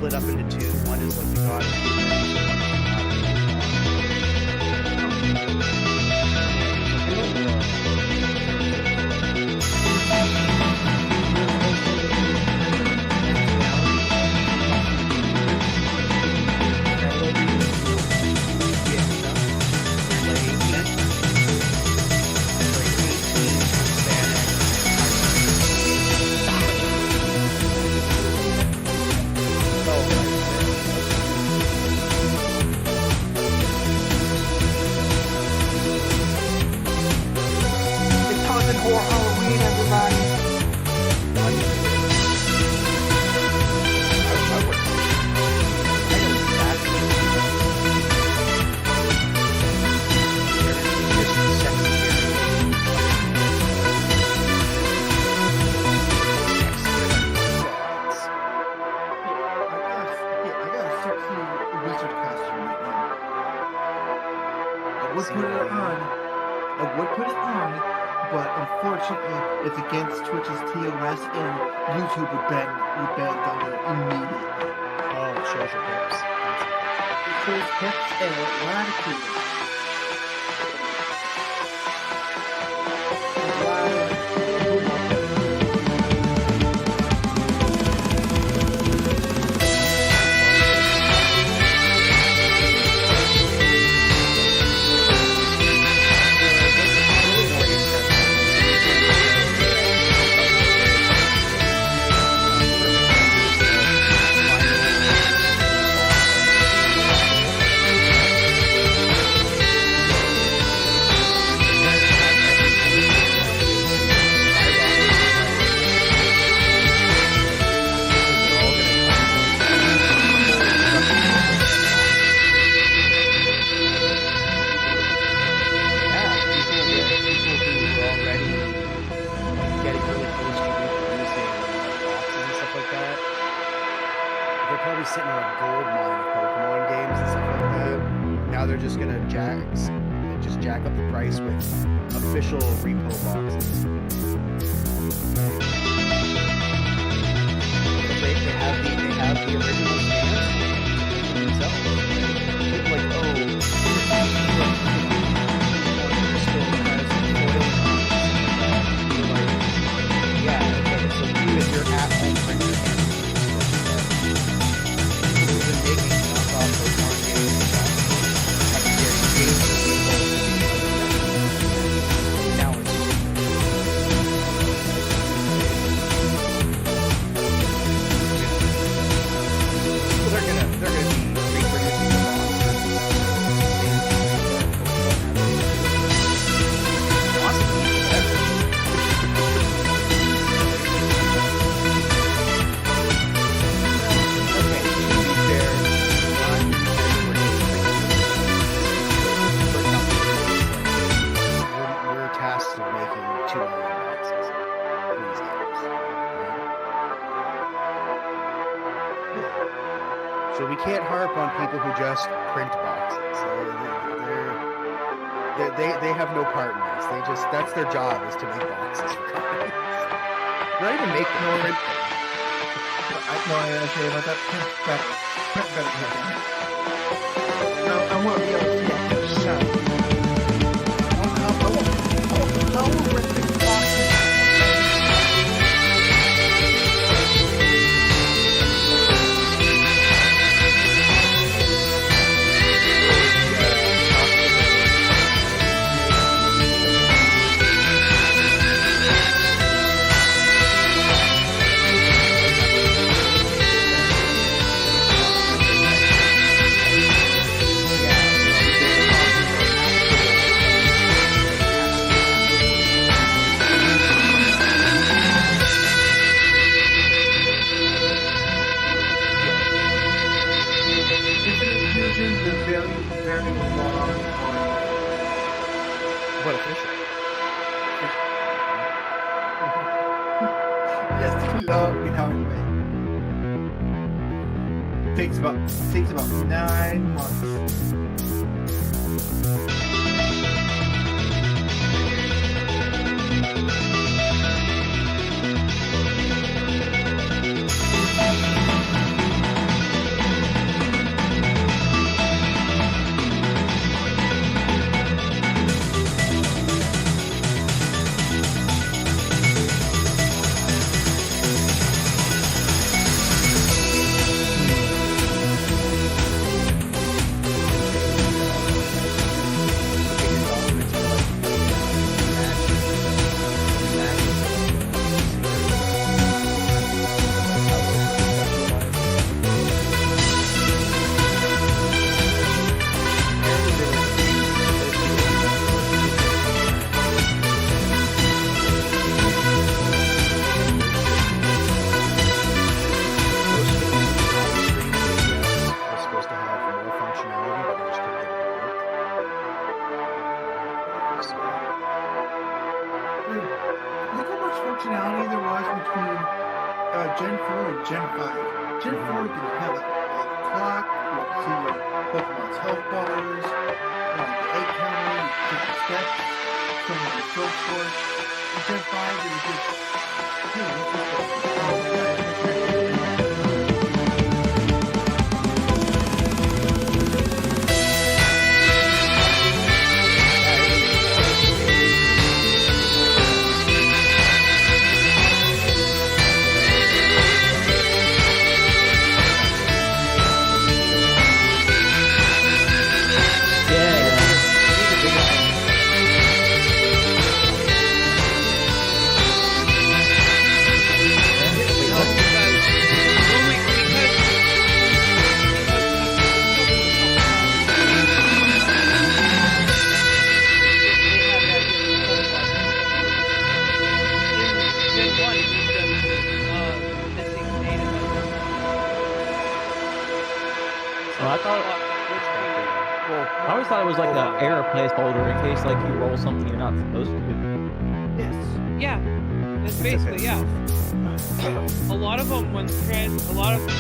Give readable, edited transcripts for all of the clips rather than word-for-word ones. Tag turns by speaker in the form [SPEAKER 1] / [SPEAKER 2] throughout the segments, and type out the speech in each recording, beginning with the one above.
[SPEAKER 1] split up into two. One is like the God.
[SPEAKER 2] It's against Twitch's TOS, and YouTube would ban on it immediately.
[SPEAKER 1] Oh, it shows your hips.
[SPEAKER 2] It shows hips and latitude.
[SPEAKER 1] Sitting on a gold mine of Pokemon games and stuff like that. Now they're just gonna jack up the price with official repo boxes. They have the original scans themselves. People like, oh, crystal has foil. Like, yeah, so you if you're at home printer. Making knockoff Pokemon games having their games now it's so they're gonna be reproducing the so we can't harp on people who just print boxes. They have no part in this. That's their job is to make boxes for companies. Not even make them, print them.
[SPEAKER 2] I know I say about that print better. Now I want to be able to get the sound. How will printing boxes?
[SPEAKER 1] What official?
[SPEAKER 2] Yes, too long without it. Takes about 9 months. 4, Gen 5, it was just, hey, let's just go.
[SPEAKER 3] I always thought it was like an error placeholder in case like you roll something you're not supposed to.
[SPEAKER 2] Yes.
[SPEAKER 4] Yeah, that's basically, yeah. A lot of them, when a lot of them,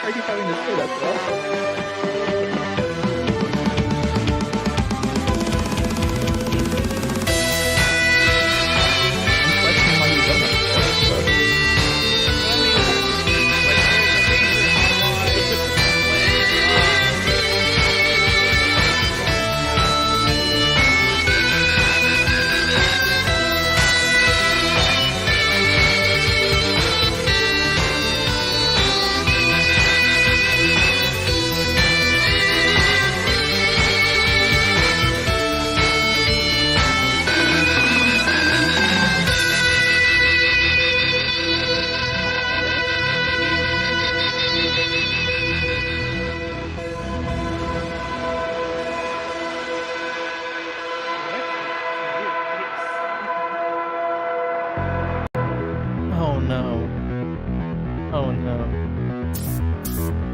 [SPEAKER 3] Are you having to say that, Oh no. Oh no.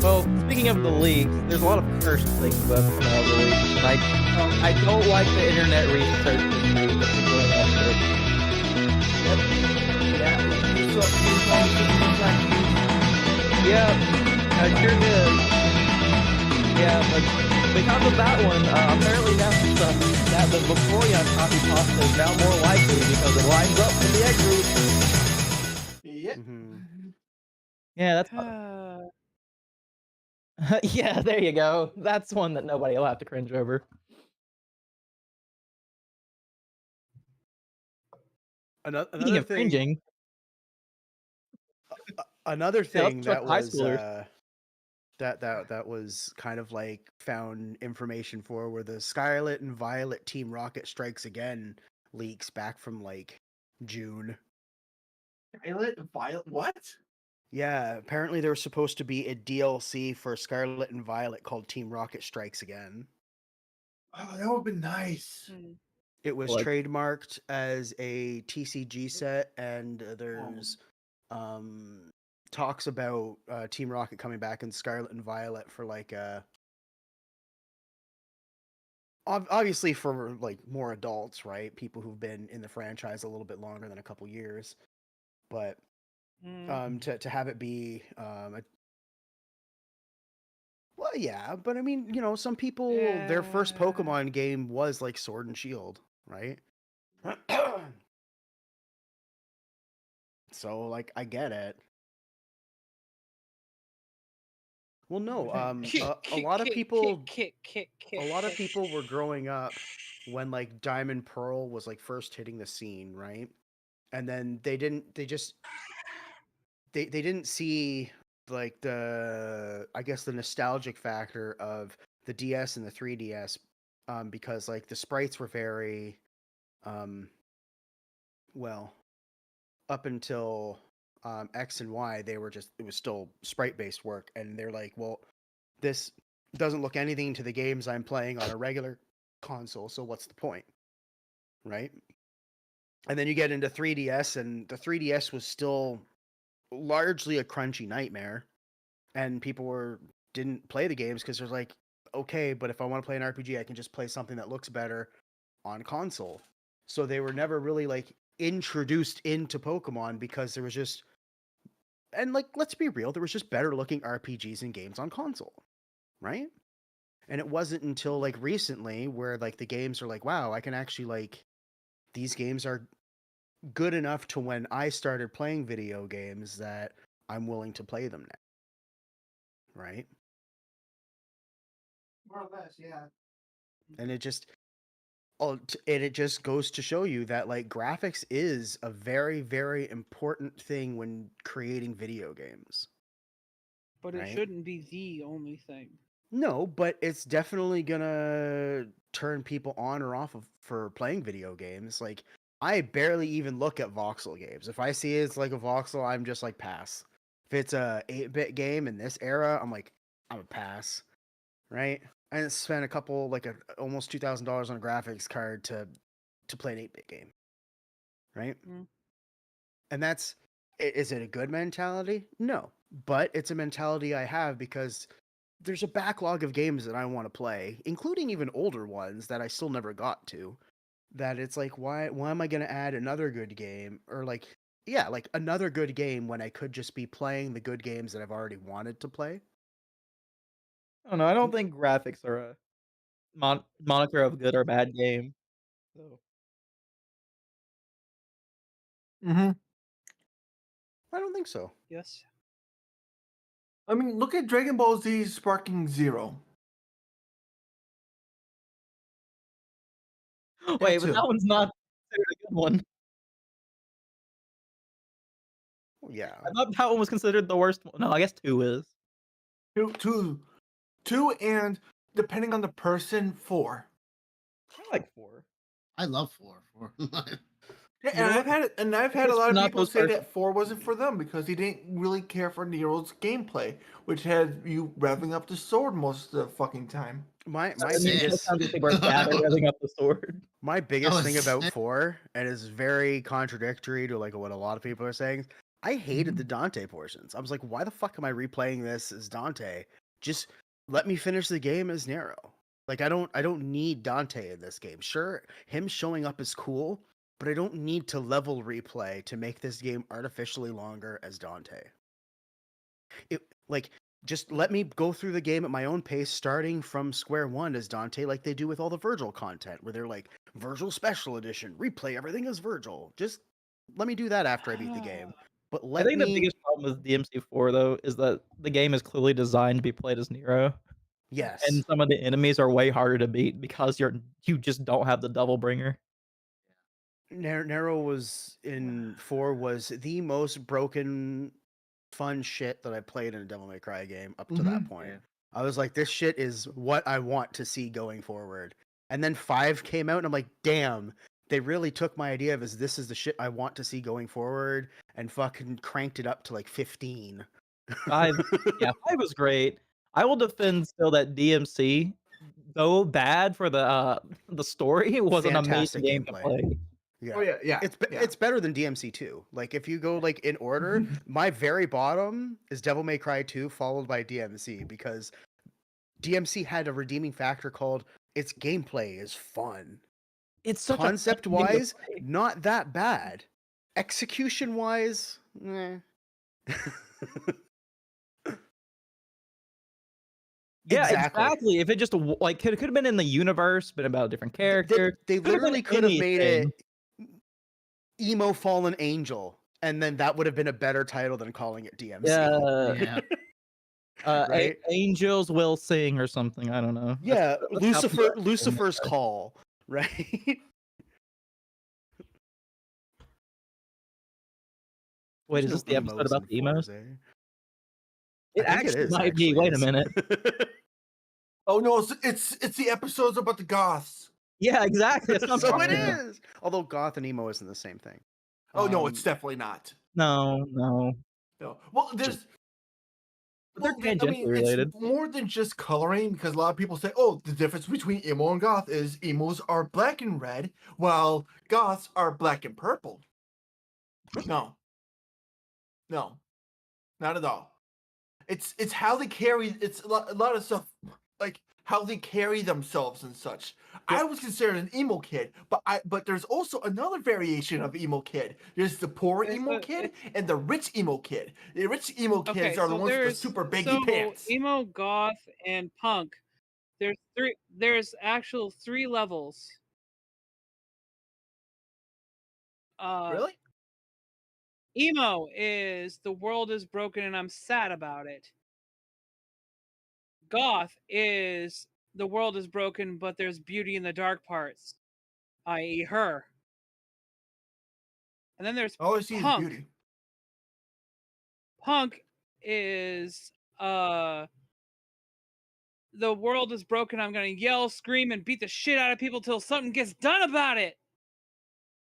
[SPEAKER 3] Well, speaking of the leaks, there's a lot of cursed things that come out of the leaks, and I don't like the internet research history that people are up to. Yeah, I sure did. Yeah, but because of that one, apparently now that the Victorian copy pasta is now more likely because it lines up with the egg root.
[SPEAKER 2] Yep.
[SPEAKER 3] Yeah, that's yeah, there you go. That's one that nobody will have to cringe over.
[SPEAKER 1] Another thing.
[SPEAKER 3] Cringing.
[SPEAKER 1] Another thing that
[SPEAKER 3] high
[SPEAKER 1] was
[SPEAKER 3] schoolers.
[SPEAKER 1] that was kind of like found information for were the Scarlet and Violet Team Rocket Strikes Again leaks back from like June.
[SPEAKER 2] Violet, what?
[SPEAKER 1] Yeah, apparently there was supposed to be a DLC for Scarlet and Violet called Team Rocket Strikes Again.
[SPEAKER 2] Oh, that would have been nice.
[SPEAKER 1] It was trademarked as a TCG set, and there's talks about Team Rocket coming back in Scarlet and Violet for like obviously for like more adults, right? People who've been in the franchise a little bit longer than a couple years, but to have it be Well, yeah, but I mean, some people, their first
[SPEAKER 4] Yeah.
[SPEAKER 1] Pokemon game was like Sword and Shield, right? So, like, I get it. Well, no, a lot of people, were growing up when like Diamond Pearl was like first hitting the scene, right? And then they didn't see like I guess the nostalgic factor of the DS and the 3DS, because like the sprites were very um well, up until X and Y, it was still sprite based work, and they're like, well, this doesn't look anything to the games I'm playing on a regular console, so what's the point, right? And then you get into 3DS, and the 3DS was still largely a crunchy nightmare, and didn't play the games because they're like, okay, but if I want to play an RPG, I can just play something that looks better on console. So they were never really like introduced into Pokemon because there was just, and like, let's be real, there was just better looking RPGs and games on console, right? And it wasn't until like recently where like the games are like, wow, I can actually like, these games are good enough to when I started playing video games that I'm willing to play them now, right?
[SPEAKER 2] More or less, yeah.
[SPEAKER 1] And it just goes to show you that like graphics is a very, very important thing when creating video games,
[SPEAKER 4] But it
[SPEAKER 1] right?
[SPEAKER 4] shouldn't be the only thing.
[SPEAKER 1] No, but it's definitely gonna turn people on or off for playing video games. Like, I barely even look at voxel games. If I see it's like a voxel, I'm just like pass. If it's a 8-bit game in this era, I'm a pass, right? I didn't spend almost $2,000 on a graphics card to play an 8-bit game, right?
[SPEAKER 4] Mm.
[SPEAKER 1] And is it a good mentality? No, but it's a mentality I have because there's a backlog of games that I want to play, including even older ones that I still never got to. That it's like, why am I going to add another good game, or like, yeah, like another good game when I could just be playing the good games that I've already wanted to play?
[SPEAKER 3] I don't know. I don't think graphics are a moniker of good or bad game. So
[SPEAKER 2] Mm-hmm.
[SPEAKER 1] I don't think so.
[SPEAKER 4] Yes.
[SPEAKER 2] I mean, look at Dragon Ball Z Sparking Zero.
[SPEAKER 3] wait, but
[SPEAKER 2] too.
[SPEAKER 3] that one's not considered a good one.
[SPEAKER 1] Well, yeah,
[SPEAKER 3] I thought that one was considered the worst one. No, I guess 2 is.
[SPEAKER 2] Two, and depending on the person, 4.
[SPEAKER 3] I like 4.
[SPEAKER 5] I love 4.
[SPEAKER 2] Yeah,
[SPEAKER 1] You know
[SPEAKER 2] and I've had a
[SPEAKER 3] It's
[SPEAKER 2] lot of
[SPEAKER 3] not
[SPEAKER 2] people
[SPEAKER 3] those
[SPEAKER 2] say
[SPEAKER 3] person-
[SPEAKER 2] that 4 wasn't for them because he didn't really care for Nero's gameplay, which had you revving up the sword most of the fucking time.
[SPEAKER 1] my
[SPEAKER 3] I mean,
[SPEAKER 1] biggest
[SPEAKER 3] sometimes people are sad at revving up the sword.
[SPEAKER 1] my biggest
[SPEAKER 5] was
[SPEAKER 1] thing about
[SPEAKER 5] sick.
[SPEAKER 1] 4, and is very contradictory to like what a lot of people are saying, I hated the Dante portions. I was like, why the fuck am I replaying this as Dante? Just let me finish the game as Nero. Like, I don't need Dante in this game. Sure, him showing up is cool, but I don't need to level replay to make this game artificially longer as Dante. It like, just let me go through the game at my own pace, starting from square one as Dante, like they do with all the Virgil content, where they're like, Virgil Special Edition, replay everything as Virgil. Just let me do that after I beat the game. But
[SPEAKER 3] I think the biggest problem with DMC4 though is that the game is clearly designed to be played as Nero,
[SPEAKER 1] yes,
[SPEAKER 3] and some of the enemies are way harder to beat because you just don't have the double bringer.
[SPEAKER 1] Nero was in 4 was the most broken fun shit that I played in a Devil May Cry game up to that point.
[SPEAKER 5] Yeah.
[SPEAKER 1] I was like, this shit is what I want to see going forward. And then 5 came out, and I'm like, damn, they really took my idea of this is the shit I want to see going forward, and fucking cranked it up to like 15.
[SPEAKER 3] 5 yeah, 5 was great. I will defend still that DMC, though bad for the story, was an amazing
[SPEAKER 1] Fantastic
[SPEAKER 3] game to
[SPEAKER 1] gameplay.
[SPEAKER 3] play.
[SPEAKER 1] Yeah.
[SPEAKER 2] Oh yeah.
[SPEAKER 1] It's better than DMC 2. Like, if you go like in order, my very bottom is Devil May Cry 2 followed by DMC, because DMC had a redeeming factor called its gameplay is fun.
[SPEAKER 3] It's such
[SPEAKER 1] Concept
[SPEAKER 3] a fun game to
[SPEAKER 1] wise,
[SPEAKER 3] play.
[SPEAKER 1] not that bad. Execution wise,
[SPEAKER 3] Yeah,
[SPEAKER 1] Exactly.
[SPEAKER 3] exactly. If it just like could have been in the universe, been about a different character.
[SPEAKER 1] They
[SPEAKER 3] Could've been
[SPEAKER 1] literally could have made it
[SPEAKER 3] anything.
[SPEAKER 1] Emo Fallen Angel, and then that would have been a better title than calling it DMC.
[SPEAKER 3] Yeah.
[SPEAKER 5] Yeah.
[SPEAKER 1] Right?
[SPEAKER 3] Angels will sing or something. I don't know.
[SPEAKER 1] Yeah,
[SPEAKER 3] that's how people are saying
[SPEAKER 1] Lucifer's
[SPEAKER 3] it.
[SPEAKER 1] Call, right?
[SPEAKER 3] Wait,
[SPEAKER 1] There's
[SPEAKER 3] is
[SPEAKER 1] no
[SPEAKER 3] this the episode
[SPEAKER 1] emos
[SPEAKER 3] about
[SPEAKER 1] in
[SPEAKER 3] the emos?
[SPEAKER 1] Fourze.
[SPEAKER 3] It
[SPEAKER 1] I think
[SPEAKER 3] actually
[SPEAKER 1] is,
[SPEAKER 3] might be. Wait a
[SPEAKER 1] yes.
[SPEAKER 3] minute.
[SPEAKER 2] Oh no, it's the episodes about the Goths.
[SPEAKER 3] Yeah, exactly. That's what I'm
[SPEAKER 1] So
[SPEAKER 3] talking
[SPEAKER 1] it
[SPEAKER 3] about.
[SPEAKER 1] is. Although goth and emo isn't the same thing.
[SPEAKER 2] Oh no, it's definitely not.
[SPEAKER 3] No.
[SPEAKER 2] No. Well, there's.
[SPEAKER 3] But they're
[SPEAKER 2] Well,
[SPEAKER 3] tangentially related.
[SPEAKER 2] it's more than just coloring, because a lot of people say, "Oh, the difference between emo and goth is emos are black and red, while goths are black and purple." No, no, not at all. It's how they carry. It's a lot of stuff, like how they carry themselves and such. I was considered an emo kid, but there's also another variation of emo kid. There's the poor emo kid and the rich emo kid. The rich emo kids are the ones with the super baggy pants.
[SPEAKER 4] Emo, goth, and punk. There's actual 3 levels.
[SPEAKER 2] Really?
[SPEAKER 4] Emo is the world is broken and I'm sad about it. Goth is the world is broken, but there's beauty in the dark parts, i.e., her. And then there's
[SPEAKER 2] All I see is
[SPEAKER 4] punk.
[SPEAKER 2] beauty.
[SPEAKER 4] Punk is the world is broken. I'm gonna yell, scream, and beat the shit out of people till something gets done about it.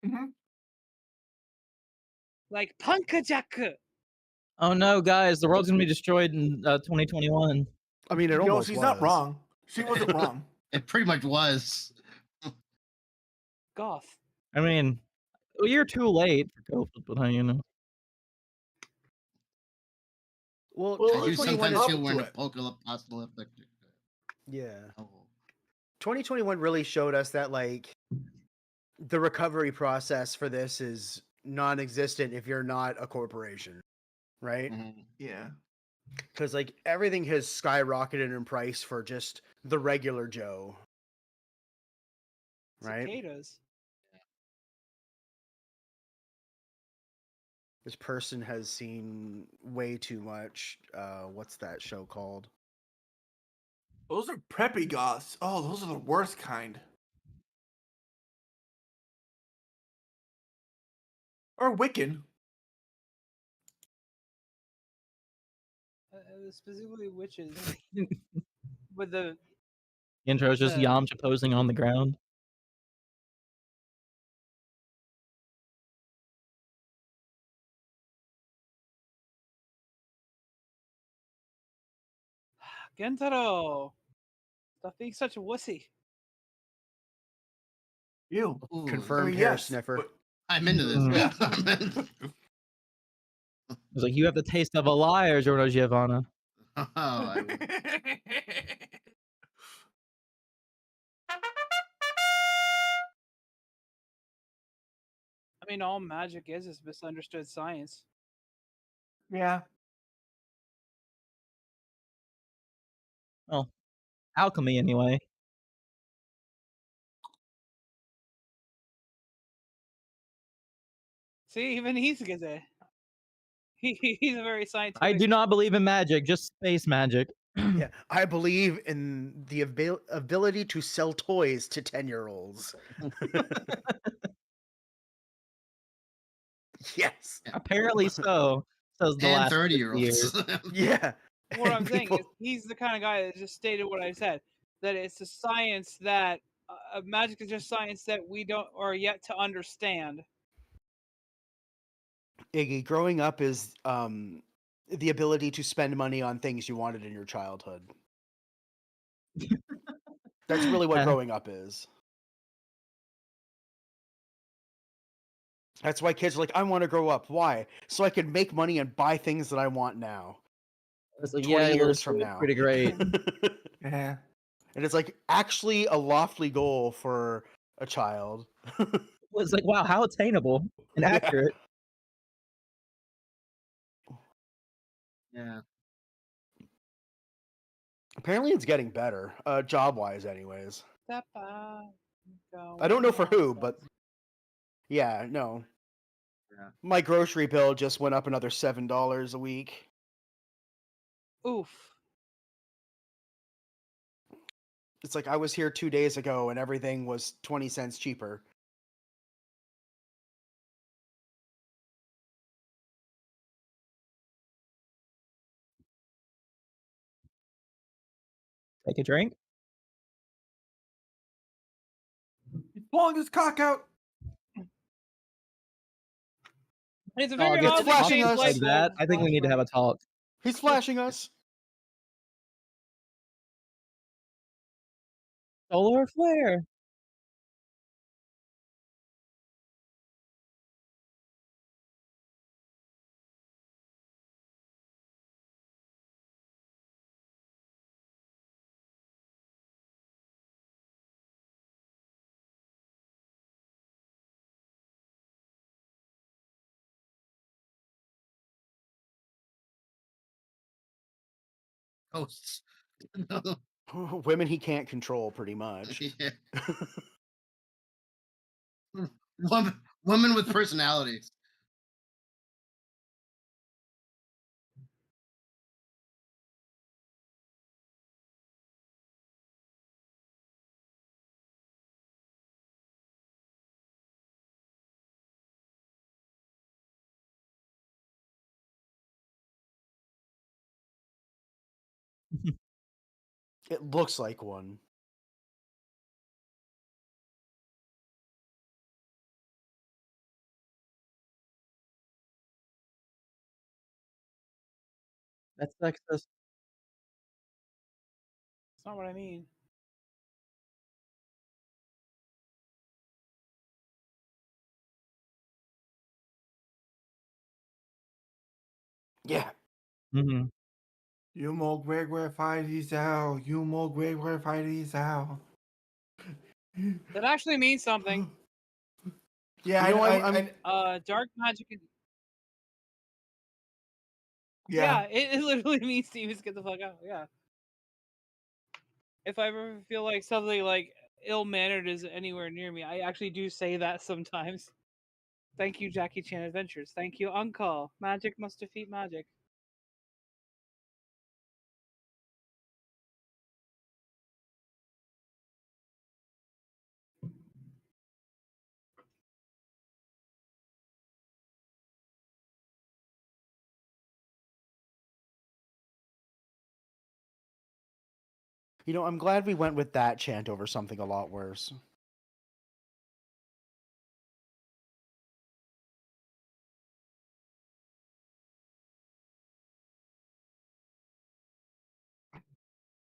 [SPEAKER 2] Mm-hmm.
[SPEAKER 4] Like Punkajaku.
[SPEAKER 3] Oh no, guys, the world's gonna be destroyed in 2021.
[SPEAKER 1] I mean, it
[SPEAKER 2] No,
[SPEAKER 1] almost
[SPEAKER 2] she's
[SPEAKER 1] was.
[SPEAKER 2] not wrong. She wasn't wrong.
[SPEAKER 5] It pretty much was.
[SPEAKER 4] Goth.
[SPEAKER 3] I mean, well, you're too late for Goth, but how you know?
[SPEAKER 1] Well,
[SPEAKER 2] Well,
[SPEAKER 5] I do
[SPEAKER 1] 2021
[SPEAKER 5] sometimes
[SPEAKER 1] is,
[SPEAKER 5] feel we're in
[SPEAKER 2] to
[SPEAKER 5] a
[SPEAKER 2] it.
[SPEAKER 5] post-apocalyptic.
[SPEAKER 1] yeah.
[SPEAKER 5] Oh.
[SPEAKER 1] 2021 really showed us that like the recovery process for this is non-existent if you're not a corporation, right?
[SPEAKER 5] Mhm.
[SPEAKER 2] Yeah.
[SPEAKER 1] Because like everything has skyrocketed in price for just the regular Joe, right?
[SPEAKER 4] Cicadas.
[SPEAKER 1] This person has seen way too much. What's that show called?
[SPEAKER 2] Those are preppy goths. Oh, those are the worst kind. Or Wiccan.
[SPEAKER 4] Specifically witches. With the
[SPEAKER 3] Intro is just Yamcha posing on the ground.
[SPEAKER 4] Gentaro. Stop being such a wussy.
[SPEAKER 2] You.
[SPEAKER 5] Ooh,
[SPEAKER 1] Confirmed
[SPEAKER 2] I mean,
[SPEAKER 1] hair
[SPEAKER 2] yes,
[SPEAKER 1] sniffer.
[SPEAKER 2] but-
[SPEAKER 5] I'm into this.
[SPEAKER 3] Mm.
[SPEAKER 5] Yeah.
[SPEAKER 3] It's like you have the taste of a liar, Giorno Giovanna.
[SPEAKER 5] Oh,
[SPEAKER 4] I mean, all magic is misunderstood science.
[SPEAKER 2] Yeah.
[SPEAKER 3] Well, alchemy anyway.
[SPEAKER 4] See, even he's gonna. He's a very scientific.
[SPEAKER 3] I do not believe in magic, just space magic.
[SPEAKER 1] Yeah, I believe in the ability to sell toys to 10-year-olds. Yes.
[SPEAKER 3] Apparently so. Says the
[SPEAKER 5] and
[SPEAKER 3] last 50
[SPEAKER 5] 30-years.
[SPEAKER 3] years.
[SPEAKER 1] Yeah.
[SPEAKER 4] What
[SPEAKER 1] And
[SPEAKER 4] I'm saying
[SPEAKER 1] people-
[SPEAKER 4] is, he's the kind of guy that just stated what I said. That it's a science that magic is just science that we don't are yet to understand.
[SPEAKER 1] Iggy, growing up is the ability to spend money on things you wanted in your childhood. That's really what growing up is. That's why kids are like, I want to grow up. Why? So I can make money and buy things that I want now.
[SPEAKER 3] It's like,
[SPEAKER 1] 20
[SPEAKER 3] yeah,
[SPEAKER 1] years from now.
[SPEAKER 3] pretty great.
[SPEAKER 2] Yeah.
[SPEAKER 1] And it's like actually a lofty goal for a child.
[SPEAKER 3] It's like, wow, how attainable and
[SPEAKER 1] Yeah.
[SPEAKER 3] accurate.
[SPEAKER 5] Yeah.
[SPEAKER 1] Apparently, it's getting better, job wise, anyways.
[SPEAKER 4] Step out, go
[SPEAKER 1] I don't know for
[SPEAKER 4] on,
[SPEAKER 1] who,
[SPEAKER 4] go.
[SPEAKER 1] but yeah, no.
[SPEAKER 5] Yeah.
[SPEAKER 1] My grocery bill just went up another $7 a week.
[SPEAKER 4] Oof.
[SPEAKER 1] It's like I was here 2 days ago and everything was 20 cents cheaper.
[SPEAKER 3] Take a drink.
[SPEAKER 2] He's pulling his cock out.
[SPEAKER 4] It's a
[SPEAKER 3] Oh,
[SPEAKER 4] very
[SPEAKER 3] get
[SPEAKER 1] It's
[SPEAKER 4] oddly
[SPEAKER 1] flashing
[SPEAKER 4] shaped
[SPEAKER 1] us.
[SPEAKER 3] like
[SPEAKER 4] light
[SPEAKER 3] that.
[SPEAKER 4] bulb.
[SPEAKER 3] I think we need to have a talk.
[SPEAKER 1] He's flashing us.
[SPEAKER 3] Solar flare.
[SPEAKER 5] Ghosts. No.
[SPEAKER 1] Women he can't control, pretty much.
[SPEAKER 5] Yeah. Women with personalities.
[SPEAKER 1] It looks like one.
[SPEAKER 3] That's sexist.
[SPEAKER 4] That's not what I mean.
[SPEAKER 1] Yeah.
[SPEAKER 3] Mm-hmm.
[SPEAKER 2] You mo Gregor fight these out. You mo Gregor fight these out.
[SPEAKER 4] That actually means something.
[SPEAKER 2] Yeah,
[SPEAKER 1] You know,
[SPEAKER 4] Dark magic.
[SPEAKER 2] yeah.
[SPEAKER 4] It literally means demons get the fuck out. Yeah. If I ever feel like something like ill mannered is anywhere near me, I actually do say that sometimes. Thank you, Jackie Chan Adventures. Thank you, Uncle. Magic must defeat magic.
[SPEAKER 1] I'm glad we went with that chant over something a lot worse.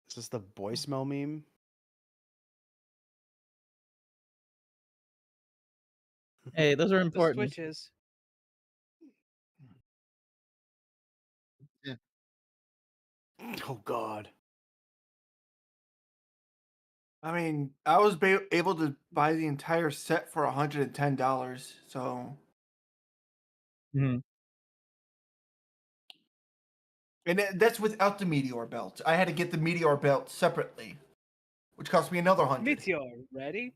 [SPEAKER 1] Is this the voicemail meme?
[SPEAKER 3] Hey, those are
[SPEAKER 4] The
[SPEAKER 3] important.
[SPEAKER 4] switches.
[SPEAKER 1] Oh God.
[SPEAKER 2] I mean, I was able to buy the entire set for $110. So,
[SPEAKER 3] Mhm.
[SPEAKER 2] and that's without the meteor belt. I had to get the meteor belt separately, which cost me another 100.
[SPEAKER 4] Meteor, ready?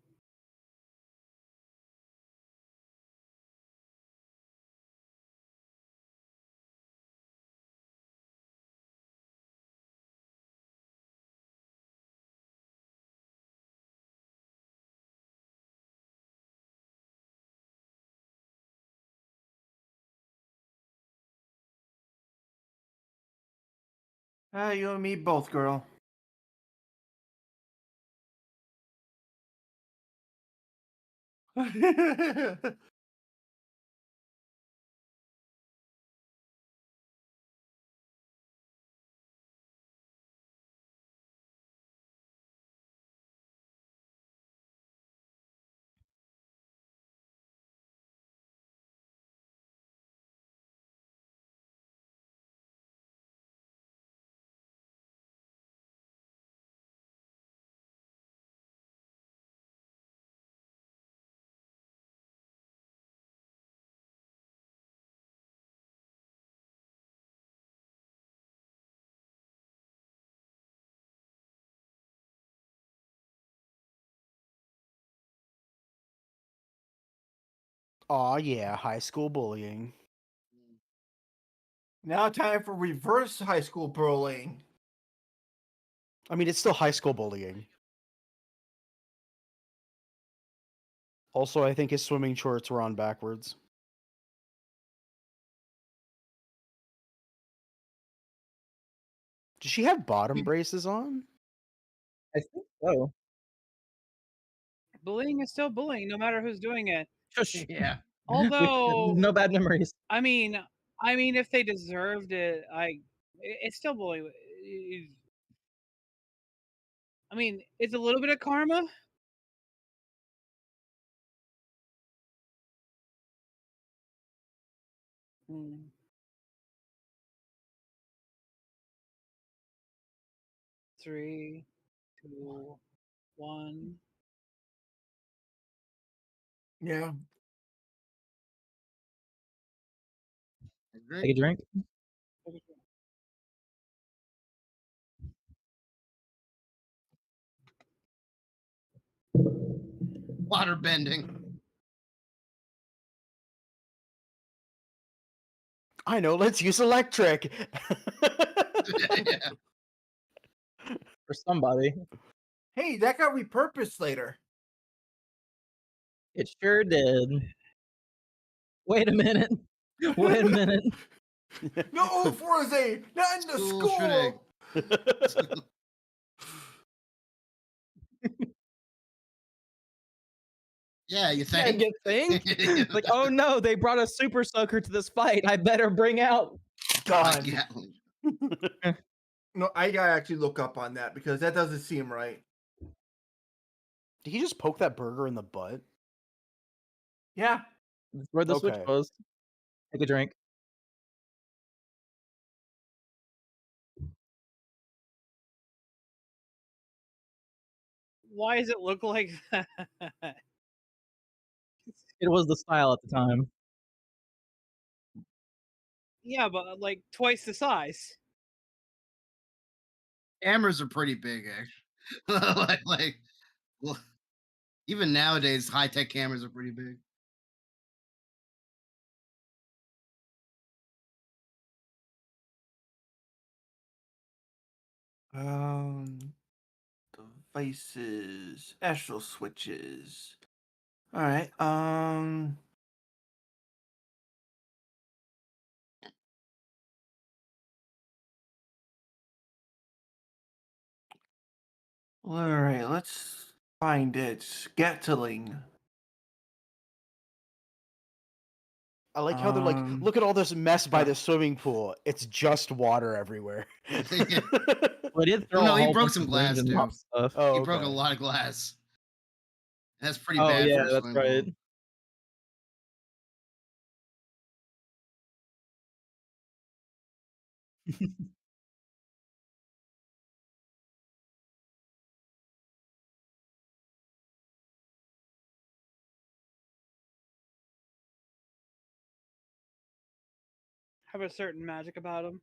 [SPEAKER 2] You and me both, girl.
[SPEAKER 1] Aw, yeah, high school bullying.
[SPEAKER 2] Now time for reverse high school bullying.
[SPEAKER 1] I mean, it's still high school bullying. Also, I think his swimming shorts were on backwards. Does she have bottom braces on?
[SPEAKER 3] I think so.
[SPEAKER 4] Bullying is still bullying, no matter who's doing it.
[SPEAKER 3] Shush.
[SPEAKER 5] Yeah.
[SPEAKER 4] Although,
[SPEAKER 3] No bad memories.
[SPEAKER 4] I mean, if they deserved it, it's still bullying. I mean, it's a little bit of karma. Mm. 3, 2, 1.
[SPEAKER 2] Yeah.
[SPEAKER 5] I agree.
[SPEAKER 3] Take a drink.
[SPEAKER 5] Water bending.
[SPEAKER 1] I know, let's use electric.
[SPEAKER 5] Yeah.
[SPEAKER 3] For somebody.
[SPEAKER 2] Hey, that got repurposed later.
[SPEAKER 3] It sure did. Wait a minute. Wait a minute.
[SPEAKER 2] No, Fourze, not in the
[SPEAKER 5] School shooting.
[SPEAKER 2] school.
[SPEAKER 5] Yeah, you
[SPEAKER 3] Yeah,
[SPEAKER 5] think?
[SPEAKER 3] you think? Like, oh no, they brought a super soaker to this fight. I better bring out.
[SPEAKER 2] Done.
[SPEAKER 5] Gatling.
[SPEAKER 2] No, I gotta actually look up on that because that doesn't seem right.
[SPEAKER 1] Did he just poke that burger in the butt?
[SPEAKER 2] Yeah.
[SPEAKER 3] That's where the switch
[SPEAKER 1] Okay.
[SPEAKER 3] goes. Take a drink.
[SPEAKER 4] Why does it look like that?
[SPEAKER 3] It was the style at the time.
[SPEAKER 4] Yeah, but like twice the size.
[SPEAKER 5] Cameras are pretty big, actually. Well, even nowadays, high-tech cameras are pretty big.
[SPEAKER 2] Devices, astral switches. All right. All right. Let's find it. Gatling.
[SPEAKER 1] I like how they're like, look at all this mess by the swimming pool. It's just water everywhere.
[SPEAKER 3] Well, he did throw
[SPEAKER 5] No,
[SPEAKER 3] a
[SPEAKER 5] he
[SPEAKER 3] whole
[SPEAKER 5] broke
[SPEAKER 3] bunch
[SPEAKER 5] some
[SPEAKER 3] of
[SPEAKER 5] glass,
[SPEAKER 3] balloons and
[SPEAKER 5] too.
[SPEAKER 3] pop stuff.
[SPEAKER 1] Oh,
[SPEAKER 5] He broke a
[SPEAKER 1] okay.
[SPEAKER 5] lot of glass. That's pretty
[SPEAKER 3] Oh
[SPEAKER 5] bad
[SPEAKER 3] yeah,
[SPEAKER 5] for a
[SPEAKER 3] that's
[SPEAKER 5] swimming
[SPEAKER 3] right.
[SPEAKER 5] pool.
[SPEAKER 4] Have a certain magic about them.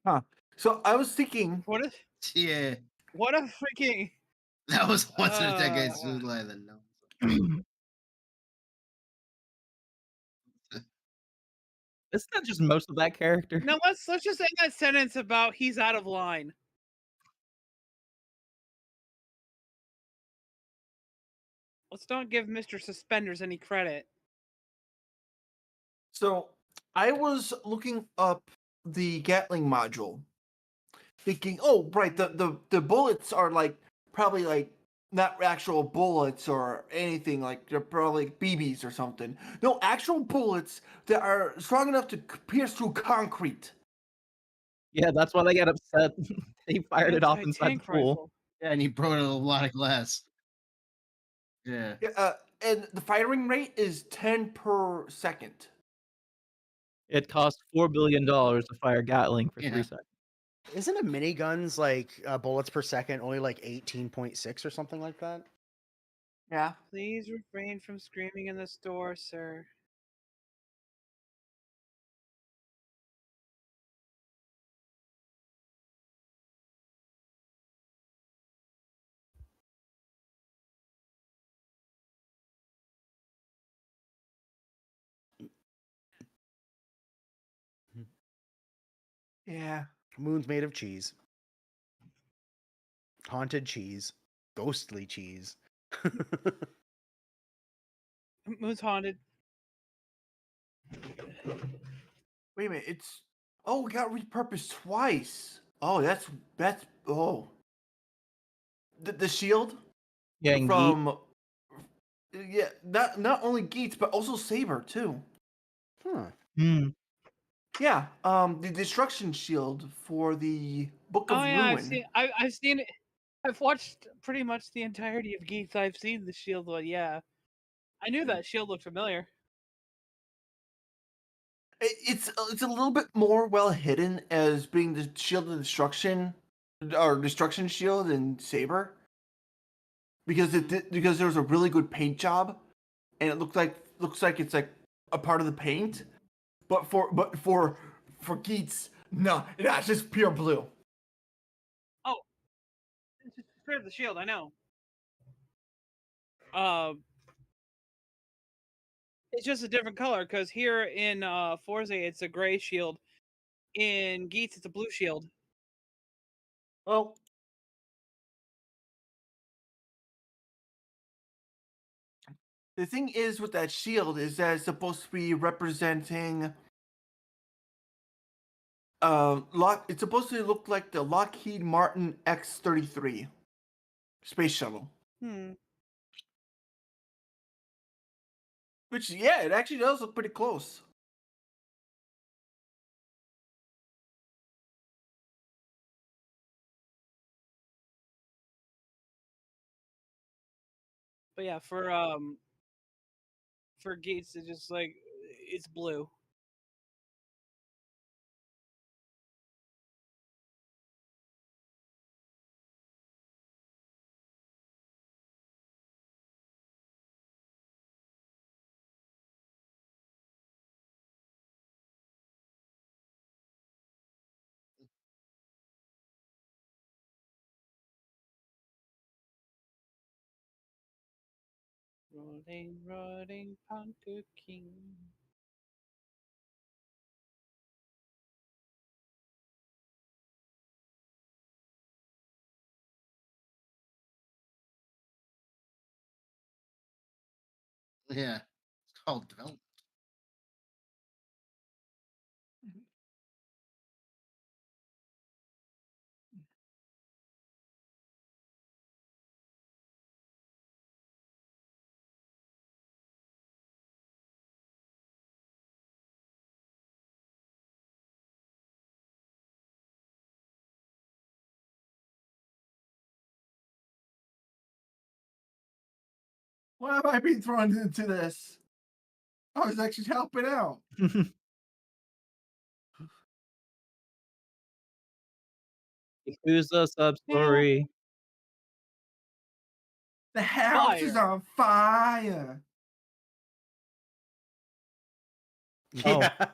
[SPEAKER 2] Huh. So I was thinking.
[SPEAKER 4] What a
[SPEAKER 5] Yeah,
[SPEAKER 4] what a freaking
[SPEAKER 5] that was once in a decade
[SPEAKER 4] uh,
[SPEAKER 5] sooner than no.
[SPEAKER 3] Isn't that just most of that character?
[SPEAKER 4] No, let's just end that sentence about he's out of line. Let's not give Mr. Suspenders any credit.
[SPEAKER 2] So I was looking up the Gatling module, thinking, oh, right, the bullets are like probably like not actual bullets or anything, like they're probably BBs or something. No, actual bullets that are strong enough to pierce through concrete.
[SPEAKER 3] Yeah, that's why they got upset. He fired it off inside the
[SPEAKER 4] Anti-tank
[SPEAKER 3] pool.
[SPEAKER 4] rifle.
[SPEAKER 5] Yeah, and he broke a lot of glass. Yeah.
[SPEAKER 2] Yeah, and the firing rate is 10 per second.
[SPEAKER 3] It cost $4 billion to fire Gatling for
[SPEAKER 5] Yeah.
[SPEAKER 3] 3 seconds.
[SPEAKER 1] Isn't a minigun's like bullets per second only like 18.6 or something like that?
[SPEAKER 2] Yeah.
[SPEAKER 4] Please refrain from screaming in the store, sir.
[SPEAKER 2] Yeah.
[SPEAKER 1] Moon's made of cheese. Haunted cheese. Ghostly cheese.
[SPEAKER 4] Moon's haunted.
[SPEAKER 2] Wait a minute. It's it got repurposed twice. Oh, that's the shield
[SPEAKER 3] Yeah, and Geet.
[SPEAKER 2] from not only Geets but also Saber too.
[SPEAKER 1] Huh.
[SPEAKER 3] Hmm.
[SPEAKER 2] Yeah, the destruction shield for the Book of
[SPEAKER 4] Oh yeah,
[SPEAKER 2] Ruin.
[SPEAKER 4] I've seen it. I've watched pretty much the entirety of Geeks. I've seen the shield one. Yeah, I knew that shield looked familiar.
[SPEAKER 2] It's a little bit more well hidden as being the shield of destruction or destruction shield in Saber because because there was a really good paint job and it looks like it's like a part of the paint, but for Geets, no, it's just pure blue.
[SPEAKER 4] Oh, it's just straight up the shield. I know. Um, it's just a different color because here in Fourze it's a gray shield. In Geets it's a blue shield.
[SPEAKER 2] Well, the thing is with that shield is that it's supposed to be representing it's supposed to look like the Lockheed Martin X-33 space shuttle.
[SPEAKER 4] Hmm.
[SPEAKER 2] Which, yeah, it actually does look pretty close.
[SPEAKER 4] But yeah, for Geets it's just like it's blue. Rolling, rolling, Punker King.
[SPEAKER 5] Yeah. It's called development.
[SPEAKER 2] Why am I being thrown into this? I was actually helping out.
[SPEAKER 3] Who's the sub story?
[SPEAKER 2] The house is
[SPEAKER 4] Fire.
[SPEAKER 2] on fire.
[SPEAKER 3] Oh.
[SPEAKER 1] Yeah.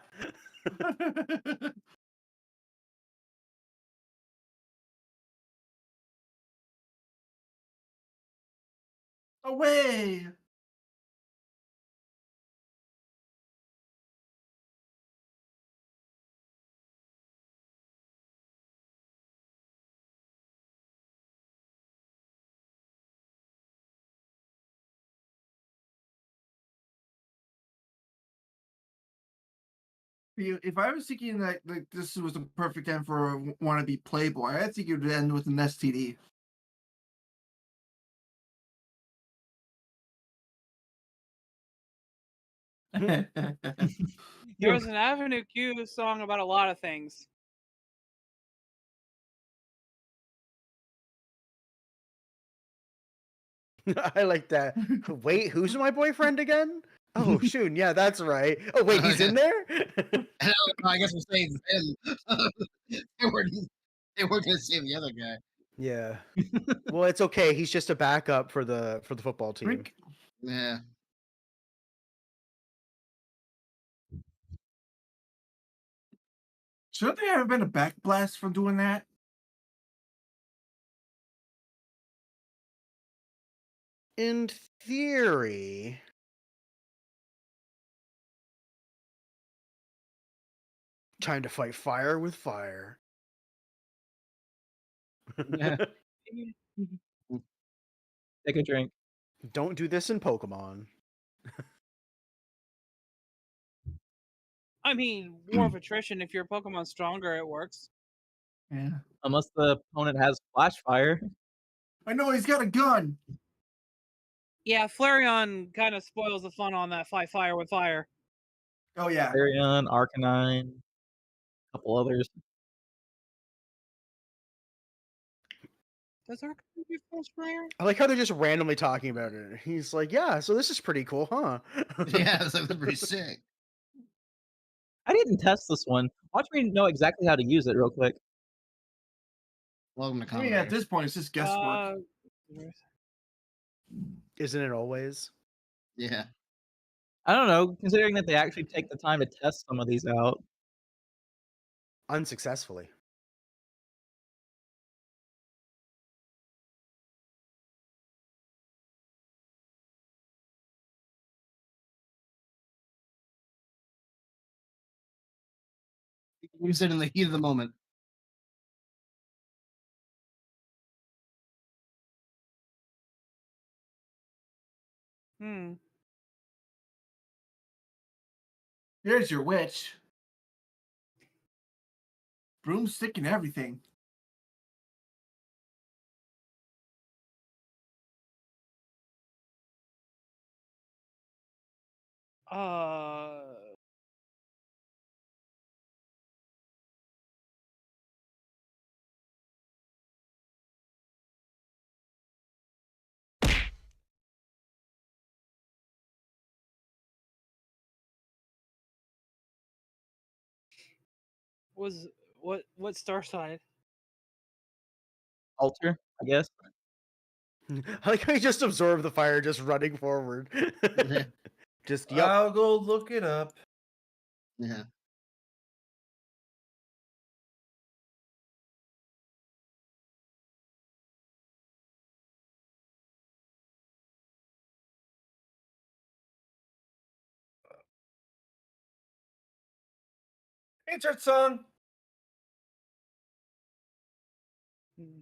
[SPEAKER 2] Away. If I was thinking that like this was a perfect end for a wannabe Playboy, I think it would end with an STD.
[SPEAKER 4] There was an Avenue Q song about a lot of things.
[SPEAKER 1] I like that. Wait, who's my boyfriend again? Oh, shoot. Yeah, that's right. Oh, wait, he's in there?
[SPEAKER 5] I guess we're saying him. they were gonna say the other guy.
[SPEAKER 1] Yeah. Well, it's okay. He's just a backup for the football team.
[SPEAKER 2] Rick,
[SPEAKER 5] Yeah.
[SPEAKER 2] shouldn't there have been a backblast from doing that?
[SPEAKER 1] In theory, Time to fight fire with fire.
[SPEAKER 3] Yeah. Take a drink.
[SPEAKER 1] Don't do this in Pokemon.
[SPEAKER 4] I mean, war of attrition. If your Pokemon's stronger, it works.
[SPEAKER 2] Yeah.
[SPEAKER 3] Unless the opponent has flash fire.
[SPEAKER 2] I know he's got a gun.
[SPEAKER 4] Yeah, Flareon kind of spoils the fun on that fight fire with fire.
[SPEAKER 2] Oh yeah.
[SPEAKER 3] Arion, Arcanine, a couple others.
[SPEAKER 4] Does Arcanine get full sprayer?
[SPEAKER 1] I like how they're just randomly talking about it. He's like, yeah, so this is pretty cool, huh?
[SPEAKER 5] Yeah, it's like pretty sick.
[SPEAKER 3] I didn't test this one. Watch me know exactly how to use it real quick.
[SPEAKER 5] Welcome to
[SPEAKER 2] I
[SPEAKER 5] Kamen.
[SPEAKER 2] mean, at this point, it's just guesswork.
[SPEAKER 1] Isn't it always?
[SPEAKER 5] Yeah.
[SPEAKER 3] I don't know, considering that they actually take the time to test some of these out.
[SPEAKER 1] Unsuccessfully.
[SPEAKER 5] Use it in the heat of the moment.
[SPEAKER 4] Hmm.
[SPEAKER 2] Here's your witch. Broomstick and everything.
[SPEAKER 4] Uh. Was what star sign?
[SPEAKER 3] Alter, I guess.
[SPEAKER 1] I like how he just absorbed the fire just running forward.
[SPEAKER 5] Yeah.
[SPEAKER 1] Just, yep.
[SPEAKER 2] I'll go look it up.
[SPEAKER 5] Yeah.
[SPEAKER 2] Insert song.
[SPEAKER 4] Hmm.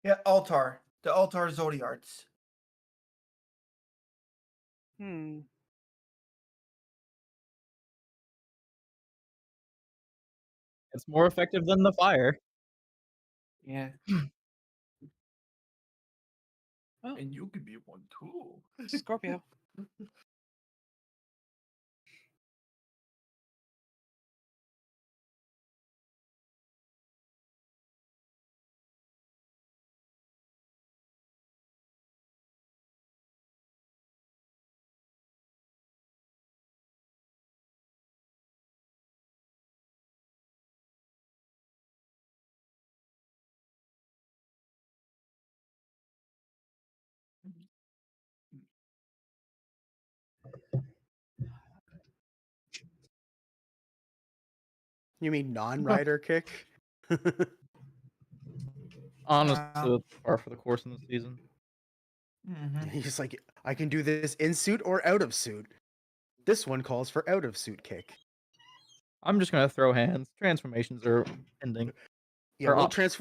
[SPEAKER 2] Yeah, Altar. The Altar Zodiarts.
[SPEAKER 4] Hmm.
[SPEAKER 3] It's more effective than the fire.
[SPEAKER 2] Yeah.
[SPEAKER 4] Oh,
[SPEAKER 2] And you could be one too.
[SPEAKER 4] Scorpio.
[SPEAKER 1] You mean non-rider kick?
[SPEAKER 3] Honestly,
[SPEAKER 2] Wow.
[SPEAKER 3] it's par for the course in the season.
[SPEAKER 2] Mhm.
[SPEAKER 1] He's like, I can do this in suit or out of suit. This one calls for out of suit kick.
[SPEAKER 3] I'm just gonna throw hands. Transformations are ending.
[SPEAKER 1] Yeah,
[SPEAKER 3] Or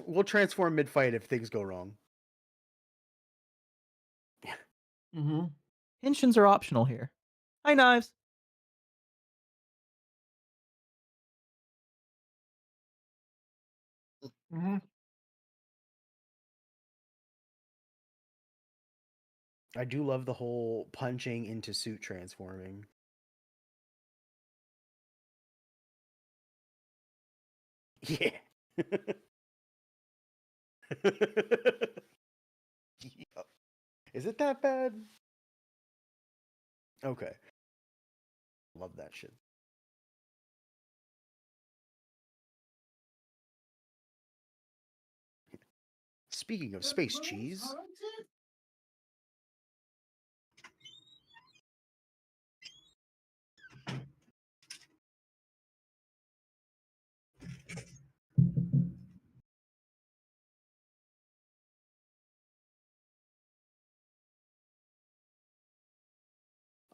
[SPEAKER 1] we'll transform mid-fight if things go wrong.
[SPEAKER 2] Mhm.
[SPEAKER 3] Tensions are optional here. Hi, Knives.
[SPEAKER 2] Mhm.
[SPEAKER 1] I do love the whole punching into suit transforming. Yeah. Yup. Is it that bad? Okay. Love that shit. Speaking of space cheese,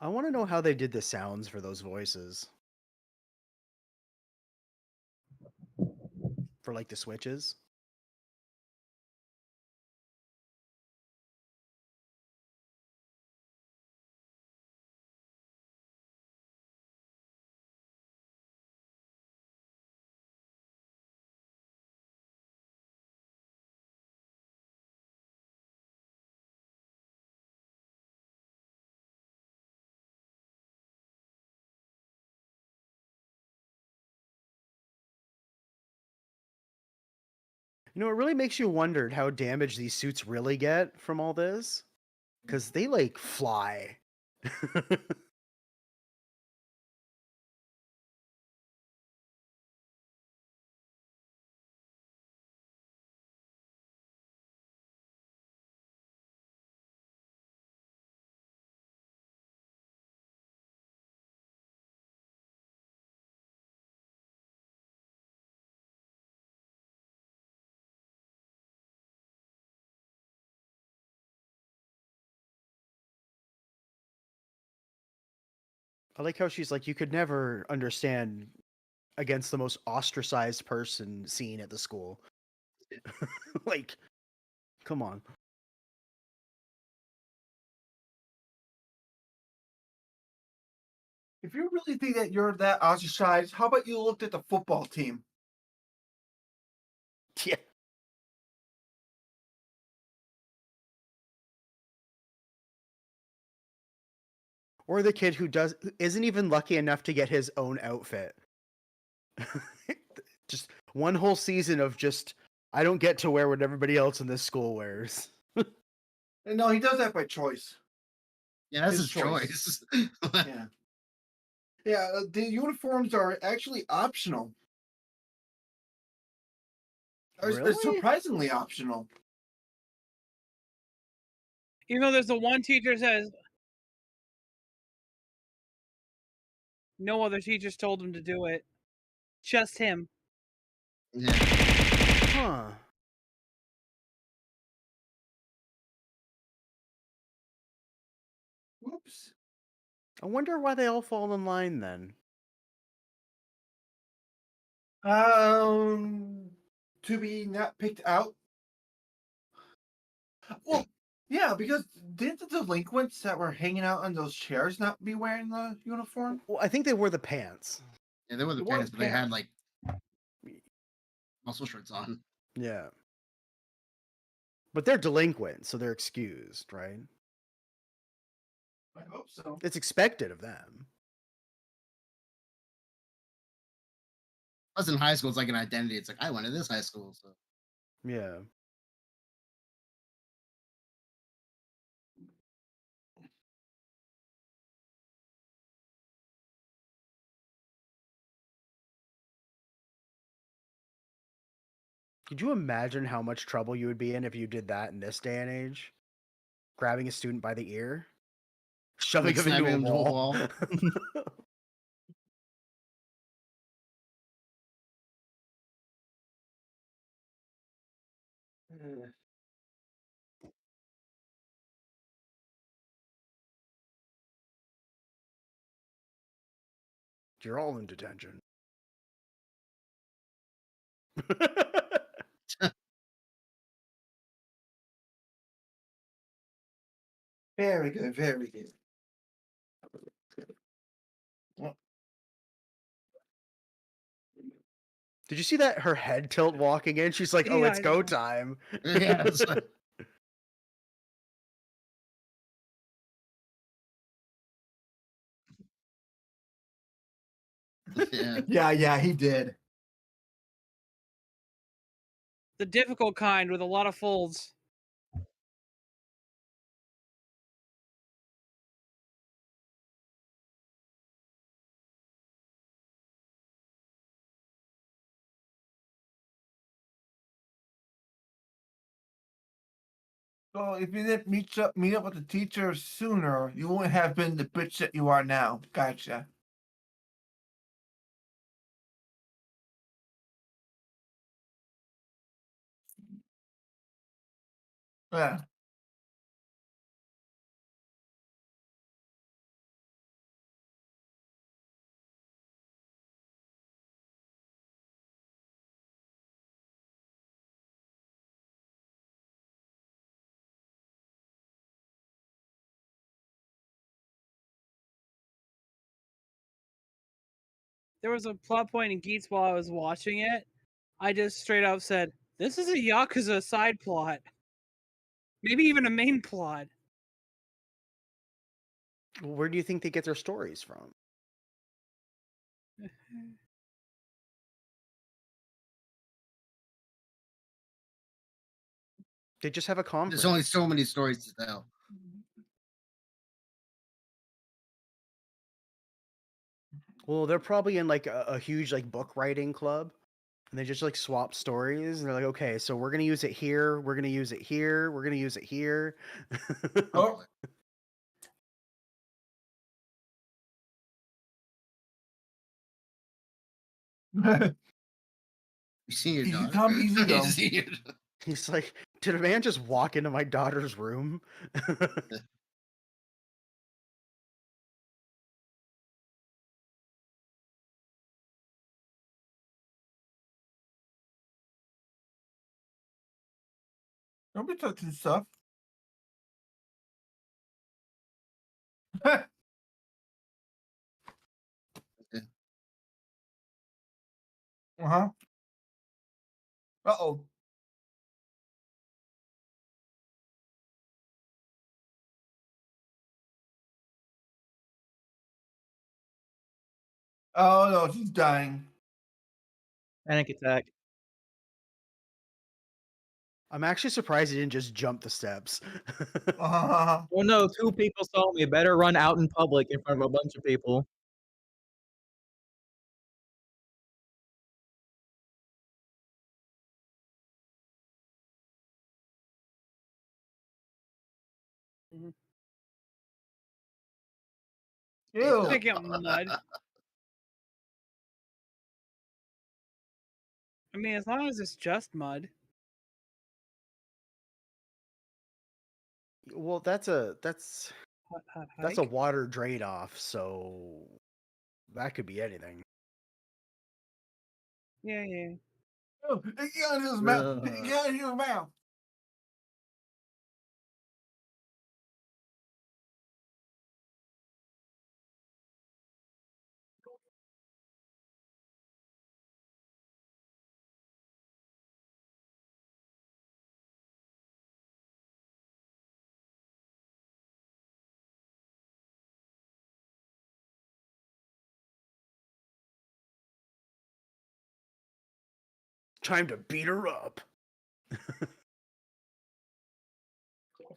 [SPEAKER 1] I want to know how they did the sounds for those voices. For like the switches. You know, it really makes you wonder how damaged these suits really get from all this. Because they, like, fly. I like how she's like, you could never understand against the most ostracized person seen at the school. Like, come on.
[SPEAKER 2] If you really think that you're that ostracized, how about you looked at the football team?
[SPEAKER 1] Yeah. Or the kid who isn't even lucky enough to get his own outfit. Just one whole season of just, I don't get to wear what everybody else in this school wears.
[SPEAKER 2] And no, he does that by choice.
[SPEAKER 5] Yeah, that's
[SPEAKER 2] His
[SPEAKER 5] his choice.
[SPEAKER 2] Yeah. Yeah, the uniforms are actually optional. It's
[SPEAKER 1] Really?
[SPEAKER 2] surprisingly optional.
[SPEAKER 4] Even though there's the one teacher says no other teachers told him to do it. Just him.
[SPEAKER 5] Yeah.
[SPEAKER 1] Huh.
[SPEAKER 2] Whoops.
[SPEAKER 1] I wonder why they all fall in line then.
[SPEAKER 2] To be not picked out. Well, yeah, because didn't the delinquents that were hanging out on those chairs not be wearing the uniform?
[SPEAKER 1] Well, I think they wore the pants.
[SPEAKER 5] Yeah, they were the
[SPEAKER 2] They wore
[SPEAKER 5] pants, but they had
[SPEAKER 2] pants.
[SPEAKER 5] like muscle shirts on.
[SPEAKER 1] Yeah. But they're delinquent, so they're excused, right?
[SPEAKER 2] I hope so.
[SPEAKER 1] It's expected of them.
[SPEAKER 5] Plus, in high school, it's like an identity. It's like I went to this high school, so
[SPEAKER 1] Yeah. Could you imagine how much trouble you would be in if you did that in this day and age? Grabbing a student by the ear, shoving
[SPEAKER 5] like
[SPEAKER 1] him into
[SPEAKER 5] slamming
[SPEAKER 1] a
[SPEAKER 5] him to a
[SPEAKER 1] wall.
[SPEAKER 5] wall.
[SPEAKER 1] You're all in detention.
[SPEAKER 2] Very good, very good. Well,
[SPEAKER 1] Did you see that her head tilt walking in? She's like, "Oh,
[SPEAKER 4] Yeah,
[SPEAKER 1] it's
[SPEAKER 4] I
[SPEAKER 1] go
[SPEAKER 4] know.
[SPEAKER 1] time."
[SPEAKER 5] Yeah, it's like, yeah.
[SPEAKER 2] yeah, he did.
[SPEAKER 4] The difficult kind with a lot of folds.
[SPEAKER 2] So if you didn't meet up with the teacher sooner, you wouldn't have been the bitch that you are now. Gotcha. Yeah.
[SPEAKER 4] there was a plot point in Geats while I was watching it. I just straight up said, "This is a Yakuza side plot, maybe even a main plot."
[SPEAKER 1] Where do you think they get their stories from? They just have a conference.
[SPEAKER 5] There's only so many stories to tell.
[SPEAKER 1] Well, they're probably in like a huge like book writing club, and they just like swap stories, and they're like, okay, so we're gonna use it here, we're gonna use it here, we're gonna use it here.
[SPEAKER 2] Oh.
[SPEAKER 5] You see your
[SPEAKER 2] Easy
[SPEAKER 5] daughter.
[SPEAKER 2] come, easy
[SPEAKER 5] You
[SPEAKER 2] go.
[SPEAKER 5] see your-
[SPEAKER 1] He's like, did a man just walk into my daughter's room?
[SPEAKER 2] Don't be touching stuff. Uh-huh. Uh-oh. Oh no, she's dying.
[SPEAKER 3] Panic attack.
[SPEAKER 1] I'm actually surprised he didn't just jump the steps.
[SPEAKER 2] Uh-huh.
[SPEAKER 3] Oh no, 2 people saw me. Better run out in public in front of a bunch of people.
[SPEAKER 2] Ew.
[SPEAKER 4] Pick up mud. I mean, as long as it's just mud.
[SPEAKER 1] Well, that's a
[SPEAKER 4] Hot
[SPEAKER 1] that's a
[SPEAKER 4] hike.
[SPEAKER 1] water drain off, so that could be anything.
[SPEAKER 4] Yeah.
[SPEAKER 2] Ew. It got in his mouth. It got in his mouth.
[SPEAKER 1] Time to beat her up.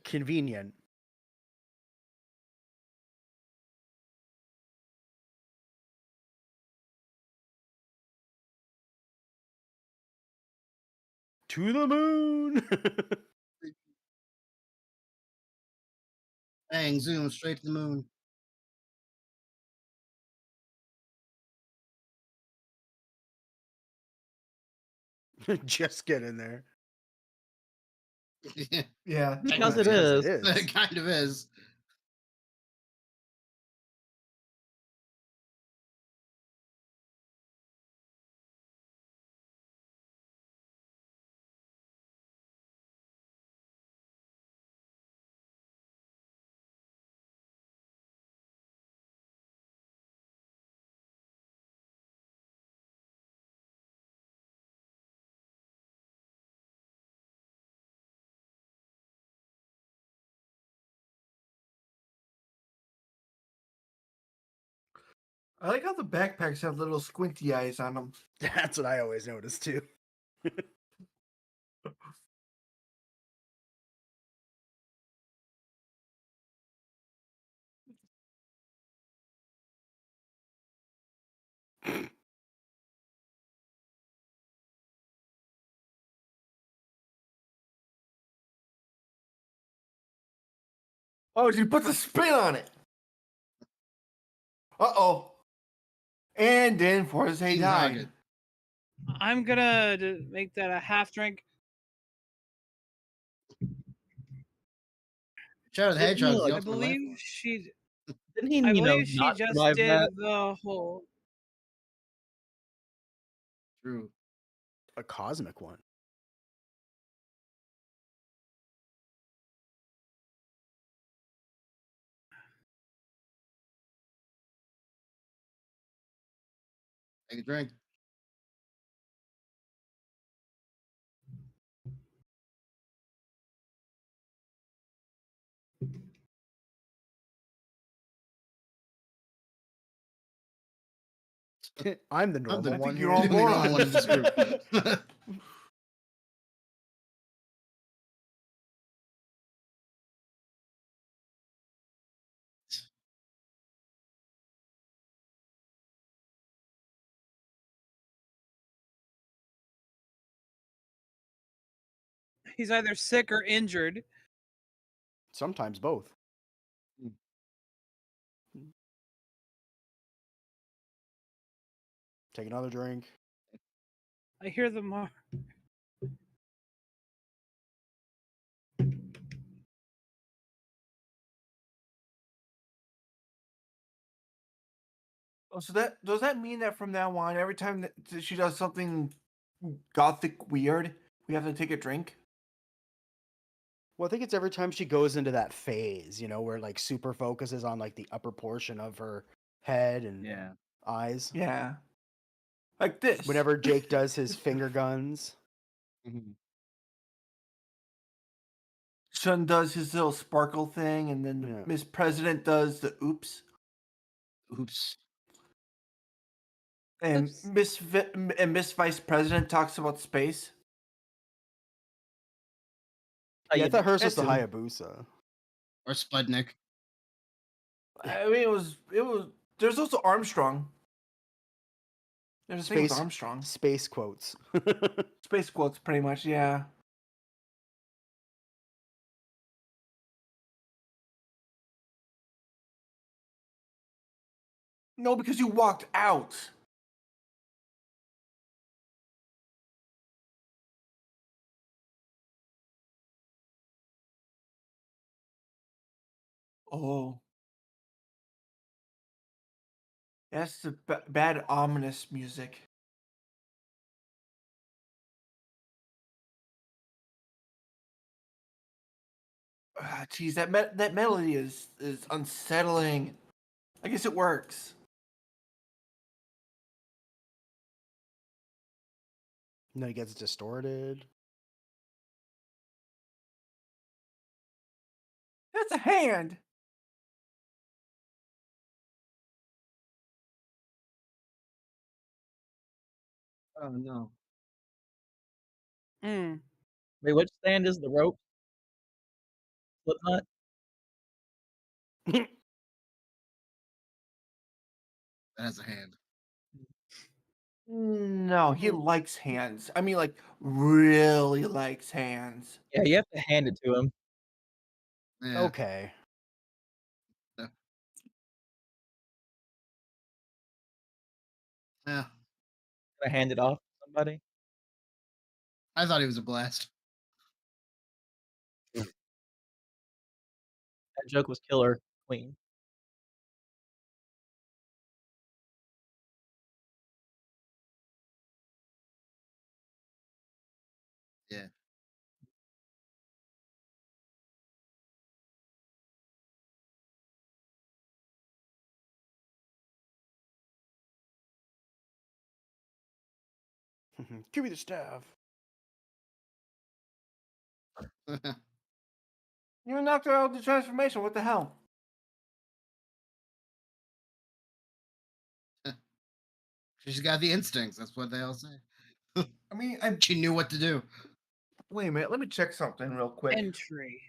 [SPEAKER 1] Convenient. To the moon.
[SPEAKER 5] Bang, zoom straight to the moon.
[SPEAKER 1] Just get in there.
[SPEAKER 2] Yeah.
[SPEAKER 3] Because it
[SPEAKER 1] Because
[SPEAKER 3] is.
[SPEAKER 5] It kind of is.
[SPEAKER 2] I like how the backpacks have little squinty eyes on them.
[SPEAKER 1] That's what I always notice too.
[SPEAKER 2] Oh, she puts a spin on it. Uh-oh. And then Fourze
[SPEAKER 5] Team
[SPEAKER 2] died.
[SPEAKER 5] target.
[SPEAKER 4] I'm gonna make that a half drink.
[SPEAKER 5] Shadow the
[SPEAKER 3] Didn't he,
[SPEAKER 5] Hedgehog's the
[SPEAKER 3] like-
[SPEAKER 4] I
[SPEAKER 5] ultimate life
[SPEAKER 4] believe
[SPEAKER 5] form.
[SPEAKER 4] she.
[SPEAKER 3] Didn't he,
[SPEAKER 4] I
[SPEAKER 3] you know,
[SPEAKER 4] believe she
[SPEAKER 3] not
[SPEAKER 4] just
[SPEAKER 3] survive
[SPEAKER 4] did
[SPEAKER 3] that?
[SPEAKER 4] the whole.
[SPEAKER 5] True.
[SPEAKER 1] A cosmic one.
[SPEAKER 5] Take a drink.
[SPEAKER 1] I'm the
[SPEAKER 5] I'm
[SPEAKER 1] normal
[SPEAKER 5] the,
[SPEAKER 1] one
[SPEAKER 2] you're
[SPEAKER 1] here.
[SPEAKER 2] all
[SPEAKER 5] the only normal
[SPEAKER 2] morons.
[SPEAKER 5] one in this group.
[SPEAKER 4] He's either sick or injured.
[SPEAKER 1] Sometimes both. Take another drink.
[SPEAKER 4] I hear them more.
[SPEAKER 2] Oh, so that does that mean that from now on, every time that she does something gothic weird, we have to take a drink?
[SPEAKER 1] Well, I think it's every time she goes into that phase, where like super focuses on like the upper portion of her head and
[SPEAKER 3] Yeah.
[SPEAKER 1] eyes.
[SPEAKER 2] Yeah. Like this.
[SPEAKER 1] Whenever Jake does his finger guns.
[SPEAKER 5] Mhm.
[SPEAKER 2] Shun does his little sparkle thing, and then
[SPEAKER 1] Yeah.
[SPEAKER 2] Miss President does the oops.
[SPEAKER 5] Oops.
[SPEAKER 2] And
[SPEAKER 4] Oops.
[SPEAKER 2] Miss Vice President talks about space.
[SPEAKER 1] Yeah, I thought hers was
[SPEAKER 2] That
[SPEAKER 1] the
[SPEAKER 2] too.
[SPEAKER 1] Hayabusa.
[SPEAKER 5] Or Sputnik.
[SPEAKER 2] I mean, it was. There's also Armstrong. There's a thing with
[SPEAKER 1] Space
[SPEAKER 2] Armstrong.
[SPEAKER 1] space quotes.
[SPEAKER 2] Space quotes, pretty much. Yeah. No, because you walked out. Oh. That's the bad ominous music. Geez, that melody is unsettling. I guess it works.
[SPEAKER 1] And then it gets distorted.
[SPEAKER 2] That's a hand.
[SPEAKER 3] Oh no.
[SPEAKER 4] Mm.
[SPEAKER 3] Wait, which stand is the rope? Slipknot?
[SPEAKER 5] That has a hand.
[SPEAKER 2] No, he
[SPEAKER 4] Mhm.
[SPEAKER 2] likes hands. I mean, like, really likes hands.
[SPEAKER 3] Yeah, you have to hand it to him.
[SPEAKER 5] Yeah.
[SPEAKER 1] Okay.
[SPEAKER 5] Yeah.
[SPEAKER 3] Gotta hand it off to somebody.
[SPEAKER 5] I thought he was a blast.
[SPEAKER 3] That joke was killer queen.
[SPEAKER 5] Yeah.
[SPEAKER 1] Give me the staff.
[SPEAKER 2] You knocked her out of the transformation. What the hell?
[SPEAKER 5] She's got the instincts. That's what they all say.
[SPEAKER 2] I mean,
[SPEAKER 5] She knew what to do.
[SPEAKER 2] wait a minute. Let me check something real quick.
[SPEAKER 4] Entry.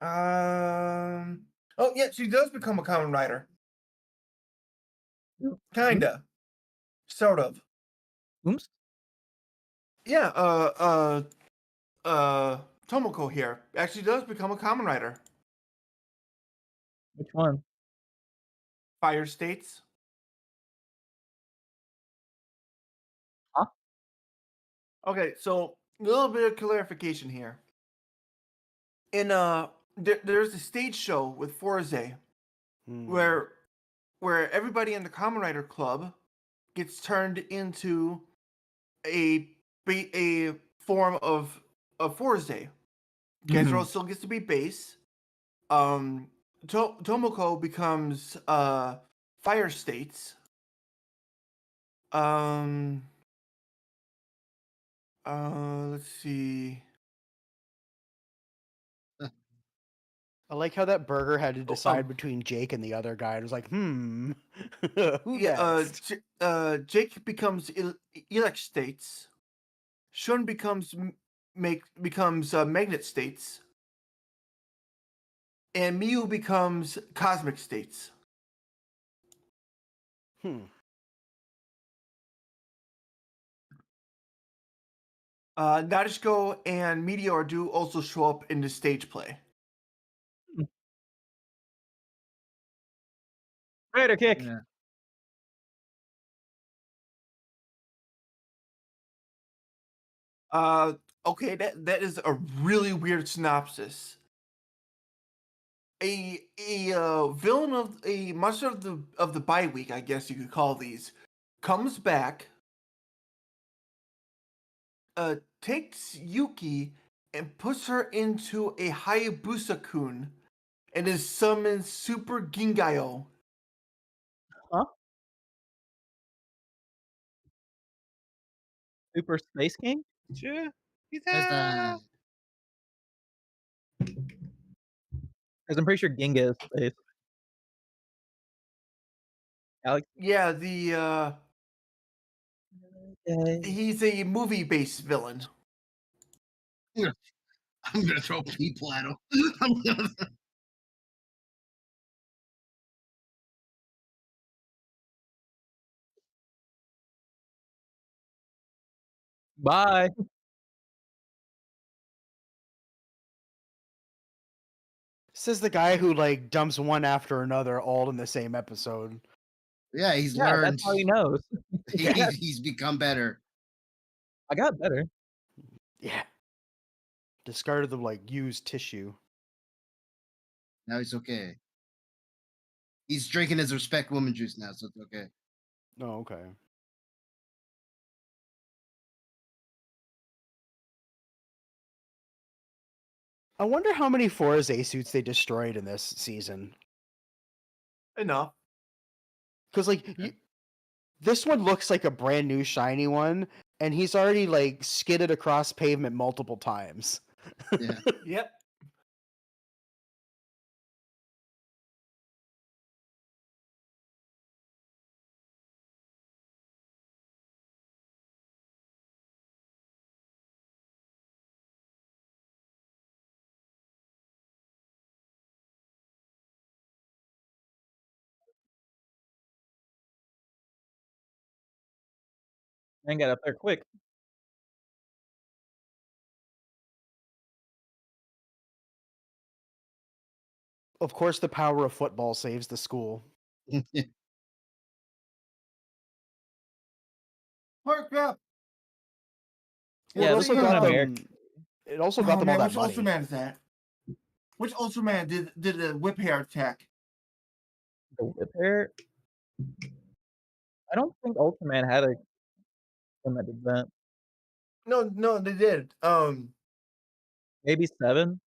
[SPEAKER 2] Oh yeah, she does become a common rider. Kinda. Sort of.
[SPEAKER 3] Ooms?
[SPEAKER 2] Yeah. Tomoko here actually does become a common rider.
[SPEAKER 3] Which one?
[SPEAKER 2] Fire states.
[SPEAKER 3] Huh?
[SPEAKER 2] Okay, so a little bit of clarification here. In there's a stage show with Fourze
[SPEAKER 1] Hmm.
[SPEAKER 2] where everybody in the Kamen Rider Club gets turned into a form of Fourze. Genzro still gets to be base. Tomoko becomes fire states. Let's see.
[SPEAKER 1] I like how that burger had to decide
[SPEAKER 2] um,
[SPEAKER 1] between Jake and the other guy. It was like, who
[SPEAKER 2] Yeah,
[SPEAKER 1] next?
[SPEAKER 2] Jake becomes elect states. Shun becomes magnet states, and Miu becomes cosmic states.
[SPEAKER 1] Hmm.
[SPEAKER 2] Nadeshiko and Meteor do also show up in the stage play.
[SPEAKER 3] Rider kick.
[SPEAKER 5] Yeah.
[SPEAKER 2] Okay, that is a really weird synopsis. A villain of a monster of the bye week, I guess you could call these, comes back, takes Yuki and puts her into a Hayabusa-kun and is summoned Super Gingayo.
[SPEAKER 3] Huh? Super Space King?
[SPEAKER 4] Sure.
[SPEAKER 5] That's the
[SPEAKER 3] Because I'm pretty sure Ginga is space. Alex.
[SPEAKER 2] Yeah, the
[SPEAKER 3] Okay.
[SPEAKER 2] he's a movie-based villain.
[SPEAKER 5] I'm gonna throw people at him. I'm gonna-
[SPEAKER 3] Bye.
[SPEAKER 1] This is the guy who like dumps one after another all in the same episode.
[SPEAKER 5] yeah, he's
[SPEAKER 3] Yeah,
[SPEAKER 5] learned.
[SPEAKER 3] that's how he knows.
[SPEAKER 5] He's become better.
[SPEAKER 3] I got better.
[SPEAKER 1] Yeah. Discarded the like used tissue.
[SPEAKER 5] Now he's okay. He's drinking his respect woman juice now, so it's okay.
[SPEAKER 1] Oh, okay. I wonder how many Fourze suits they destroyed in this season.
[SPEAKER 2] Enough.
[SPEAKER 1] Because like this one looks like a brand new shiny one, and he's already like skidded across pavement multiple times.
[SPEAKER 5] Yeah.
[SPEAKER 2] Yep.
[SPEAKER 3] Man got up there quick.
[SPEAKER 1] Of course, the power of football saves the school.
[SPEAKER 2] Holy crap!
[SPEAKER 3] Yeah,
[SPEAKER 1] It
[SPEAKER 3] this
[SPEAKER 1] also
[SPEAKER 3] was an
[SPEAKER 1] got
[SPEAKER 3] American.
[SPEAKER 1] them. It also got
[SPEAKER 2] Oh
[SPEAKER 1] them all
[SPEAKER 2] man,
[SPEAKER 1] that
[SPEAKER 2] which
[SPEAKER 1] money.
[SPEAKER 2] Ultraman is that? Which Ultraman did the whip hair attack?
[SPEAKER 3] The whip hair. I don't think Ultraman had a one that did that.
[SPEAKER 2] No, they did.
[SPEAKER 3] Maybe 7.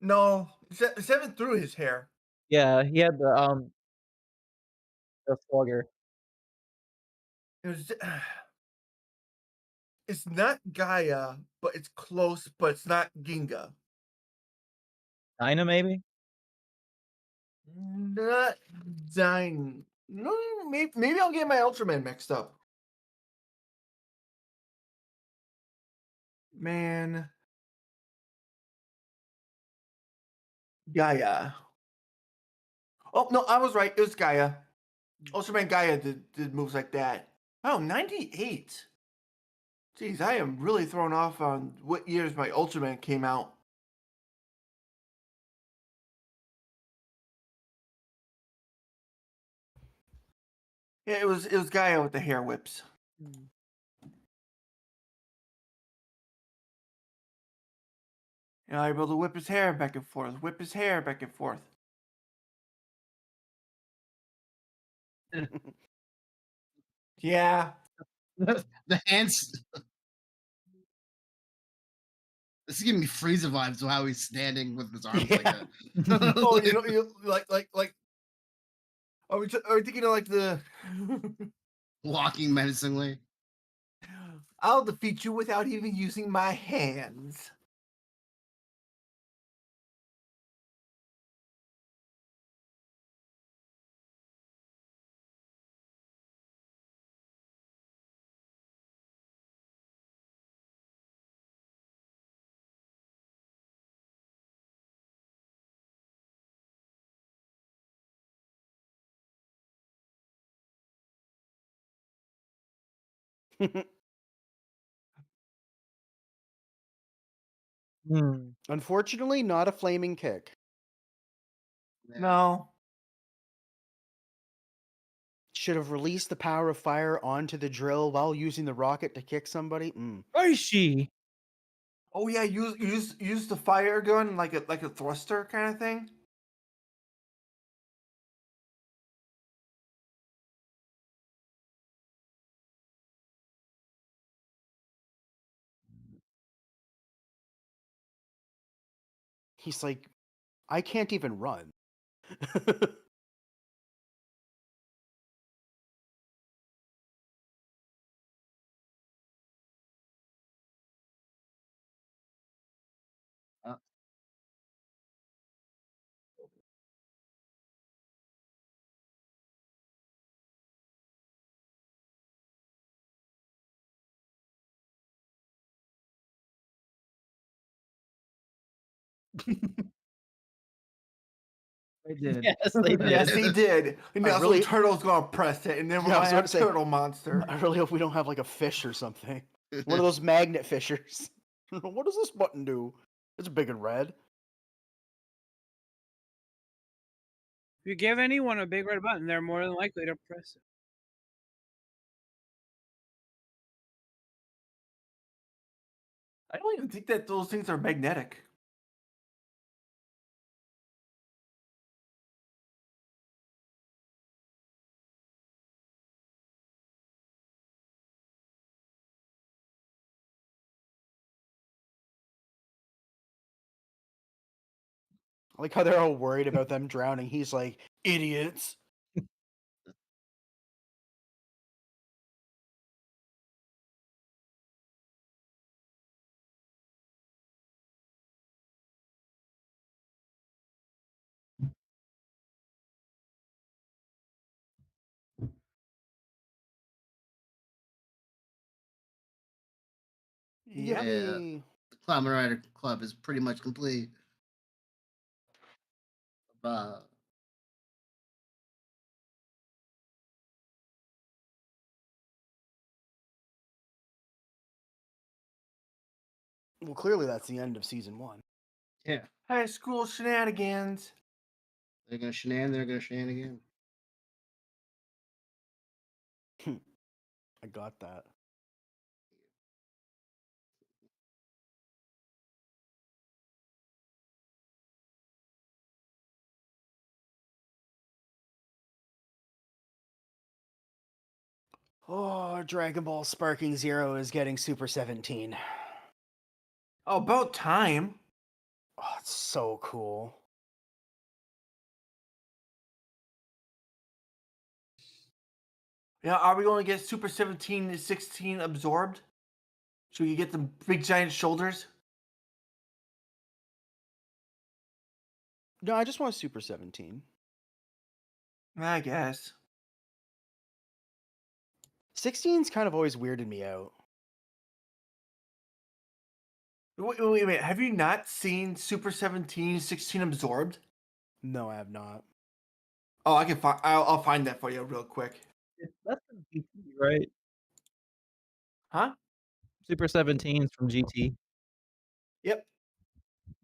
[SPEAKER 2] No, Seven threw his hair.
[SPEAKER 3] Yeah, he had the slugger.
[SPEAKER 2] It was. It's not Gaia, but it's close. But it's not Ginga.
[SPEAKER 3] Dinah maybe.
[SPEAKER 2] Not Dying. No, maybe I'll get my Ultraman mixed up. Man, Gaia. Oh no, I was right. It was Gaia. Ultraman Gaia did moves like that. Oh, 98. Jeez, I am really thrown off on what years my Ultraman came out. Yeah, it was Gaia with the hair whips. You know, able to whip his hair back and forth, whip his hair back and forth. Yeah.
[SPEAKER 5] The hands. This is giving me Fourze vibes of how he's standing with his arms like
[SPEAKER 1] Yeah.
[SPEAKER 5] that.
[SPEAKER 2] Oh, you like. Are we thinking of like the?
[SPEAKER 5] Walking menacingly.
[SPEAKER 2] I'll defeat you without even using my hands.
[SPEAKER 3] Hmm.
[SPEAKER 1] Unfortunately, not a flaming kick.
[SPEAKER 5] Yeah.
[SPEAKER 2] No.
[SPEAKER 1] Should have released the power of fire onto the drill while using the rocket to kick somebody.
[SPEAKER 3] Rishi.
[SPEAKER 2] Oh yeah, use the fire gun like a thruster kind of thing.
[SPEAKER 1] He's like, I can't even run.
[SPEAKER 5] Uh,
[SPEAKER 3] They did.
[SPEAKER 4] Yes, they did.
[SPEAKER 2] Yes, he did. And
[SPEAKER 1] I
[SPEAKER 2] now
[SPEAKER 1] really-
[SPEAKER 2] some turtle's gonna press it, and then we're
[SPEAKER 1] Yeah, I
[SPEAKER 2] gonna
[SPEAKER 1] was about
[SPEAKER 2] have
[SPEAKER 1] to say-
[SPEAKER 2] turtle monster.
[SPEAKER 1] I really hope we don't have like a fish or something. One of those magnet fishers. What does this button do? It's big and red.
[SPEAKER 4] If you give anyone a big red button, they're more than likely to press it.
[SPEAKER 2] I don't even think that those things are magnetic.
[SPEAKER 1] I like how they're all worried about them drowning. He's like, idiots.
[SPEAKER 2] Yep.
[SPEAKER 1] Yummy.
[SPEAKER 5] the Kamen Rider Club is pretty much complete.
[SPEAKER 1] Well, clearly that's the end of season 1.
[SPEAKER 5] Yeah.
[SPEAKER 2] High school shenanigans.
[SPEAKER 5] They're gonna shenan, they're gonna shenan again.
[SPEAKER 1] I got that. Oh, Dragon Ball Sparking Zero is getting Super 17.
[SPEAKER 2] Oh, about time.
[SPEAKER 1] Oh, it's so cool.
[SPEAKER 2] Yeah, are we going to get Super 17 to 16 absorbed? So you get the big giant shoulders?
[SPEAKER 1] No, I just want Super 17.
[SPEAKER 2] I guess.
[SPEAKER 1] 16's kind of always weirded me out.
[SPEAKER 2] Wait a minute. Have you not seen Super 17, 16 absorbed?
[SPEAKER 1] No, I have not.
[SPEAKER 2] Oh, I can find. I'll find that for you real quick.
[SPEAKER 3] That's from GT, right?
[SPEAKER 2] Huh?
[SPEAKER 3] Super 17's from GT.
[SPEAKER 2] Yep.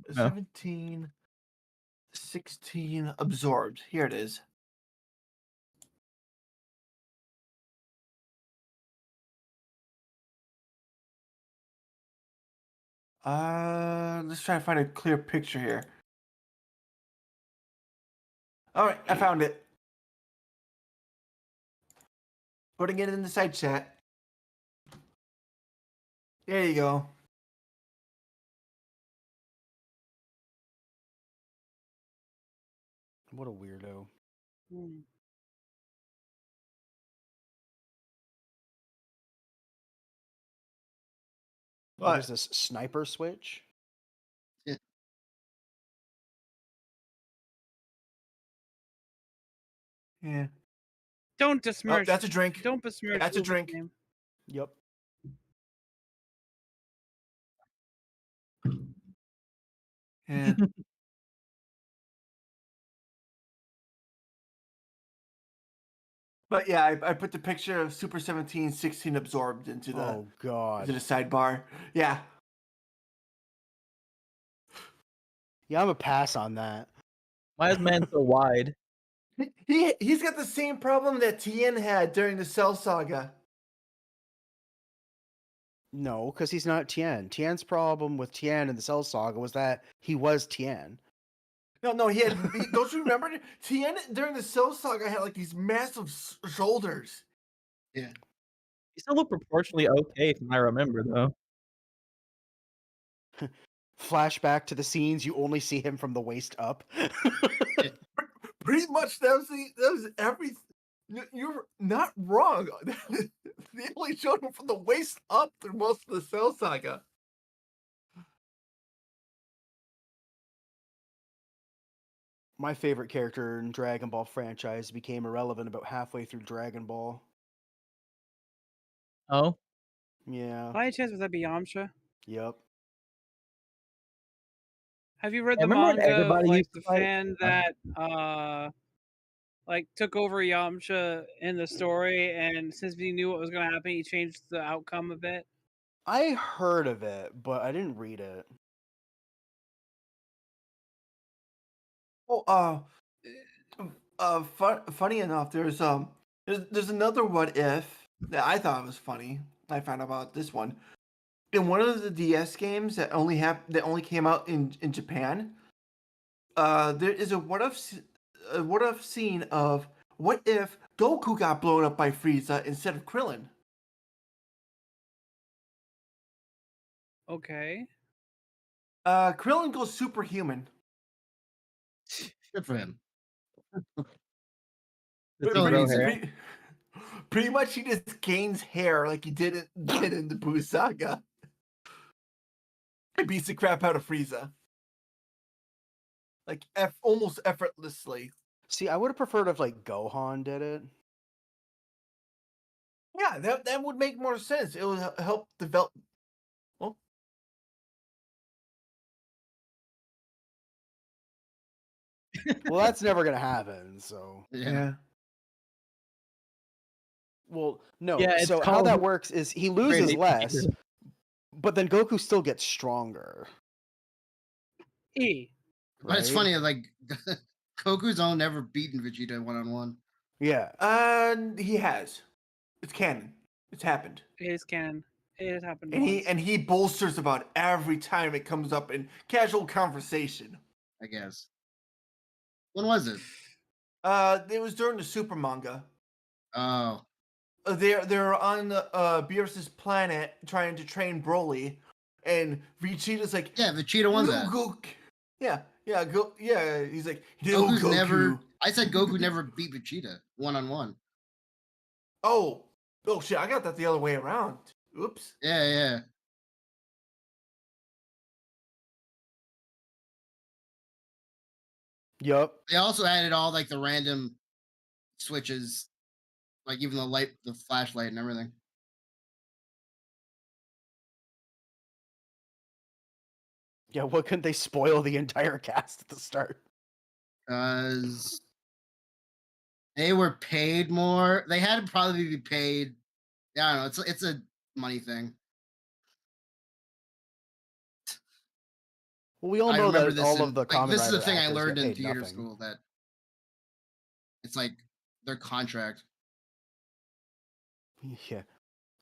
[SPEAKER 3] No.
[SPEAKER 2] 17, 16 absorbed. Here it is. Let's try to find a clear picture here. All right, I found it. Putting it in the side chat. There you go.
[SPEAKER 1] What a weirdo.
[SPEAKER 4] Hmm.
[SPEAKER 1] What is
[SPEAKER 2] But
[SPEAKER 1] this, sniper switch?
[SPEAKER 2] yeah.
[SPEAKER 4] Don't
[SPEAKER 2] Oh,
[SPEAKER 4] besmirch.
[SPEAKER 2] that's a drink.
[SPEAKER 4] Don't besmirch.
[SPEAKER 2] That's a
[SPEAKER 4] Uber's
[SPEAKER 2] drink.
[SPEAKER 4] name.
[SPEAKER 1] Yep.
[SPEAKER 2] Yeah. But yeah, I put the picture of Super 17/16 absorbed into the
[SPEAKER 1] Oh god.
[SPEAKER 2] sidebar. Yeah.
[SPEAKER 1] Yeah, I'm a pass on that.
[SPEAKER 3] Why is man so wide?
[SPEAKER 2] He's got the same problem that Tien had during the Cell Saga.
[SPEAKER 1] No, because he's not Tien. Tien's problem with Tien in the Cell Saga was that he was Tien.
[SPEAKER 2] No, he had. Don't you remember? Tien during the Cell Saga had like these massive shoulders.
[SPEAKER 5] Yeah.
[SPEAKER 3] He still looked proportionally okay, from what I remember, though.
[SPEAKER 1] Flashback to the scenes, you only see him from the waist up.
[SPEAKER 2] Pretty much that was everything. You're not wrong. They only showed him from the waist up through most of the Cell Saga.
[SPEAKER 1] My favorite character in Dragon Ball franchise became irrelevant about halfway through Dragon Ball.
[SPEAKER 3] Oh,
[SPEAKER 1] Yeah.
[SPEAKER 4] By any chance, would that be Yamcha?
[SPEAKER 1] Yep.
[SPEAKER 4] Have you read
[SPEAKER 3] I
[SPEAKER 4] the
[SPEAKER 3] remember when
[SPEAKER 4] manga of
[SPEAKER 3] everybody
[SPEAKER 4] like
[SPEAKER 3] used
[SPEAKER 4] the
[SPEAKER 3] to fight.
[SPEAKER 4] fan that like took over Yamcha in the story, and since he knew what was going to happen, he changed the outcome of it?
[SPEAKER 1] I heard of it, but I didn't read it.
[SPEAKER 2] Oh, funny enough, there's another what if that I thought was funny. I found out about this one in one of the DS games that only came out in Japan. There is a what if scene of what if Goku got blown up by Frieza instead of Krillin.
[SPEAKER 4] Okay.
[SPEAKER 2] Krillin goes superhuman.
[SPEAKER 5] Good for him.
[SPEAKER 3] Does
[SPEAKER 5] So
[SPEAKER 3] he grow
[SPEAKER 5] needs it.
[SPEAKER 3] hair?
[SPEAKER 2] Pretty much, he just gains hair like he did in the Buu Saga. He beats the crap out of Frieza, like almost effortlessly.
[SPEAKER 1] See, I would have preferred if like Gohan did it.
[SPEAKER 2] Yeah, that would make more sense. It would help develop. Well,
[SPEAKER 1] Well, that's never gonna happen. So,
[SPEAKER 5] Yeah.
[SPEAKER 1] well, no.
[SPEAKER 3] Yeah, it's
[SPEAKER 1] So how
[SPEAKER 3] called
[SPEAKER 1] that works is he loses
[SPEAKER 3] Great
[SPEAKER 1] less,
[SPEAKER 3] Vegeta.
[SPEAKER 1] but then Goku still gets stronger.
[SPEAKER 4] E.
[SPEAKER 5] But it's
[SPEAKER 1] Right?
[SPEAKER 5] funny, like Goku's all never beaten Vegeta 1-on-1.
[SPEAKER 1] Yeah.
[SPEAKER 2] he has. It's canon. It's happened.
[SPEAKER 4] It is canon. It has happened
[SPEAKER 2] And
[SPEAKER 4] once.
[SPEAKER 2] he bolsters about every time it comes up in casual conversation.
[SPEAKER 5] I guess. When was it?
[SPEAKER 2] It was during the Super manga.
[SPEAKER 5] Oh.
[SPEAKER 2] They're on Beerus's planet trying to train Broly, and Vegeta's like,
[SPEAKER 5] Yeah, Vegeta won
[SPEAKER 2] "No,
[SPEAKER 5] that.
[SPEAKER 2] Goku." Yeah. He's like, "No,
[SPEAKER 5] Goku's
[SPEAKER 2] Goku."
[SPEAKER 5] never. I said Goku never beat Vegeta 1-on-1.
[SPEAKER 2] Oh shit! I got that the other way around. Oops.
[SPEAKER 5] Yeah.
[SPEAKER 1] Yep.
[SPEAKER 5] They also added all like the random switches, like even the flashlight and everything.
[SPEAKER 1] Yeah. What couldn't they spoil the entire cast at the start?
[SPEAKER 5] Because they were paid more. They had to probably be paid. I don't know. It's a money thing.
[SPEAKER 1] Well, we all
[SPEAKER 5] I
[SPEAKER 1] know
[SPEAKER 5] remember
[SPEAKER 1] that
[SPEAKER 5] this.
[SPEAKER 1] all of the
[SPEAKER 5] Like,
[SPEAKER 1] Kamen
[SPEAKER 5] this is the
[SPEAKER 1] Rider
[SPEAKER 5] thing I
[SPEAKER 1] actors
[SPEAKER 5] learned
[SPEAKER 1] get
[SPEAKER 5] in
[SPEAKER 1] paid
[SPEAKER 5] theater
[SPEAKER 1] nothing.
[SPEAKER 5] school, that it's like their contract.
[SPEAKER 1] Yeah.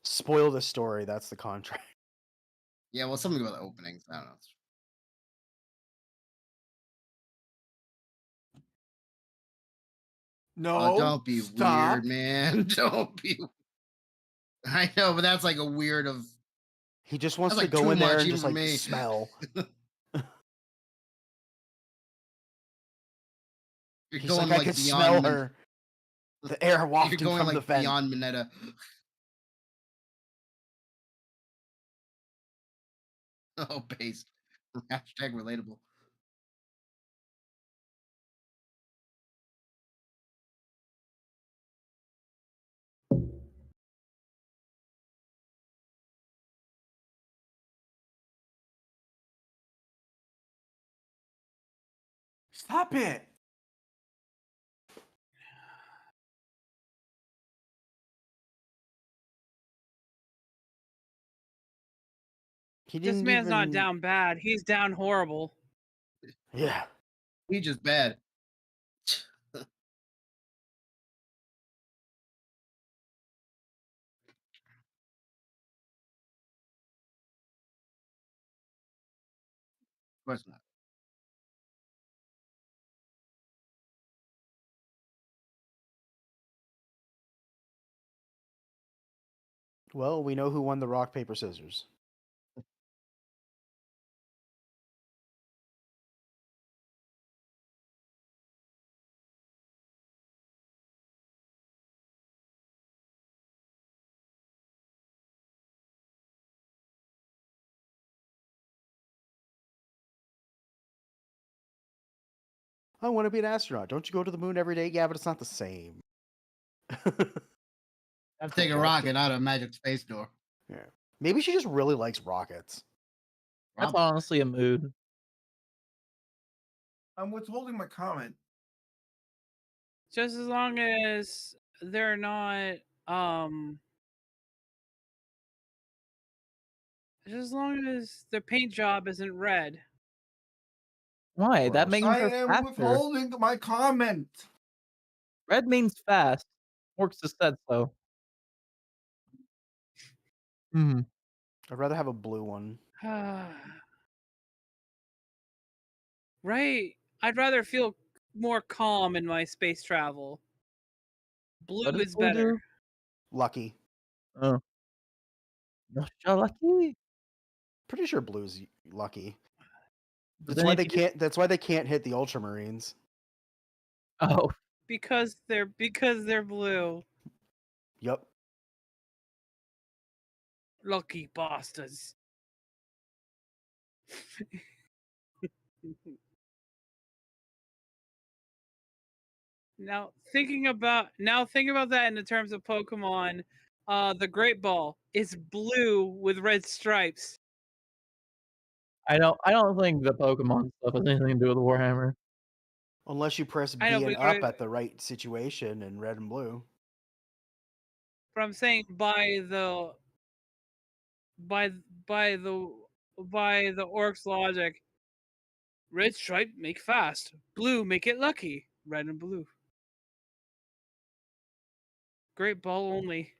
[SPEAKER 1] Spoil the story. That's the contract.
[SPEAKER 5] Yeah, well, something about the openings. I don't know.
[SPEAKER 2] No.
[SPEAKER 5] Oh, don't be
[SPEAKER 2] stop.
[SPEAKER 5] weird, man. Don't be. I know, but that's like a weird of.
[SPEAKER 1] He just wants
[SPEAKER 5] That's
[SPEAKER 1] to
[SPEAKER 5] like
[SPEAKER 1] go
[SPEAKER 5] too
[SPEAKER 1] in there
[SPEAKER 5] much
[SPEAKER 1] and
[SPEAKER 5] even
[SPEAKER 1] just
[SPEAKER 5] for
[SPEAKER 1] like
[SPEAKER 5] me.
[SPEAKER 1] smell.
[SPEAKER 5] You're
[SPEAKER 1] He's
[SPEAKER 5] going
[SPEAKER 1] like, I
[SPEAKER 5] like
[SPEAKER 1] could smell
[SPEAKER 5] beyond.
[SPEAKER 1] her. The air
[SPEAKER 5] You're
[SPEAKER 1] wafting
[SPEAKER 5] going
[SPEAKER 1] from the
[SPEAKER 5] like
[SPEAKER 1] vent.
[SPEAKER 5] beyond Mineta. Oh, based. Hashtag relatable.
[SPEAKER 2] Stop it.
[SPEAKER 1] He
[SPEAKER 4] This
[SPEAKER 1] didn't
[SPEAKER 4] man's not
[SPEAKER 1] even.
[SPEAKER 4] down bad. He's down horrible.
[SPEAKER 1] Yeah.
[SPEAKER 5] He just bad. Of course not.
[SPEAKER 1] Well, we know who won the rock, paper, scissors. I want to be an astronaut. Don't you go to the moon every day? Yeah, but it's not the same.
[SPEAKER 5] I'll take a rocket out of a magic space door.
[SPEAKER 1] Yeah. Maybe she just really likes rockets.
[SPEAKER 3] That's
[SPEAKER 5] Probably.
[SPEAKER 3] honestly a mood.
[SPEAKER 2] I'm withholding my comment.
[SPEAKER 4] Just as long as they're not just as long as their paint job isn't red.
[SPEAKER 3] Why? That
[SPEAKER 1] Gross.
[SPEAKER 3] makes
[SPEAKER 2] I
[SPEAKER 3] her
[SPEAKER 2] am
[SPEAKER 3] faster.
[SPEAKER 2] withholding my comment.
[SPEAKER 3] Red means fast. Orcs has said so. Hmm.
[SPEAKER 1] I'd rather have a blue one.
[SPEAKER 4] Right. I'd rather feel more calm in my space travel.
[SPEAKER 3] What
[SPEAKER 4] Blue
[SPEAKER 3] does
[SPEAKER 4] is
[SPEAKER 3] blue
[SPEAKER 4] better.
[SPEAKER 3] do?
[SPEAKER 1] Lucky.
[SPEAKER 3] Oh. You're lucky.
[SPEAKER 1] Pretty sure blue's lucky.
[SPEAKER 3] But
[SPEAKER 1] That's
[SPEAKER 3] then
[SPEAKER 1] why
[SPEAKER 3] if
[SPEAKER 1] they
[SPEAKER 3] you do-
[SPEAKER 1] can't. That's why they can't hit the Ultramarines.
[SPEAKER 3] Oh.
[SPEAKER 4] Because they're blue.
[SPEAKER 1] Yep.
[SPEAKER 4] Lucky bastards. Now thinking about that in the terms of Pokemon, the Great Ball is blue with red stripes.
[SPEAKER 3] I don't think the Pokemon stuff has anything to do with Warhammer.
[SPEAKER 1] Unless you press
[SPEAKER 4] I know,
[SPEAKER 1] B and
[SPEAKER 4] but
[SPEAKER 1] up at the right situation in red and blue.
[SPEAKER 4] But I'm saying by the orc's logic, red stripe make fast, blue make it lucky, red and blue. Great ball only.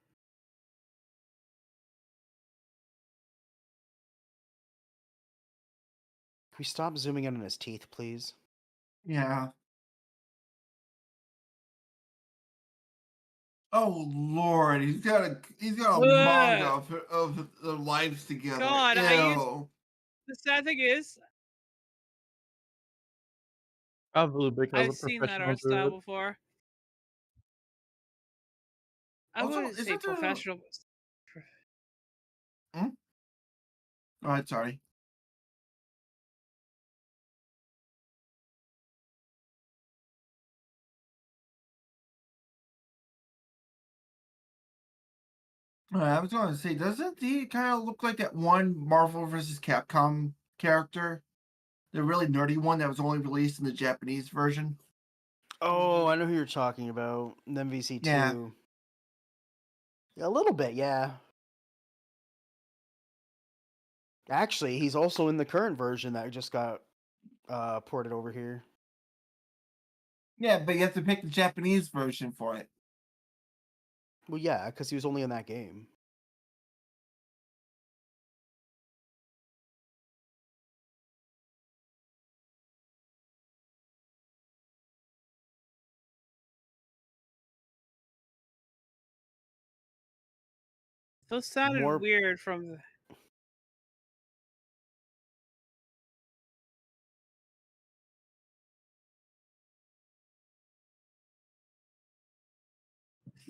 [SPEAKER 1] Can we stop zooming in on his teeth, please?
[SPEAKER 2] Yeah. Oh Lord, he's got a manga of the lives together.
[SPEAKER 4] God,
[SPEAKER 2] Ew.
[SPEAKER 4] the sad thing is,
[SPEAKER 3] Probably because
[SPEAKER 4] I've
[SPEAKER 3] of
[SPEAKER 4] seen that
[SPEAKER 3] professional
[SPEAKER 4] art style
[SPEAKER 3] druid.
[SPEAKER 4] before. I
[SPEAKER 2] Also,
[SPEAKER 4] wouldn't say
[SPEAKER 2] isn't there?
[SPEAKER 4] professional.
[SPEAKER 2] Hmm? All right, sorry. I was going to say, doesn't he kind of look like that one Marvel vs. Capcom character? The really nerdy one that was only released in the Japanese version?
[SPEAKER 1] Oh, I know who you're talking about. In MVC2.
[SPEAKER 2] Yeah.
[SPEAKER 1] A little bit, yeah. Actually, he's also in the current version that just got ported over here.
[SPEAKER 2] Yeah, but you have to pick the Japanese version for it.
[SPEAKER 1] Well, yeah, because he was only in that game.
[SPEAKER 4] Those sounded
[SPEAKER 1] More-
[SPEAKER 4] weird from the...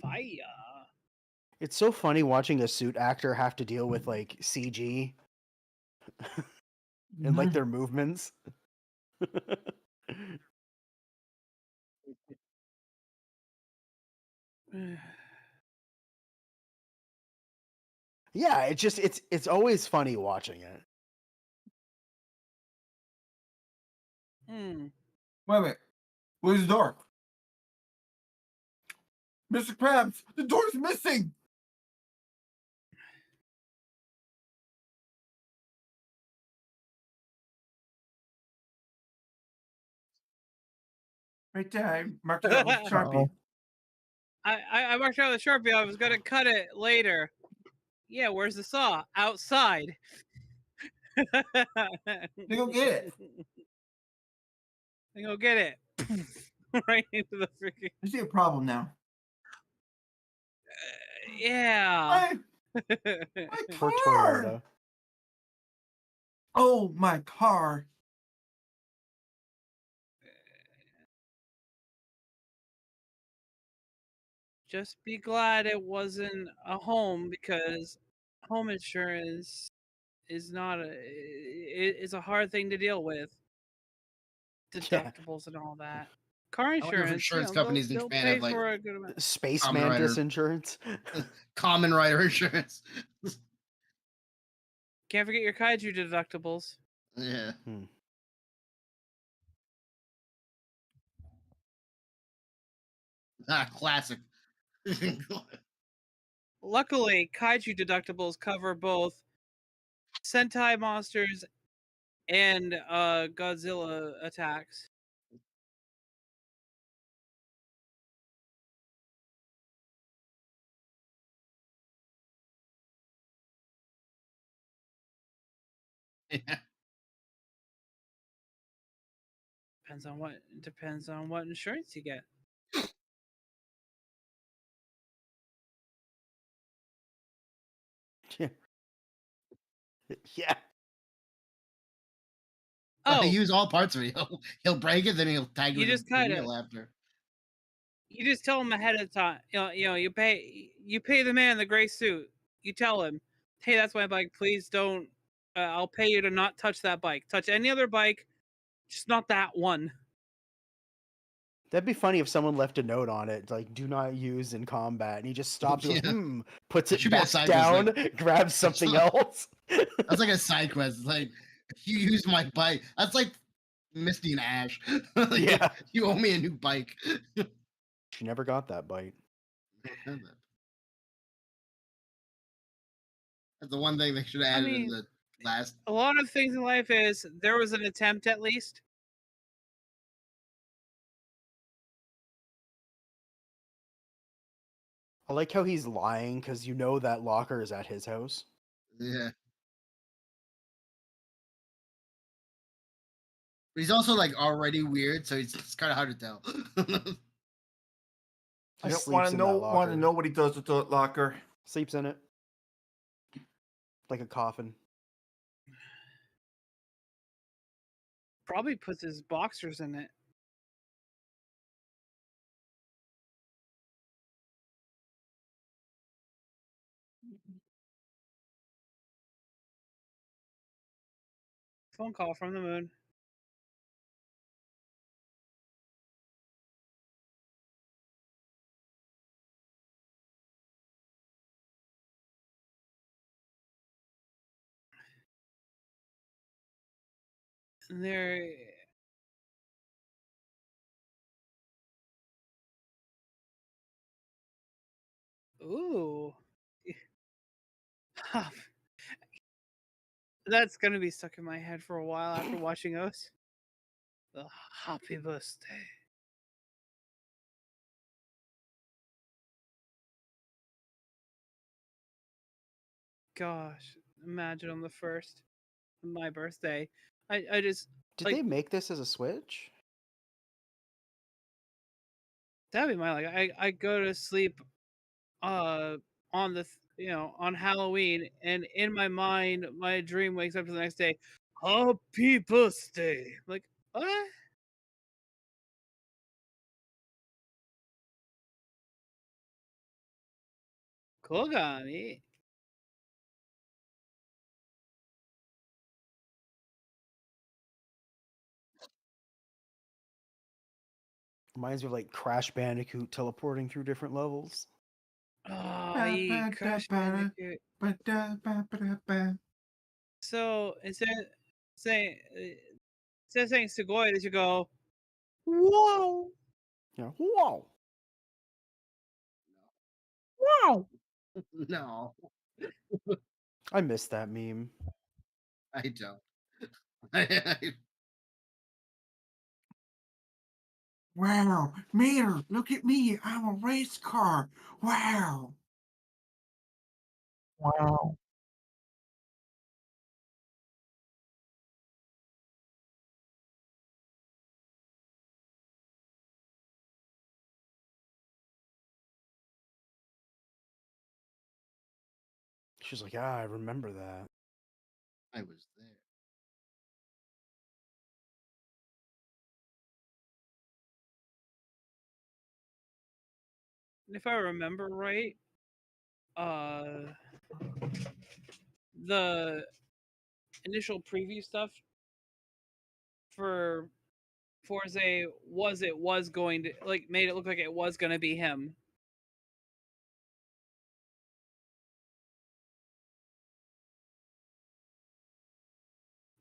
[SPEAKER 4] Fire.
[SPEAKER 1] It's so funny watching a suit actor have to deal with like CG and like
[SPEAKER 2] Mhm.
[SPEAKER 1] their movements. Yeah, it's always funny watching it.
[SPEAKER 4] Hmm.
[SPEAKER 2] Wait a minute. Where's the door? Mr. Krabs, the door's missing. Right there, I marked it out with Sharpie.
[SPEAKER 4] I marked out the Sharpie. I was gonna cut it later. Yeah, where's the saw? Outside.
[SPEAKER 2] Then go get it.
[SPEAKER 4] Then go get it. Right into the freaking.
[SPEAKER 2] I see a problem now.
[SPEAKER 4] Yeah.
[SPEAKER 2] My
[SPEAKER 1] For
[SPEAKER 2] car.
[SPEAKER 1] Toyota.
[SPEAKER 2] Oh, my car.
[SPEAKER 4] Just be glad it wasn't a home, because home insurance is not it's a hard thing to deal with.
[SPEAKER 1] Yeah.
[SPEAKER 4] Deductibles and all that. Car
[SPEAKER 5] I wonder if
[SPEAKER 4] insurance,
[SPEAKER 5] insurance companies
[SPEAKER 4] they'll
[SPEAKER 5] expand
[SPEAKER 4] pay
[SPEAKER 5] of, like,
[SPEAKER 4] for a good amount.
[SPEAKER 1] Space
[SPEAKER 5] Kamen Rider.
[SPEAKER 1] Mantis insurance.
[SPEAKER 5] Common rider insurance.
[SPEAKER 4] Can't forget your kaiju deductibles.
[SPEAKER 5] Yeah. Ah, classic.
[SPEAKER 4] Luckily, kaiju deductibles cover both Sentai monsters and Godzilla attacks.
[SPEAKER 5] Yeah.
[SPEAKER 4] Depends on what insurance you get.
[SPEAKER 1] Yeah. Yeah.
[SPEAKER 4] Oh,
[SPEAKER 5] He'll use all parts of it. He'll break it, then he'll tag
[SPEAKER 4] You
[SPEAKER 5] with
[SPEAKER 4] just
[SPEAKER 5] the
[SPEAKER 4] kinda-
[SPEAKER 5] wheel after.
[SPEAKER 4] you just tell them ahead of time. You pay the man in the gray suit. You tell him, "Hey, that's my bike. Please don't. I'll pay you to not touch that bike. Touch any other bike, just not that one."
[SPEAKER 1] That'd be funny if someone left a note on it, like "Do not use in combat," and he just stops, and goes,
[SPEAKER 5] Yeah.
[SPEAKER 1] puts
[SPEAKER 5] It
[SPEAKER 1] it
[SPEAKER 5] should be a
[SPEAKER 1] back
[SPEAKER 5] side quest,
[SPEAKER 1] down,
[SPEAKER 5] like-
[SPEAKER 1] grabs something else.
[SPEAKER 5] That's like a side quest. It's like, you use my bike. That's like Misty and Ash. Like,
[SPEAKER 1] Yeah.
[SPEAKER 5] You owe me a new bike.
[SPEAKER 1] She never got that bite.
[SPEAKER 5] That's the one thing they should have added in
[SPEAKER 4] mean,
[SPEAKER 5] the last.
[SPEAKER 4] A lot of things in life is there was an attempt at least.
[SPEAKER 1] I like how he's lying because you know that locker is at his house.
[SPEAKER 5] Yeah. But he's also like already weird, so it's kind of hard to tell.
[SPEAKER 2] I
[SPEAKER 1] He
[SPEAKER 2] don't
[SPEAKER 1] sleeps
[SPEAKER 2] want
[SPEAKER 1] in
[SPEAKER 2] to
[SPEAKER 1] that
[SPEAKER 2] know
[SPEAKER 1] locker.
[SPEAKER 2] what he does with the locker.
[SPEAKER 1] Sleeps in it. Like a coffin.
[SPEAKER 4] Probably puts his boxers in it. Phone call from the moon. And there. Ooh. That's gonna be stuck in my head for a while after watching those. The happy birthday. Gosh, imagine on the first, my birthday. I just
[SPEAKER 1] Did
[SPEAKER 4] like
[SPEAKER 1] they make this as a Switch?
[SPEAKER 4] that'd be my like. I go to sleep, on the on Halloween, and in my mind, my dream wakes up to the next day. Happy birthday! Like what? Kogami.
[SPEAKER 1] Reminds me of like Crash Bandicoot teleporting through different levels.
[SPEAKER 4] Oh, Crash Bandicoot. So saying instead of saying Sugoi, they should go, whoa,
[SPEAKER 1] Yeah. Whoa.
[SPEAKER 4] wow.
[SPEAKER 5] No,
[SPEAKER 1] I missed that meme.
[SPEAKER 5] I don't. I-
[SPEAKER 2] Wow, Mayor, look at me. I'm a race car. Wow.
[SPEAKER 3] Wow.
[SPEAKER 1] She's like, I remember that.
[SPEAKER 5] I was there.
[SPEAKER 4] If I remember right, the initial preview stuff for Fourze was going to like made it look like it was going to be him.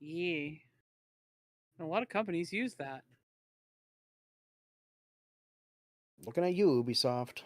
[SPEAKER 4] Yeah. A lot of companies use that.
[SPEAKER 1] Looking at you, Ubisoft.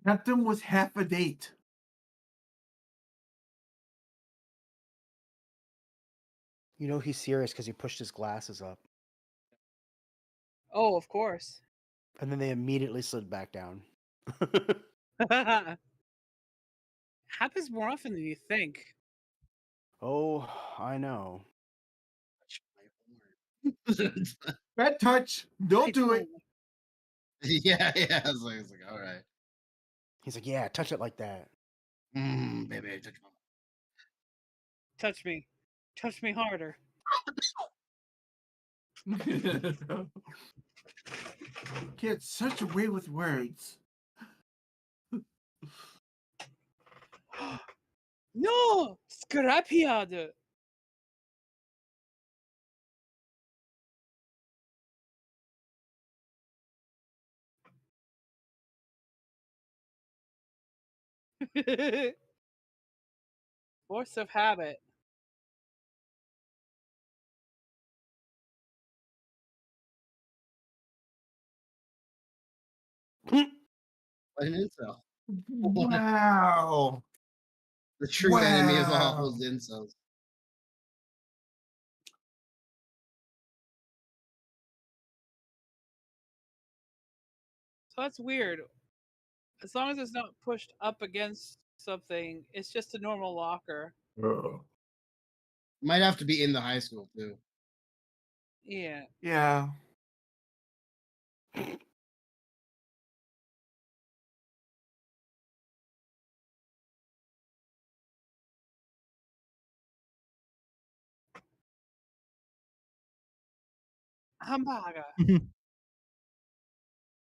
[SPEAKER 2] Anthem was half a date.
[SPEAKER 1] You know he's serious because he pushed his glasses up.
[SPEAKER 4] Oh, of course.
[SPEAKER 1] And then they immediately slid back down.
[SPEAKER 4] Happens more often than you think.
[SPEAKER 1] Oh, I know.
[SPEAKER 5] Touch my horn.
[SPEAKER 2] Bad touch.
[SPEAKER 4] I
[SPEAKER 2] Don't do it.
[SPEAKER 5] yeah. I was like, all right.
[SPEAKER 1] He's like, yeah, touch it like that.
[SPEAKER 5] Baby, touch my.
[SPEAKER 4] Touch me. Touch me harder.
[SPEAKER 2] Get such a way with words.
[SPEAKER 4] No! Scrapiade! Force of habit.
[SPEAKER 5] What an incel.
[SPEAKER 2] Wow.
[SPEAKER 5] The true enemy of all
[SPEAKER 2] Wow.
[SPEAKER 5] was incels.
[SPEAKER 4] So that's weird. As long as it's not pushed up against something, it's just a normal locker.
[SPEAKER 5] Might have to be in the high school too.
[SPEAKER 4] Yeah.
[SPEAKER 2] Yeah.
[SPEAKER 4] Hamburger.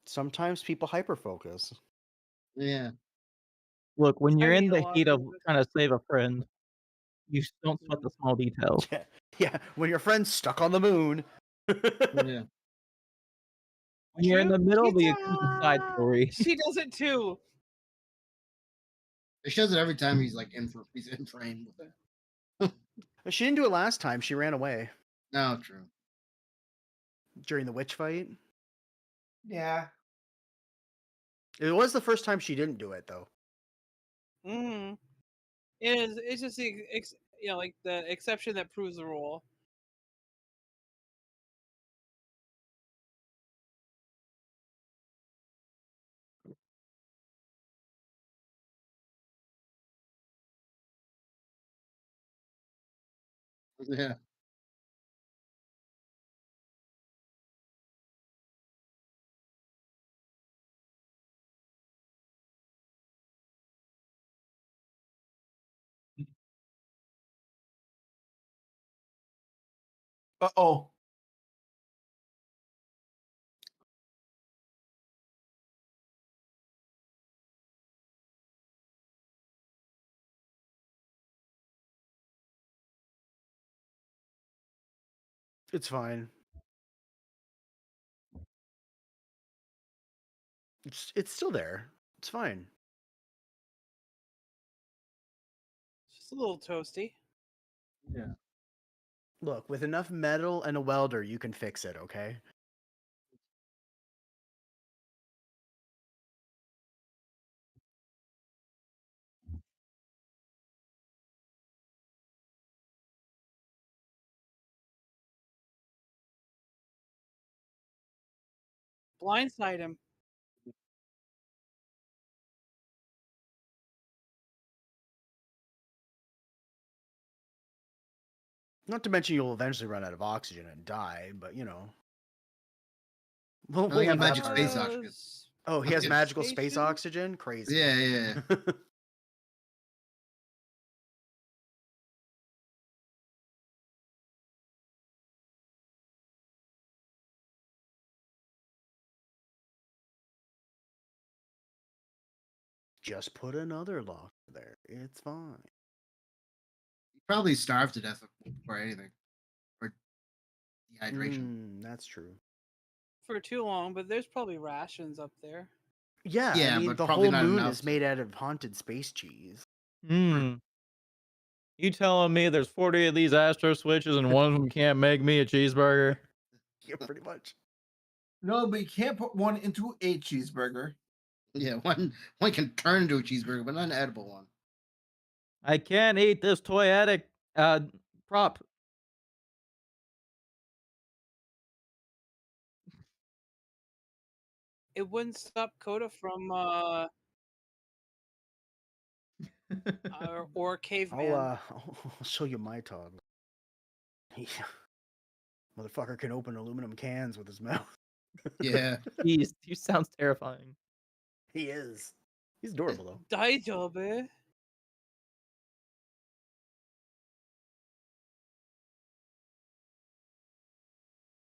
[SPEAKER 1] Sometimes people hyperfocus.
[SPEAKER 5] Yeah.
[SPEAKER 3] Look, when you're
[SPEAKER 4] I
[SPEAKER 3] in
[SPEAKER 4] mean, a
[SPEAKER 3] the
[SPEAKER 4] lot
[SPEAKER 3] heat
[SPEAKER 4] of
[SPEAKER 3] of
[SPEAKER 4] people-
[SPEAKER 3] trying to save a friend, you don't sweat the small details.
[SPEAKER 1] Yeah, yeah. When your friend's stuck on the moon.
[SPEAKER 5] Yeah.
[SPEAKER 3] When you're in the middle of the
[SPEAKER 4] Cheetah!
[SPEAKER 3] side story,
[SPEAKER 4] She does it too.
[SPEAKER 5] It shows it every time he's like he's in frame with it.
[SPEAKER 1] She didn't do it last time. She ran away
[SPEAKER 5] No, true.
[SPEAKER 1] during the witch fight.
[SPEAKER 2] Yeah.
[SPEAKER 1] It was the first time she didn't do it though.
[SPEAKER 4] Mm-hmm. It's just the like the exception that proves the rule.
[SPEAKER 5] Yeah.
[SPEAKER 2] Uh-oh.
[SPEAKER 1] It's fine. It's still there. It's fine.
[SPEAKER 4] Just a little toasty.
[SPEAKER 3] Yeah.
[SPEAKER 1] Look, with enough metal and a welder, you can fix it, okay?
[SPEAKER 4] Blindside him.
[SPEAKER 1] Not to mention you'll eventually run out of oxygen and die, but you know.
[SPEAKER 5] Oh, they got
[SPEAKER 1] leave that
[SPEAKER 5] magic
[SPEAKER 1] part
[SPEAKER 5] space
[SPEAKER 1] out.
[SPEAKER 5] oxygen.
[SPEAKER 1] Oh, he has
[SPEAKER 5] Okay.
[SPEAKER 1] magical space
[SPEAKER 4] Station?
[SPEAKER 1] oxygen? Crazy.
[SPEAKER 5] Yeah, yeah.
[SPEAKER 1] Just put another lock there. It's fine.
[SPEAKER 5] Probably starved to death before anything, or dehydration.
[SPEAKER 1] That's true.
[SPEAKER 4] For too long, but there's probably rations up there.
[SPEAKER 1] Yeah, I
[SPEAKER 5] Yeah,
[SPEAKER 1] mean,
[SPEAKER 5] but
[SPEAKER 1] the
[SPEAKER 5] probably
[SPEAKER 1] whole
[SPEAKER 5] not
[SPEAKER 1] moon
[SPEAKER 5] enough
[SPEAKER 1] is
[SPEAKER 5] to-
[SPEAKER 1] made out of haunted space cheese.
[SPEAKER 3] Hmm. You telling me there's 40 of these Astro switches and one of them can't make me a cheeseburger?
[SPEAKER 1] Yeah, pretty much.
[SPEAKER 2] No, but you can't put one into a cheeseburger.
[SPEAKER 5] Yeah, one can turn into a cheeseburger, but not an edible one.
[SPEAKER 3] I can't eat this toyetic prop.
[SPEAKER 4] It wouldn't stop Coda from or caveman.
[SPEAKER 1] I'll show you my toddler. He, motherfucker can open aluminum cans with his mouth.
[SPEAKER 5] Yeah.
[SPEAKER 3] Jeez, you sounds terrifying.
[SPEAKER 1] He is. He's adorable though.
[SPEAKER 4] Daijobu.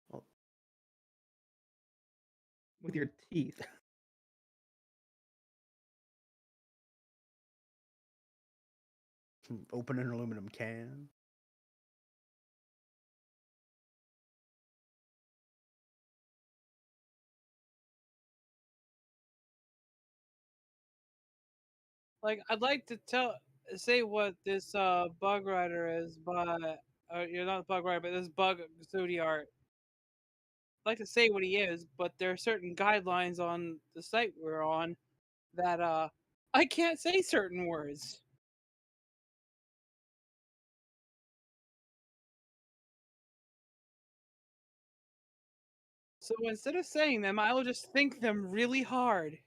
[SPEAKER 1] Well,
[SPEAKER 3] With your teeth.
[SPEAKER 1] open an aluminum can.
[SPEAKER 4] Like I'd like to say what this bug rider is, but you're not bug rider, but this bug Zodiart. I'd like to say what he is, but there are certain guidelines on the site we're on that I can't say certain words. So instead of saying them, I will just think them really hard.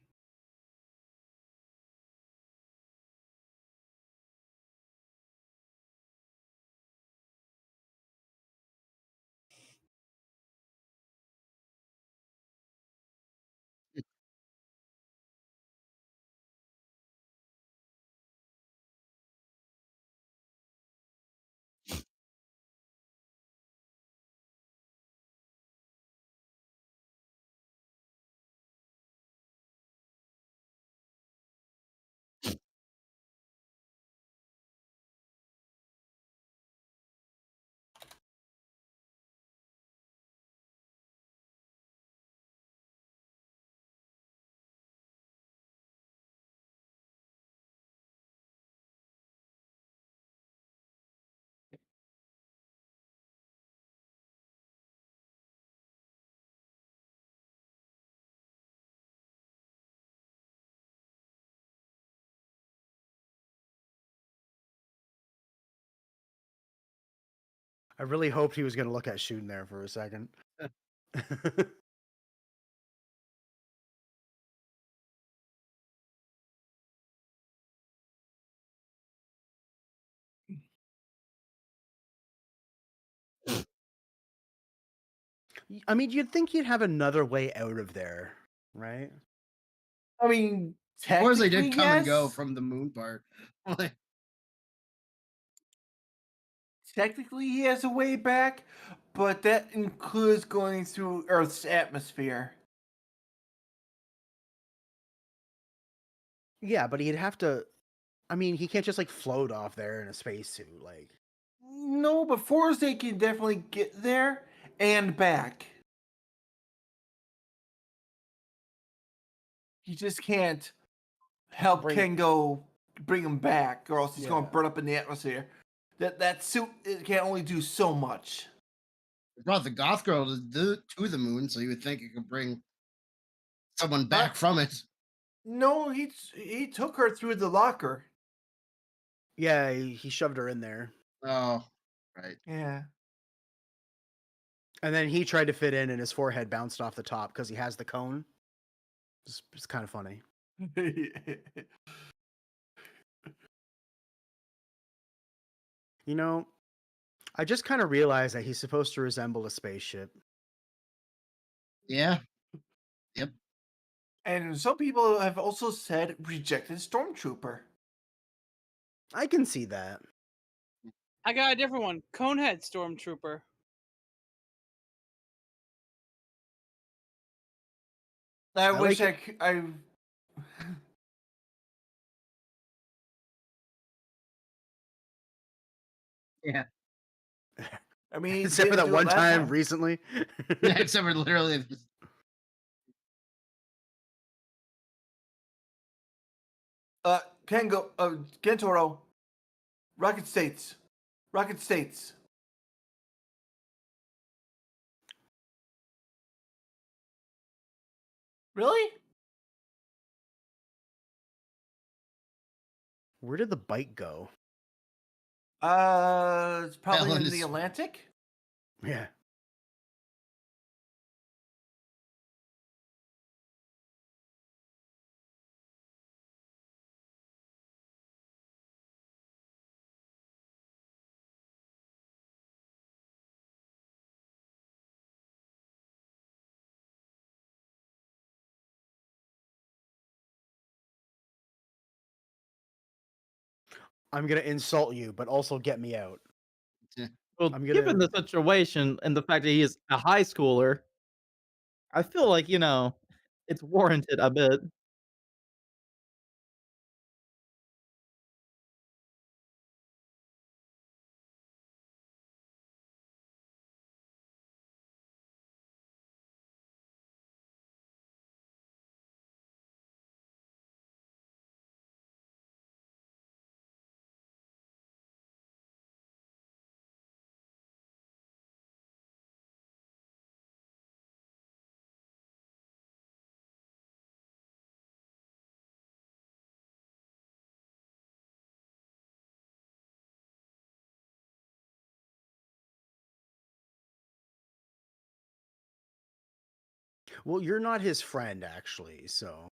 [SPEAKER 1] I really hoped he was gonna look at shooting there for a second. I mean, you'd think you'd have another way out of there, right?
[SPEAKER 2] I mean,
[SPEAKER 5] Of course, they
[SPEAKER 2] technically,
[SPEAKER 5] did come and go
[SPEAKER 2] yes.
[SPEAKER 5] from the moon part. Like,
[SPEAKER 2] Technically, he has a way back, but that includes going through Earth's atmosphere.
[SPEAKER 1] Yeah, but he'd have to. I mean, he can't just like float off there in a spacesuit. Like,
[SPEAKER 2] No, but Fourze can definitely get there and back. He just can't help
[SPEAKER 1] Bring-
[SPEAKER 2] Kengo bring him back, or else he's going
[SPEAKER 1] Yeah.
[SPEAKER 2] to burn up in the atmosphere. That suit, it can only do so much.
[SPEAKER 5] it brought the Goth girl to the moon, so you would think it could bring someone back from it.
[SPEAKER 2] No, he took her through the locker.
[SPEAKER 1] yeah, he shoved her in there,
[SPEAKER 5] Oh, right.
[SPEAKER 2] Yeah.
[SPEAKER 1] and then he tried to fit in, and his forehead bounced off the top because he has the cone. It's kind of funny. You know, I just kind of realized that he's supposed to resemble a spaceship.
[SPEAKER 5] Yeah.
[SPEAKER 2] And some people have also said rejected Stormtrooper.
[SPEAKER 1] I can see that.
[SPEAKER 4] I got a different one. Conehead Stormtrooper.
[SPEAKER 2] I
[SPEAKER 1] I
[SPEAKER 2] wish
[SPEAKER 1] like
[SPEAKER 2] I
[SPEAKER 5] Yeah.
[SPEAKER 2] I mean, he
[SPEAKER 1] Except for
[SPEAKER 2] didn't
[SPEAKER 1] that
[SPEAKER 2] do it
[SPEAKER 1] one
[SPEAKER 2] last
[SPEAKER 1] time recently.
[SPEAKER 5] Yeah, except for literally.
[SPEAKER 2] Kengo, Gentoro, Rocket States, Rocket States. Really?
[SPEAKER 1] Where did the bike go?
[SPEAKER 2] It's probably
[SPEAKER 5] Hell,
[SPEAKER 2] in
[SPEAKER 5] it
[SPEAKER 2] the
[SPEAKER 5] is-
[SPEAKER 2] Atlantic.
[SPEAKER 1] Yeah. I'm gonna insult you, but also get me out.
[SPEAKER 3] Well,
[SPEAKER 1] I'm
[SPEAKER 3] given
[SPEAKER 1] gonna-
[SPEAKER 3] the situation and the fact that he is a high schooler, I feel like, it's warranted a bit.
[SPEAKER 1] Well, you're not his friend, actually, so.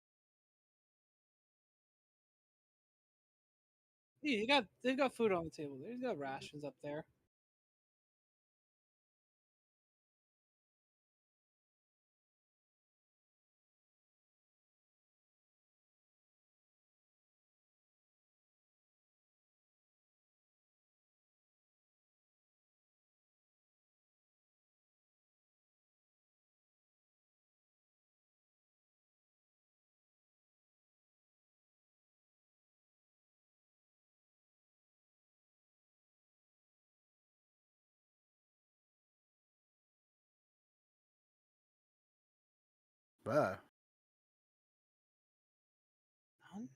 [SPEAKER 4] Yeah, they got food on the table. There's got rations up there.
[SPEAKER 1] Buh.
[SPEAKER 4] None?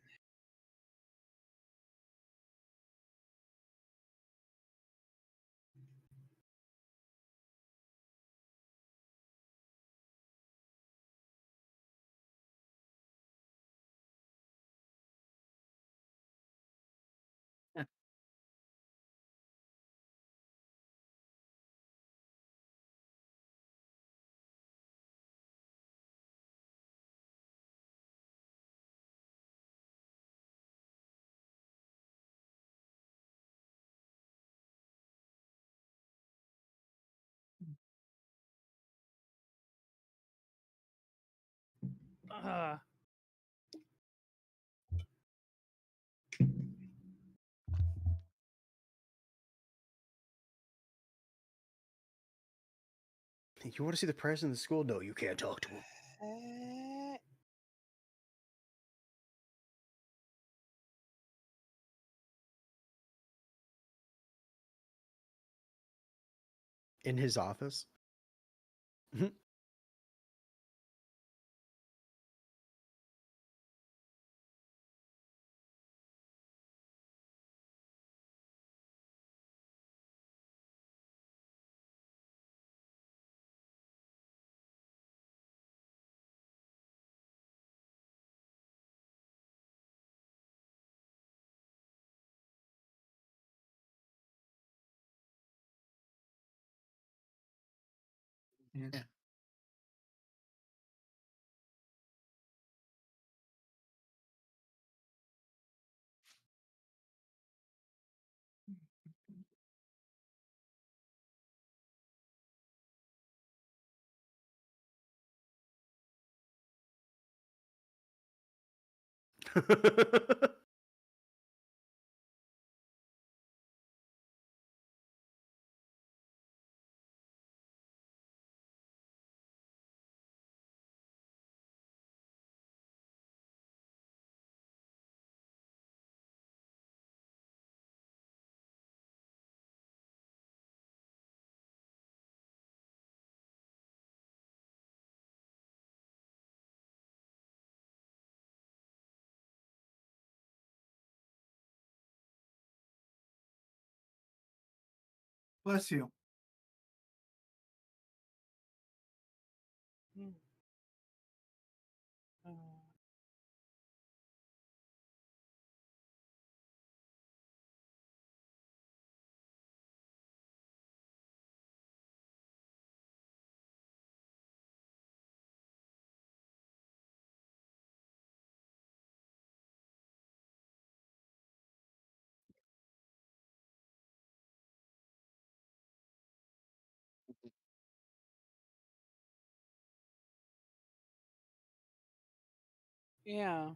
[SPEAKER 4] Uh,
[SPEAKER 1] You want to see the president of the school? No, you can't talk to him. In his office.
[SPEAKER 2] Yeah. Bless you.
[SPEAKER 4] yeah.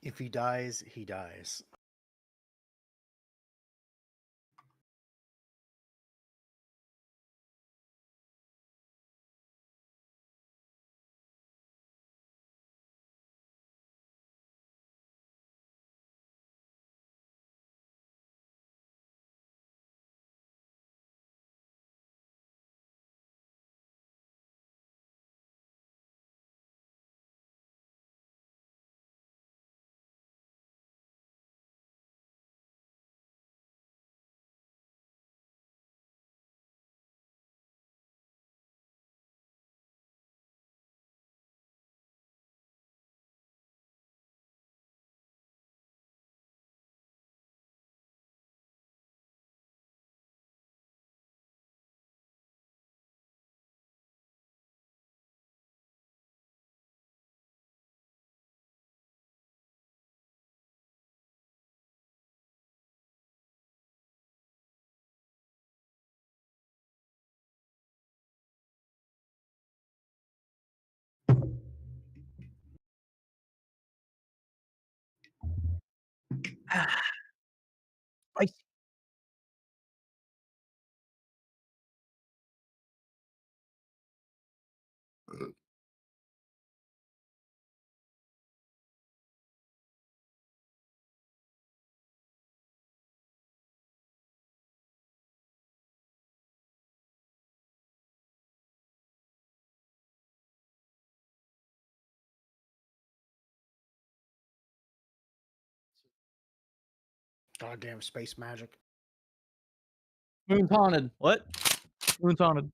[SPEAKER 1] If he dies, he dies.
[SPEAKER 3] I
[SPEAKER 1] Goddamn space magic.
[SPEAKER 3] Moon's haunted. What? Moon's haunted.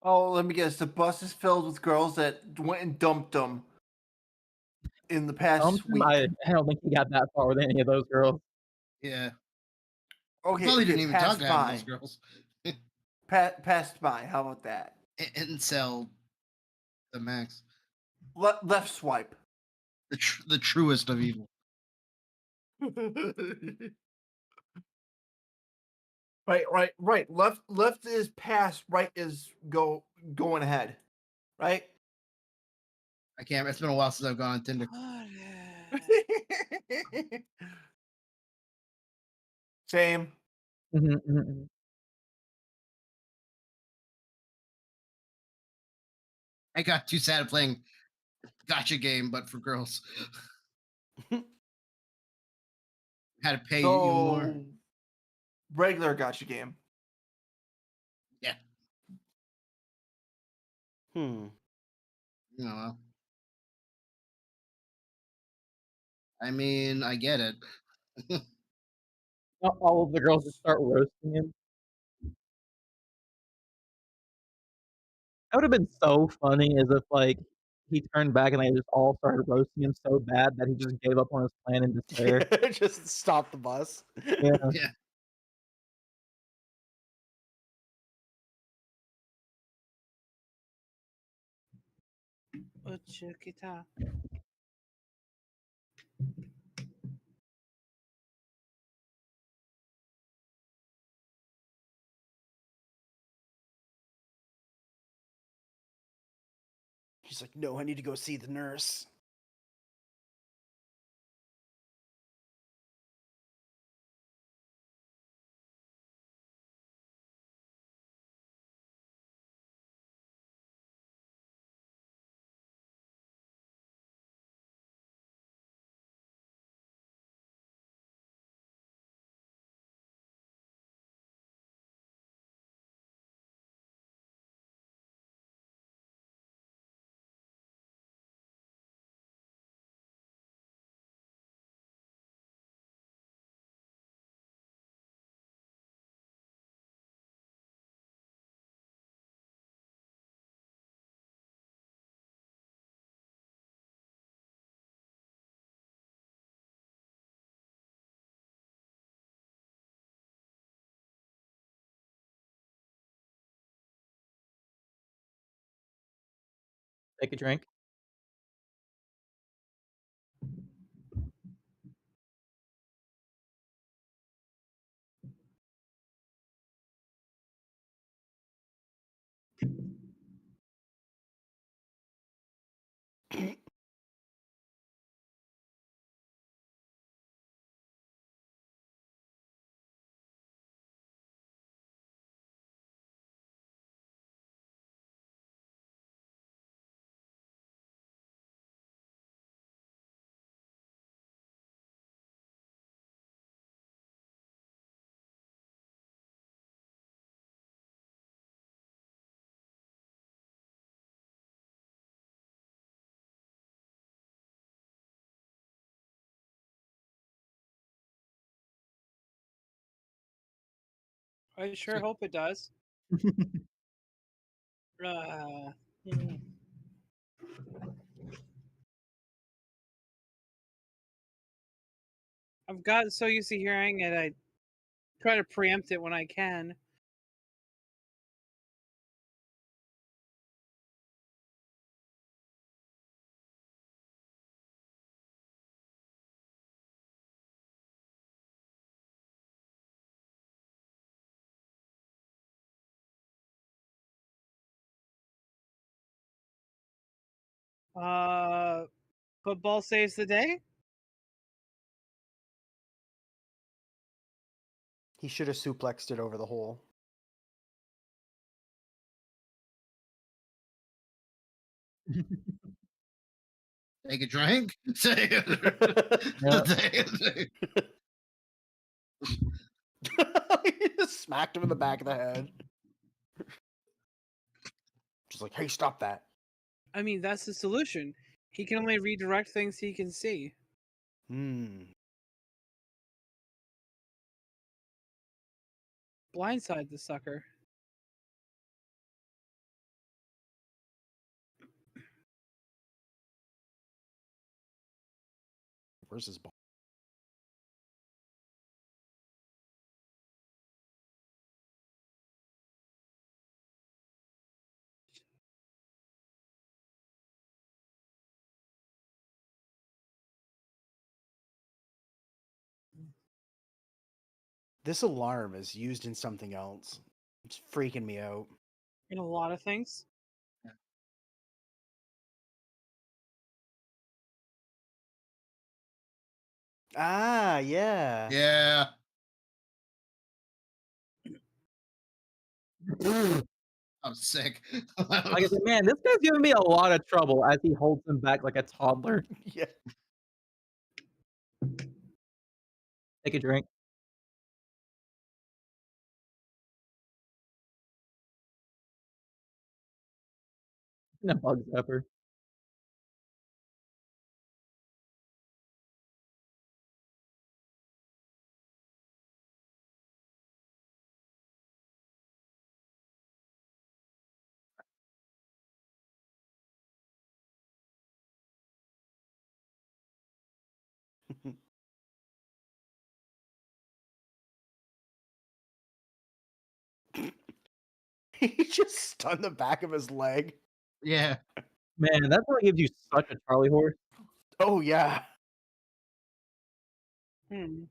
[SPEAKER 2] Oh, let me guess. The bus is filled with girls that went and dumped him in the past week.
[SPEAKER 3] I don't think he got that far with any of those girls.
[SPEAKER 5] Yeah.
[SPEAKER 2] Okay,
[SPEAKER 5] Probably didn't even talk
[SPEAKER 2] passed
[SPEAKER 5] to half of
[SPEAKER 2] by.
[SPEAKER 5] those girls.
[SPEAKER 2] Passed by. How about that?
[SPEAKER 5] Incel the max.
[SPEAKER 2] Left swipe.
[SPEAKER 5] The truest of evil.
[SPEAKER 2] Right. Left is pass. Right is going ahead. Right.
[SPEAKER 5] I can't. It's been a while since I've gone on Tinder.
[SPEAKER 2] Same.
[SPEAKER 5] I got too sad at playing gotcha game, but for girls. Had to pay you more.
[SPEAKER 2] So regular gotcha game.
[SPEAKER 5] Yeah.
[SPEAKER 1] Hmm.
[SPEAKER 5] No. I mean, I get it.
[SPEAKER 3] All of the girls just start roasting him. That would have been so funny as if like he turned back and they just all started roasting him so bad that he just gave up on his plan in despair.
[SPEAKER 1] Just stop the bus.
[SPEAKER 3] Yeah.
[SPEAKER 5] Yeah.
[SPEAKER 4] Uchukita.
[SPEAKER 1] He's like, no, I need to go see the nurse.
[SPEAKER 3] Take a drink.
[SPEAKER 4] I sure hope it does. Uh, I've gotten so used to hearing it, I try to preempt it when I can. Football saves the day.
[SPEAKER 1] He should have suplexed it over the hole.
[SPEAKER 5] Take a drink.
[SPEAKER 3] Yeah.
[SPEAKER 1] He just smacked him in the back of the head. Just like, hey, stop that.
[SPEAKER 4] I mean, that's the solution. He can only redirect things he can see.
[SPEAKER 1] Hmm.
[SPEAKER 4] Blindside the sucker.
[SPEAKER 1] Where's his ball? This alarm is used in something else. It's freaking me out.
[SPEAKER 4] In a lot of things.
[SPEAKER 1] Ah, yeah.
[SPEAKER 5] Yeah. I'm sick.
[SPEAKER 3] Like I said, man, this guy's giving me a lot of trouble as he holds him back like a toddler.
[SPEAKER 1] Yeah.
[SPEAKER 3] Take a drink. No bug zapper.
[SPEAKER 1] He just stunned the back of his leg.
[SPEAKER 5] Yeah.
[SPEAKER 3] Man, that probably gives you such a Charlie horse.
[SPEAKER 1] Oh, yeah.
[SPEAKER 4] Hmm.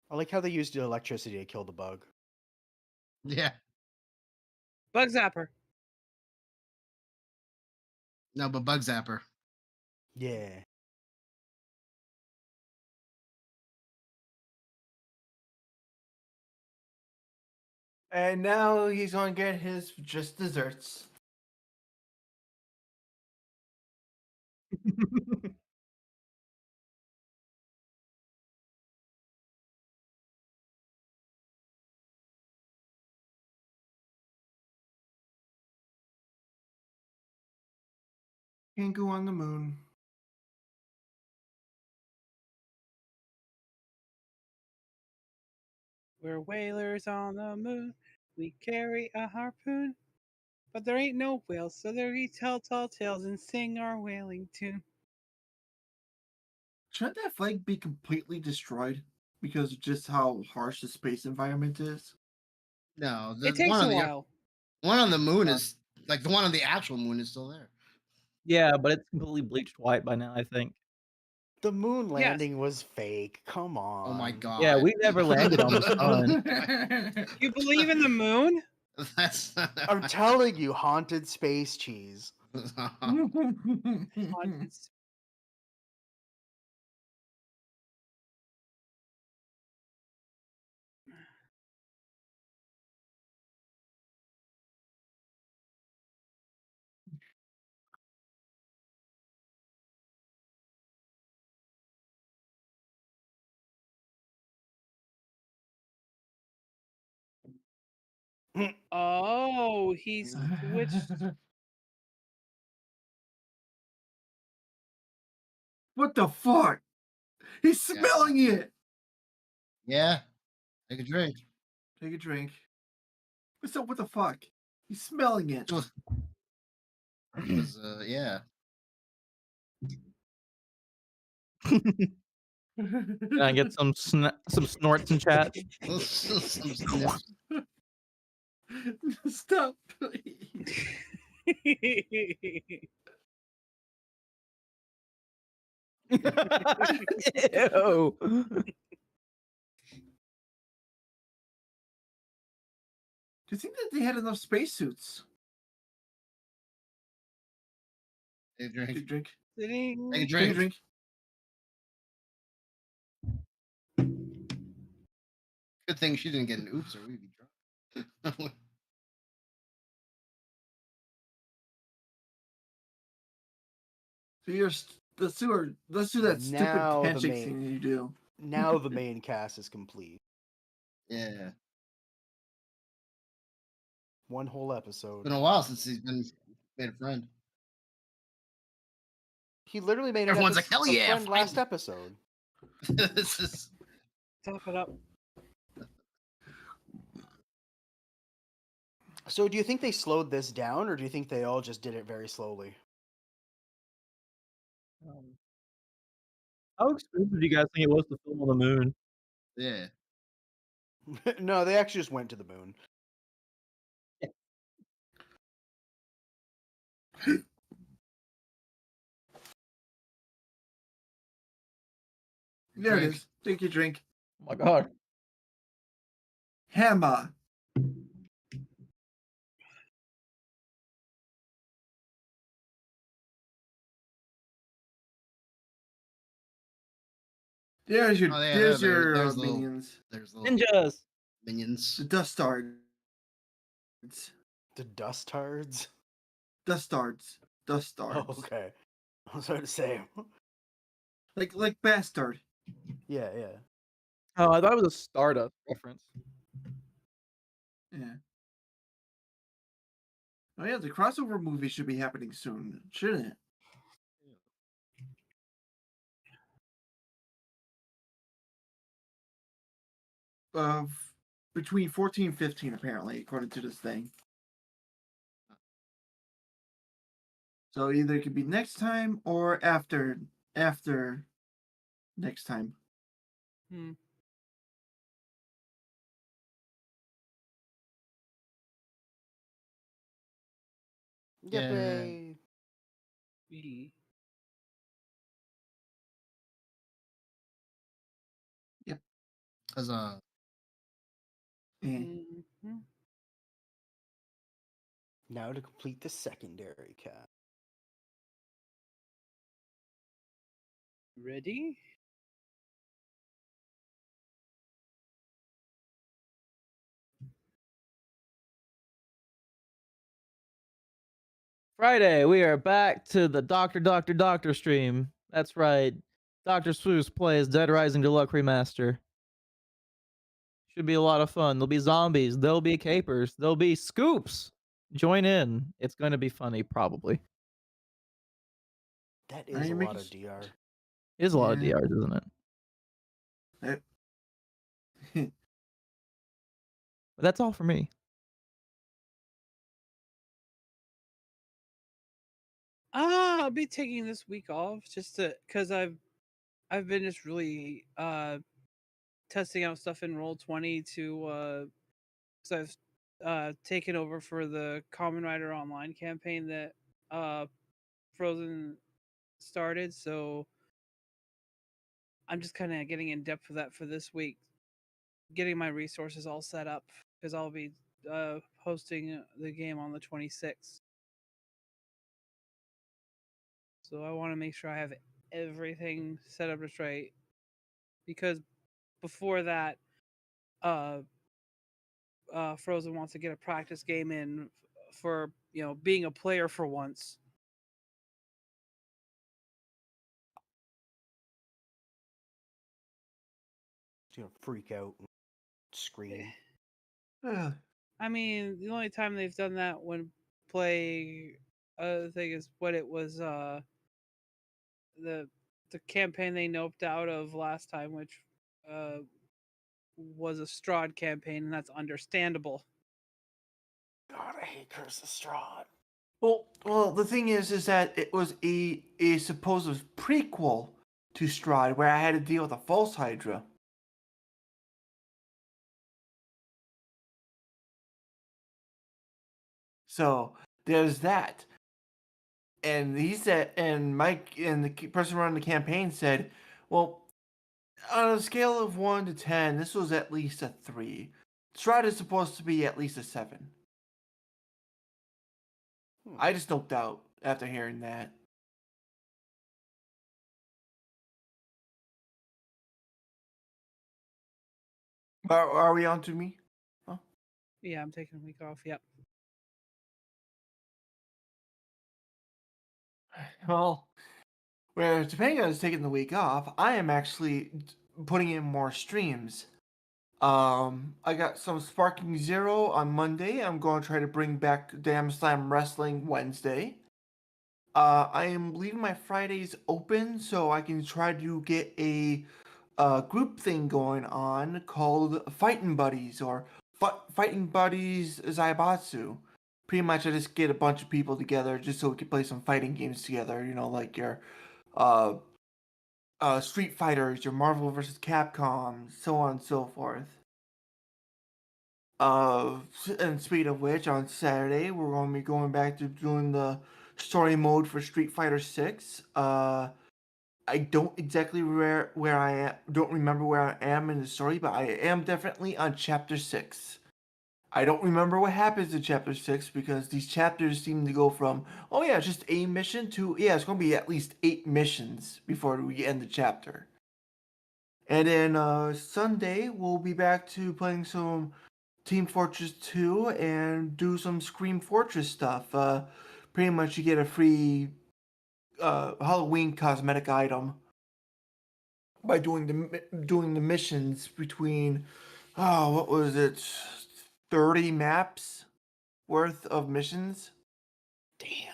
[SPEAKER 1] I like how they used the electricity to kill the bug.
[SPEAKER 5] Yeah.
[SPEAKER 4] Bug zapper.
[SPEAKER 5] No, but bug zapper.
[SPEAKER 1] Yeah.
[SPEAKER 2] And now he's gonna get his just desserts. Can't go on the moon.
[SPEAKER 4] We're whalers on the moon. We carry a harpoon. But there ain't no whales, so there we tell tall tales and sing our whaling tune.
[SPEAKER 2] Shouldn't that flag be completely destroyed because of just how harsh the space environment is?
[SPEAKER 5] No,
[SPEAKER 4] It takes a while.
[SPEAKER 5] one on the moon is like the one on the actual moon is still there.
[SPEAKER 3] Yeah, but it's completely bleached white by now, I think.
[SPEAKER 1] The moon
[SPEAKER 4] Yes.
[SPEAKER 1] landing was fake. Come on.
[SPEAKER 5] Oh my god.
[SPEAKER 3] Yeah, we never landed on the sun.
[SPEAKER 4] You believe in the moon?
[SPEAKER 5] That's
[SPEAKER 1] I'm telling you, haunted space cheese.
[SPEAKER 4] Haunted s- Oh, he switched.
[SPEAKER 2] What the fuck? He's smelling it.
[SPEAKER 5] yeah. Take a drink.
[SPEAKER 2] Take a drink. What's up? What the fuck? He's smelling it.
[SPEAKER 5] It was yeah.
[SPEAKER 3] Can I get some snorts in chat?
[SPEAKER 5] Some sniffs.
[SPEAKER 2] Stop, please.
[SPEAKER 3] Ew.
[SPEAKER 2] Do you think that they had enough spacesuits?
[SPEAKER 5] Take a
[SPEAKER 2] Take a
[SPEAKER 5] drink.
[SPEAKER 2] drink.
[SPEAKER 4] Sitting.
[SPEAKER 5] Take a
[SPEAKER 2] Take a
[SPEAKER 5] drink.
[SPEAKER 2] drink.
[SPEAKER 5] Good thing she didn't get an oops or we'd be drunk.
[SPEAKER 2] So let's do that stupid
[SPEAKER 1] Now the
[SPEAKER 2] handshake
[SPEAKER 1] main-
[SPEAKER 2] thing you do.
[SPEAKER 1] Now the main cast is complete.
[SPEAKER 5] Yeah.
[SPEAKER 1] One whole
[SPEAKER 5] It's
[SPEAKER 1] episode.
[SPEAKER 5] been a while since he's made a friend.
[SPEAKER 1] He literally made
[SPEAKER 5] Everyone's like,
[SPEAKER 1] a
[SPEAKER 5] "Hell yeah,
[SPEAKER 1] friend last
[SPEAKER 5] finally."
[SPEAKER 1] episode.
[SPEAKER 5] This is
[SPEAKER 4] Top it up.
[SPEAKER 1] So do you think they slowed this down, or do you think they all just did it very slowly?
[SPEAKER 3] How expensive do you guys think it was to film on the moon?
[SPEAKER 5] Yeah.
[SPEAKER 1] No, they actually just went to the moon.
[SPEAKER 2] There it
[SPEAKER 5] Drink.
[SPEAKER 2] is. Take your drink.
[SPEAKER 3] Oh my god.
[SPEAKER 2] Hammer. There's your
[SPEAKER 5] Oh, yeah,
[SPEAKER 2] there's
[SPEAKER 5] there-
[SPEAKER 2] your
[SPEAKER 5] there's little-
[SPEAKER 2] minions.
[SPEAKER 5] There's little
[SPEAKER 3] Ninjas!
[SPEAKER 5] minions.
[SPEAKER 2] The Dustards.
[SPEAKER 1] The Dustards?
[SPEAKER 2] Dustards.
[SPEAKER 1] Oh,
[SPEAKER 2] Dustards.
[SPEAKER 1] okay. I was about to say.
[SPEAKER 2] Like bastard.
[SPEAKER 1] Yeah, yeah.
[SPEAKER 3] Oh, I thought it was a Stardust reference.
[SPEAKER 2] Yeah. Oh yeah, the crossover movie should be happening soon, shouldn't it? Between 14 and 15, apparently, according to this thing. So either it could be next time or after next time.
[SPEAKER 4] Hmm.
[SPEAKER 5] Yeah.
[SPEAKER 1] Yippee.
[SPEAKER 4] Ye-
[SPEAKER 5] Cause
[SPEAKER 2] Eh.
[SPEAKER 4] Mhm.
[SPEAKER 1] Now to complete the secondary cast.
[SPEAKER 4] Ready?
[SPEAKER 3] Friday, we are back to the Doctor stream. That's right. Dr. Swoos plays Dead Rising Deluxe Remaster. Should be a lot of fun. There'll be zombies. There'll be capers. There'll be scoops. Join in. It's going to be funny, probably.
[SPEAKER 1] That
[SPEAKER 2] Are
[SPEAKER 1] is a
[SPEAKER 2] you
[SPEAKER 1] lot
[SPEAKER 2] making
[SPEAKER 1] of DR.
[SPEAKER 3] It is a lot of
[SPEAKER 2] Yeah.
[SPEAKER 3] DRs, isn't it? But that's all for me.
[SPEAKER 4] I'll be taking this week off just to because I've been just really testing out stuff in Roll20 to because I've taken over for the Kamen Rider Online campaign that Frozen started, so I'm just kind of getting in depth with that for this week, getting my resources all set up because I'll be hosting the game on the 26th. So I want to make sure I have everything set up just right because before that, Frozen wants to get a practice game in for being a player for once.
[SPEAKER 1] She's gonna freak out and scream.
[SPEAKER 4] I mean, the only time they've done that when playing the thing is when it was the campaign they noped out of last time, which was a Strahd campaign, and that's understandable.
[SPEAKER 1] God, I hate Curse of Strahd.
[SPEAKER 2] Well, the thing is that it was a supposed prequel to Strahd, where I had to deal with a false Hydra. So there's that. And he said, and Mike and the person running the campaign said, well, on a scale of 1 to 10, this was at least a 3. Strahd is supposed to be at least a 7. I just noped out after hearing that. Are we on to me? Huh?
[SPEAKER 4] Yeah, I'm taking a week off. Yep.
[SPEAKER 2] Well, where Topanga is taking the week off, I am actually putting in more streams. I got some Sparking Zero on Monday. I'm going to try to bring back Damn Slam Wrestling Wednesday. I am leaving my Fridays open so I can try to get a group thing going on called Fightin' Buddies or fighting buddies Zaibatsu. Pretty much, I just get a bunch of people together just so we can play some fighting games together. You know, like your uh, Street Fighters, your Marvel vs. Capcom, so on and so forth. And speaking of which, on Saturday we're going to be going back to doing the story mode for Street Fighter 6. I don't exactly where I am, don't remember where I am in the story, but I am definitely on chapter 6. I don't remember what happens in chapter 6 because these chapters seem to go from, oh yeah, just a mission to, yeah, it's going to be at least 8 missions before we end the chapter. And then Sunday, we'll be back to playing some Team Fortress 2 and do some Scream Fortress stuff. Pretty much you get a free Halloween cosmetic item by doing the missions between, oh, what was it, 30 maps worth of missions.
[SPEAKER 1] Damn.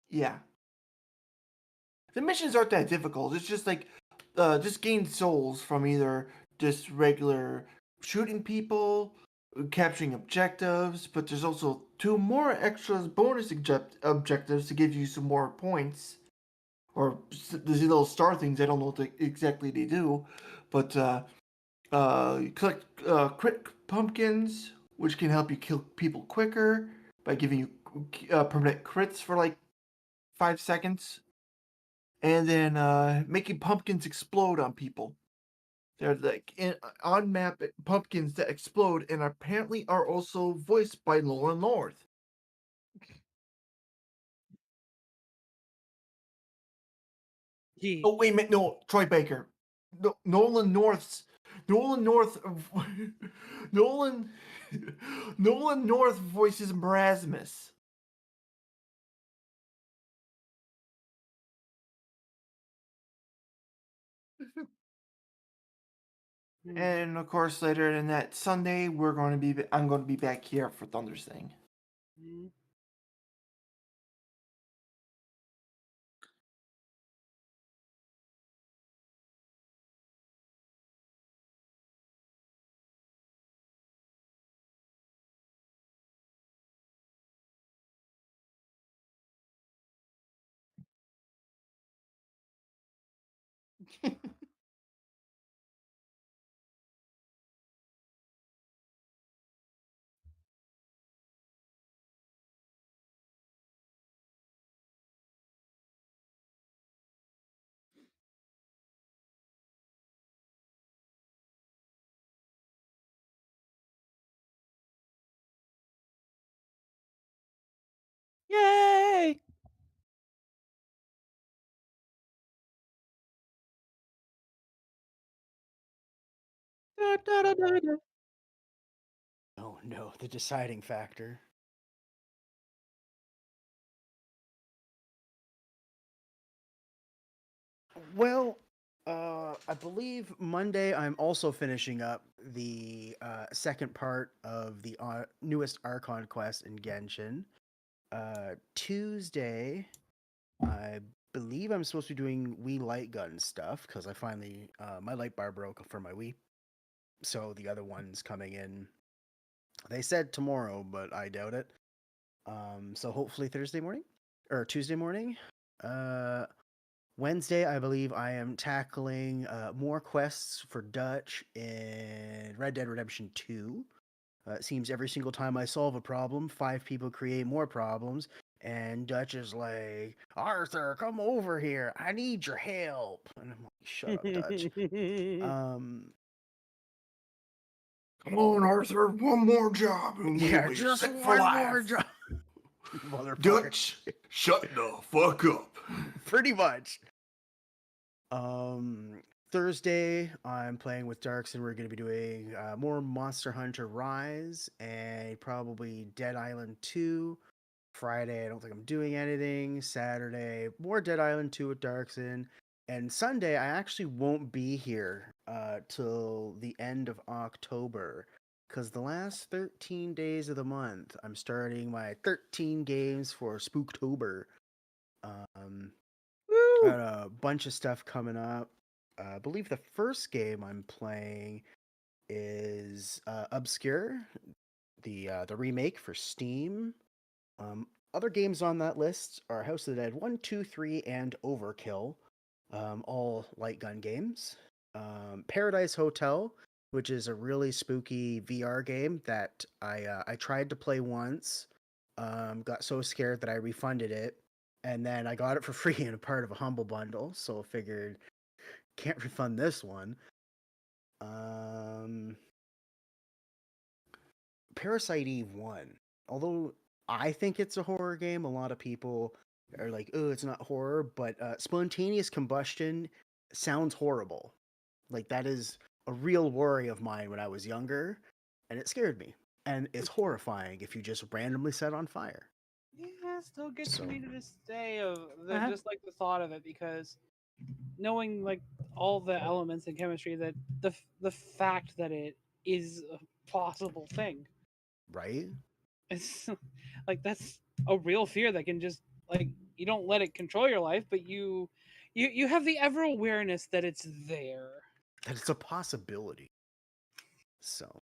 [SPEAKER 2] Yeah, the missions aren't that difficult. It's just like just gain souls from either just regular shooting people, capturing objectives, but there's also 2 more extras bonus objectives to give you some more points. Or these little star things, I don't know what exactly they do, but you collect crit pumpkins, which can help you kill people quicker by giving you permanent crits for like 5 seconds. And then making pumpkins explode on people. They're like on map pumpkins that explode and apparently are also voiced by Nolan North.
[SPEAKER 4] Gee.
[SPEAKER 2] Oh wait a minute, no, Troy Baker. No, Nolan North, Nolan Nolan North voices Marasmus. And of course, later in that Sunday, I'm going to be back here for Thunder's thing.
[SPEAKER 4] Mhm.
[SPEAKER 3] Yay! Da, da, da, da, da.
[SPEAKER 1] Oh no, the deciding factor. Well, I believe Monday I'm also finishing up the second part of the newest Archon quest in Genshin. Tuesday, I believe I'm supposed to be doing Wii light gun stuff because I finally my light bar broke for my Wii, so the other one's coming in. They said tomorrow, but I doubt it. So hopefully Thursday morning or Tuesday morning. Wednesday, I believe I am tackling more quests for Dutch in Red Dead Redemption 2. It seems every single time I solve a problem, 5 people create more problems, and Dutch is like, Arthur, come over here. I need your help. And I'm like, shut up, Dutch.
[SPEAKER 2] Come on, Arthur, one more job and we'll
[SPEAKER 1] Yeah,
[SPEAKER 2] be
[SPEAKER 1] just
[SPEAKER 2] set
[SPEAKER 1] one
[SPEAKER 2] for
[SPEAKER 1] more
[SPEAKER 2] life.
[SPEAKER 1] job. Motherfucker.
[SPEAKER 2] Dutch, shut the fuck up.
[SPEAKER 1] Pretty much. Thursday, I'm playing with Darks, and we're going to be doing more Monster Hunter Rise and probably Dead Island 2. Friday, I don't think I'm doing anything. Saturday, more Dead Island 2 with Darkson. And Sunday, I actually won't be here till the end of October. Because the last 13 days of the month, I'm starting my 13 games for Spooktober.
[SPEAKER 3] Woo!
[SPEAKER 1] Got a bunch of stuff coming up. I believe the first game I'm playing is Obscure, the remake for Steam. Other games on that list are House of the Dead 1, 2, 3, and Overkill, all light gun games. Paradise Hotel, which is a really spooky VR game that I tried to play once, got so scared that I refunded it, and then I got it for free in a part of a Humble Bundle, so I figured can't refund this one. Parasite Eve 1. Although I think it's a horror game, a lot of people are like, oh, it's not horror, but spontaneous combustion sounds horrible. Like, that is a real worry of mine when I was younger, and it scared me. And it's horrifying if you just randomly set on fire.
[SPEAKER 4] Yeah, it still gets
[SPEAKER 1] So-
[SPEAKER 4] me to this day of
[SPEAKER 3] Uh-huh.
[SPEAKER 4] just like the thought of it, because knowing like all the elements in chemistry, that the fact that it is a possible thing,
[SPEAKER 1] Right?
[SPEAKER 4] it's like that's a real fear that can just like you don't let it control your life, but you have the ever awareness that it's there.
[SPEAKER 1] That it's a possibility. So,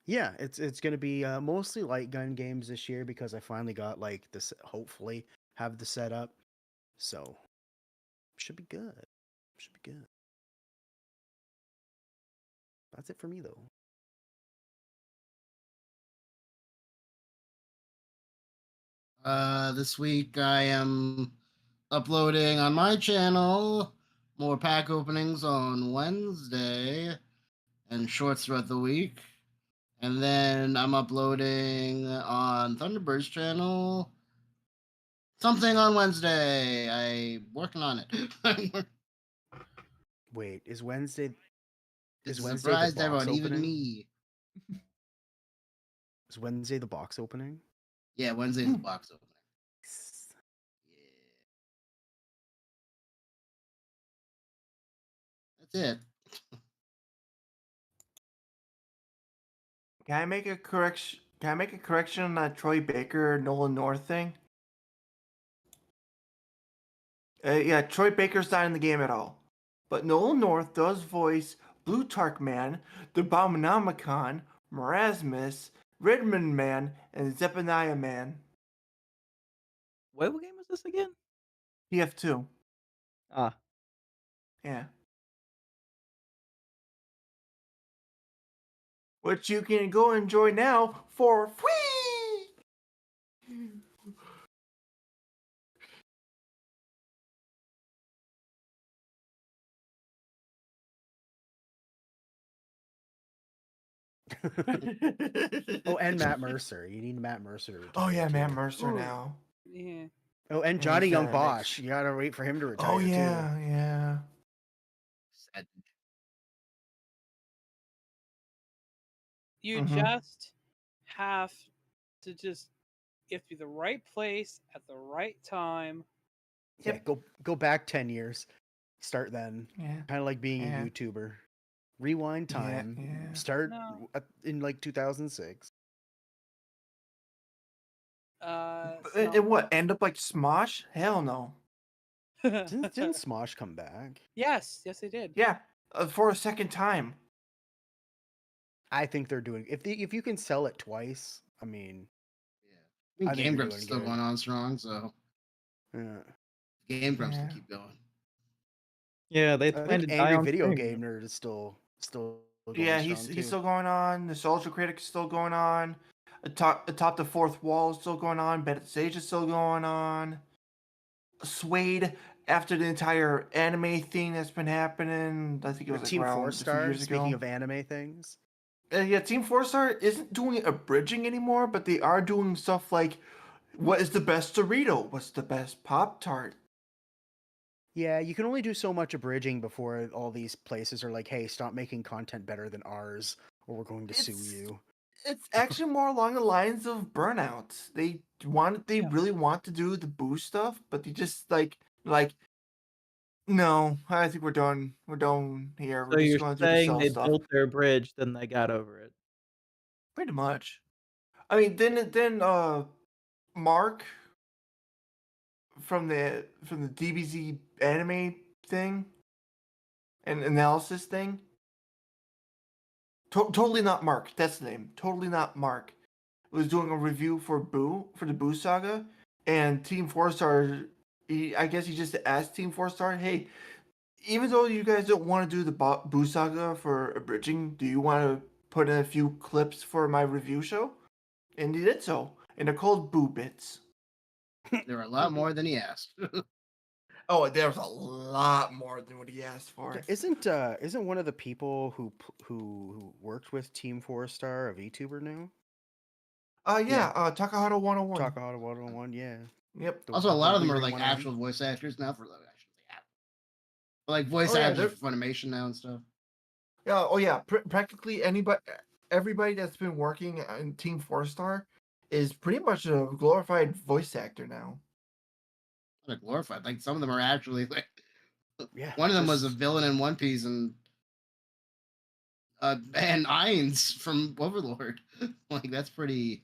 [SPEAKER 1] yeah, it's gonna be mostly light gun games this year because I finally got like this. Hopefully, have the setup. So, should be good. Should be good. That's it for me though.
[SPEAKER 5] This week I am uploading on my channel more pack openings on Wednesday and shorts throughout the week. And then I'm uploading on Thunderbird's channel something on Wednesday. I'm working on it.
[SPEAKER 1] Wait, is Wednesday?
[SPEAKER 5] It's
[SPEAKER 1] Is
[SPEAKER 5] a
[SPEAKER 1] Wednesday the
[SPEAKER 5] surprise to
[SPEAKER 1] box
[SPEAKER 5] everyone, even
[SPEAKER 1] opening?
[SPEAKER 5] me.
[SPEAKER 1] Is Wednesday the box opening?
[SPEAKER 5] Yeah, Wednesday's the box opening. Yeah. That's it.
[SPEAKER 2] Can I make a correction? Can I make a correction on that Troy Baker Nolan North thing? Yeah, Troy Baker's not in the game at all. But Nolan North does voice Plutarch Man, the Abominomicon, Marasmus, Redmond Man, and Zephaniah Man.
[SPEAKER 3] What game was this again?
[SPEAKER 2] TF2.
[SPEAKER 3] Ah,
[SPEAKER 2] Yeah. Which you can go enjoy now for free!
[SPEAKER 1] Oh, and Matt Mercer. You need Matt Mercer to retire.
[SPEAKER 2] Oh yeah,
[SPEAKER 1] too.
[SPEAKER 2] Matt Mercer
[SPEAKER 4] Ooh.
[SPEAKER 2] now.
[SPEAKER 4] Yeah.
[SPEAKER 1] Oh, and
[SPEAKER 2] Yeah,
[SPEAKER 1] Johnny
[SPEAKER 2] he's
[SPEAKER 1] Young
[SPEAKER 2] got an
[SPEAKER 1] Bosch. You gotta wait for him to retire
[SPEAKER 2] Oh yeah, yeah.
[SPEAKER 5] Sad.
[SPEAKER 4] You
[SPEAKER 2] Mhm.
[SPEAKER 4] just have to just you have to be the right place at the right time.
[SPEAKER 1] too. Yeah, go back 10 years. Start then.
[SPEAKER 2] Yeah.
[SPEAKER 1] Kind of like being
[SPEAKER 2] Yeah.
[SPEAKER 1] a YouTuber. Rewind
[SPEAKER 2] Yeah,
[SPEAKER 1] time.
[SPEAKER 2] yeah.
[SPEAKER 1] Start
[SPEAKER 4] No.
[SPEAKER 1] in like 2006.
[SPEAKER 2] And what? End up like Smosh? Hell no.
[SPEAKER 1] Didn't Smosh come back?
[SPEAKER 4] Yes, they did.
[SPEAKER 2] Yeah, for a second time.
[SPEAKER 1] I think they're doing if you can sell it twice. I mean,
[SPEAKER 5] Yeah.
[SPEAKER 1] I think
[SPEAKER 5] Game
[SPEAKER 1] they're
[SPEAKER 5] Grumps
[SPEAKER 1] doing
[SPEAKER 5] is still
[SPEAKER 1] good.
[SPEAKER 5] going on strong, so
[SPEAKER 1] yeah.
[SPEAKER 5] Game Grumps
[SPEAKER 2] Yeah.
[SPEAKER 5] can keep going.
[SPEAKER 3] yeah, they
[SPEAKER 1] I
[SPEAKER 3] plan
[SPEAKER 1] think
[SPEAKER 3] to die
[SPEAKER 1] Angry
[SPEAKER 3] on
[SPEAKER 1] Video
[SPEAKER 3] stream.
[SPEAKER 1] Game Nerd is still going
[SPEAKER 2] Yeah,
[SPEAKER 1] strong
[SPEAKER 2] he's
[SPEAKER 1] too.
[SPEAKER 2] still going on. The Soldier Critic is still going on. Atop the Fourth Wall is still going on. Bennett Sage is still going on. Swayed after the entire anime thing that's been happening. I think it
[SPEAKER 1] Or
[SPEAKER 2] was like
[SPEAKER 1] Team
[SPEAKER 2] around
[SPEAKER 1] Four
[SPEAKER 2] a few
[SPEAKER 1] Star.
[SPEAKER 2] years
[SPEAKER 1] Speaking
[SPEAKER 2] ago.
[SPEAKER 1] of anime things,
[SPEAKER 2] Yeah, Team Four Star isn't doing a bridging anymore, but they are doing stuff like, what is the best Dorito? What's the best Pop Tart?
[SPEAKER 1] yeah, you can only do so much abridging before all these places are like, "Hey, stop making content better than ours, or we're going to sue
[SPEAKER 2] It's-
[SPEAKER 1] you."
[SPEAKER 2] It's actually more along the lines of Burnout. They
[SPEAKER 4] Yeah.
[SPEAKER 2] really want to do the boost stuff, but they just like no, I think we're done. We're done here.
[SPEAKER 3] So
[SPEAKER 2] We're just
[SPEAKER 3] you're
[SPEAKER 2] going to do the
[SPEAKER 3] saying
[SPEAKER 2] sell
[SPEAKER 3] they
[SPEAKER 2] stuff.
[SPEAKER 3] built their bridge, then they got over it.
[SPEAKER 2] Pretty much. I mean, then Mark from the DBZ anime thing and analysis thing, Totally Not Mark. That's the name. Totally Not Mark was doing a review for the Boo Saga, and Team 4-Star. I guess he just asked Team 4-Star, "Hey, even though you guys don't want to do the Boo Saga for abridging, do you want to put in a few clips for my review show?" And he did so, and they're called Boo Bits.
[SPEAKER 5] There were a lot more than he asked.
[SPEAKER 2] Oh, there was a lot more than what he asked for.
[SPEAKER 1] Isn't one of the people who worked with Team 4-Star a VTuber now?
[SPEAKER 2] Takahata 101.
[SPEAKER 1] Takahata 101, yeah.
[SPEAKER 2] Yep.
[SPEAKER 5] Also, a lot of them are
[SPEAKER 1] Weary
[SPEAKER 5] like
[SPEAKER 1] 101.
[SPEAKER 5] actual voice actors now for I shouldn't say actual. But like voice
[SPEAKER 2] Oh, yeah,
[SPEAKER 5] actors for Funimation now and stuff.
[SPEAKER 2] Yeah. Oh yeah. Practically everybody that's been working in Team 4-Star is pretty much a glorified voice actor now.
[SPEAKER 5] Like glorified. Like some of them are actually like.
[SPEAKER 1] Yeah.
[SPEAKER 5] One of them was a
[SPEAKER 1] just-
[SPEAKER 5] villain in One Piece and Ainz from Overlord. Like that's pretty.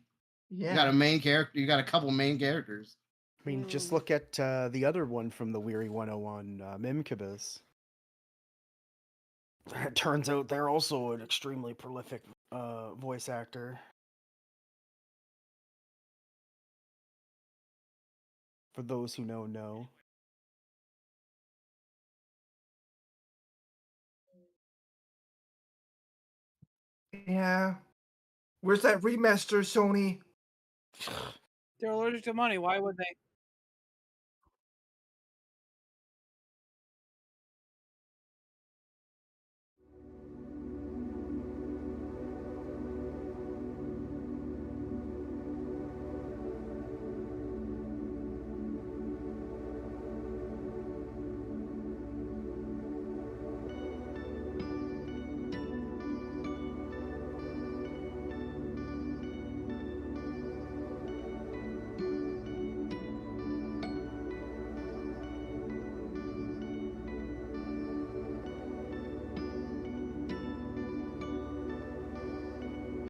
[SPEAKER 2] Yeah.
[SPEAKER 5] You got a main character. You got a couple main characters.
[SPEAKER 1] I mean, just look at the other one from the Weary 101, Mimkibus. It turns out they're also an extremely prolific voice actor. For those who know.
[SPEAKER 2] Yeah. Where's that remaster, Sony?
[SPEAKER 4] They're allergic to money. Why would they?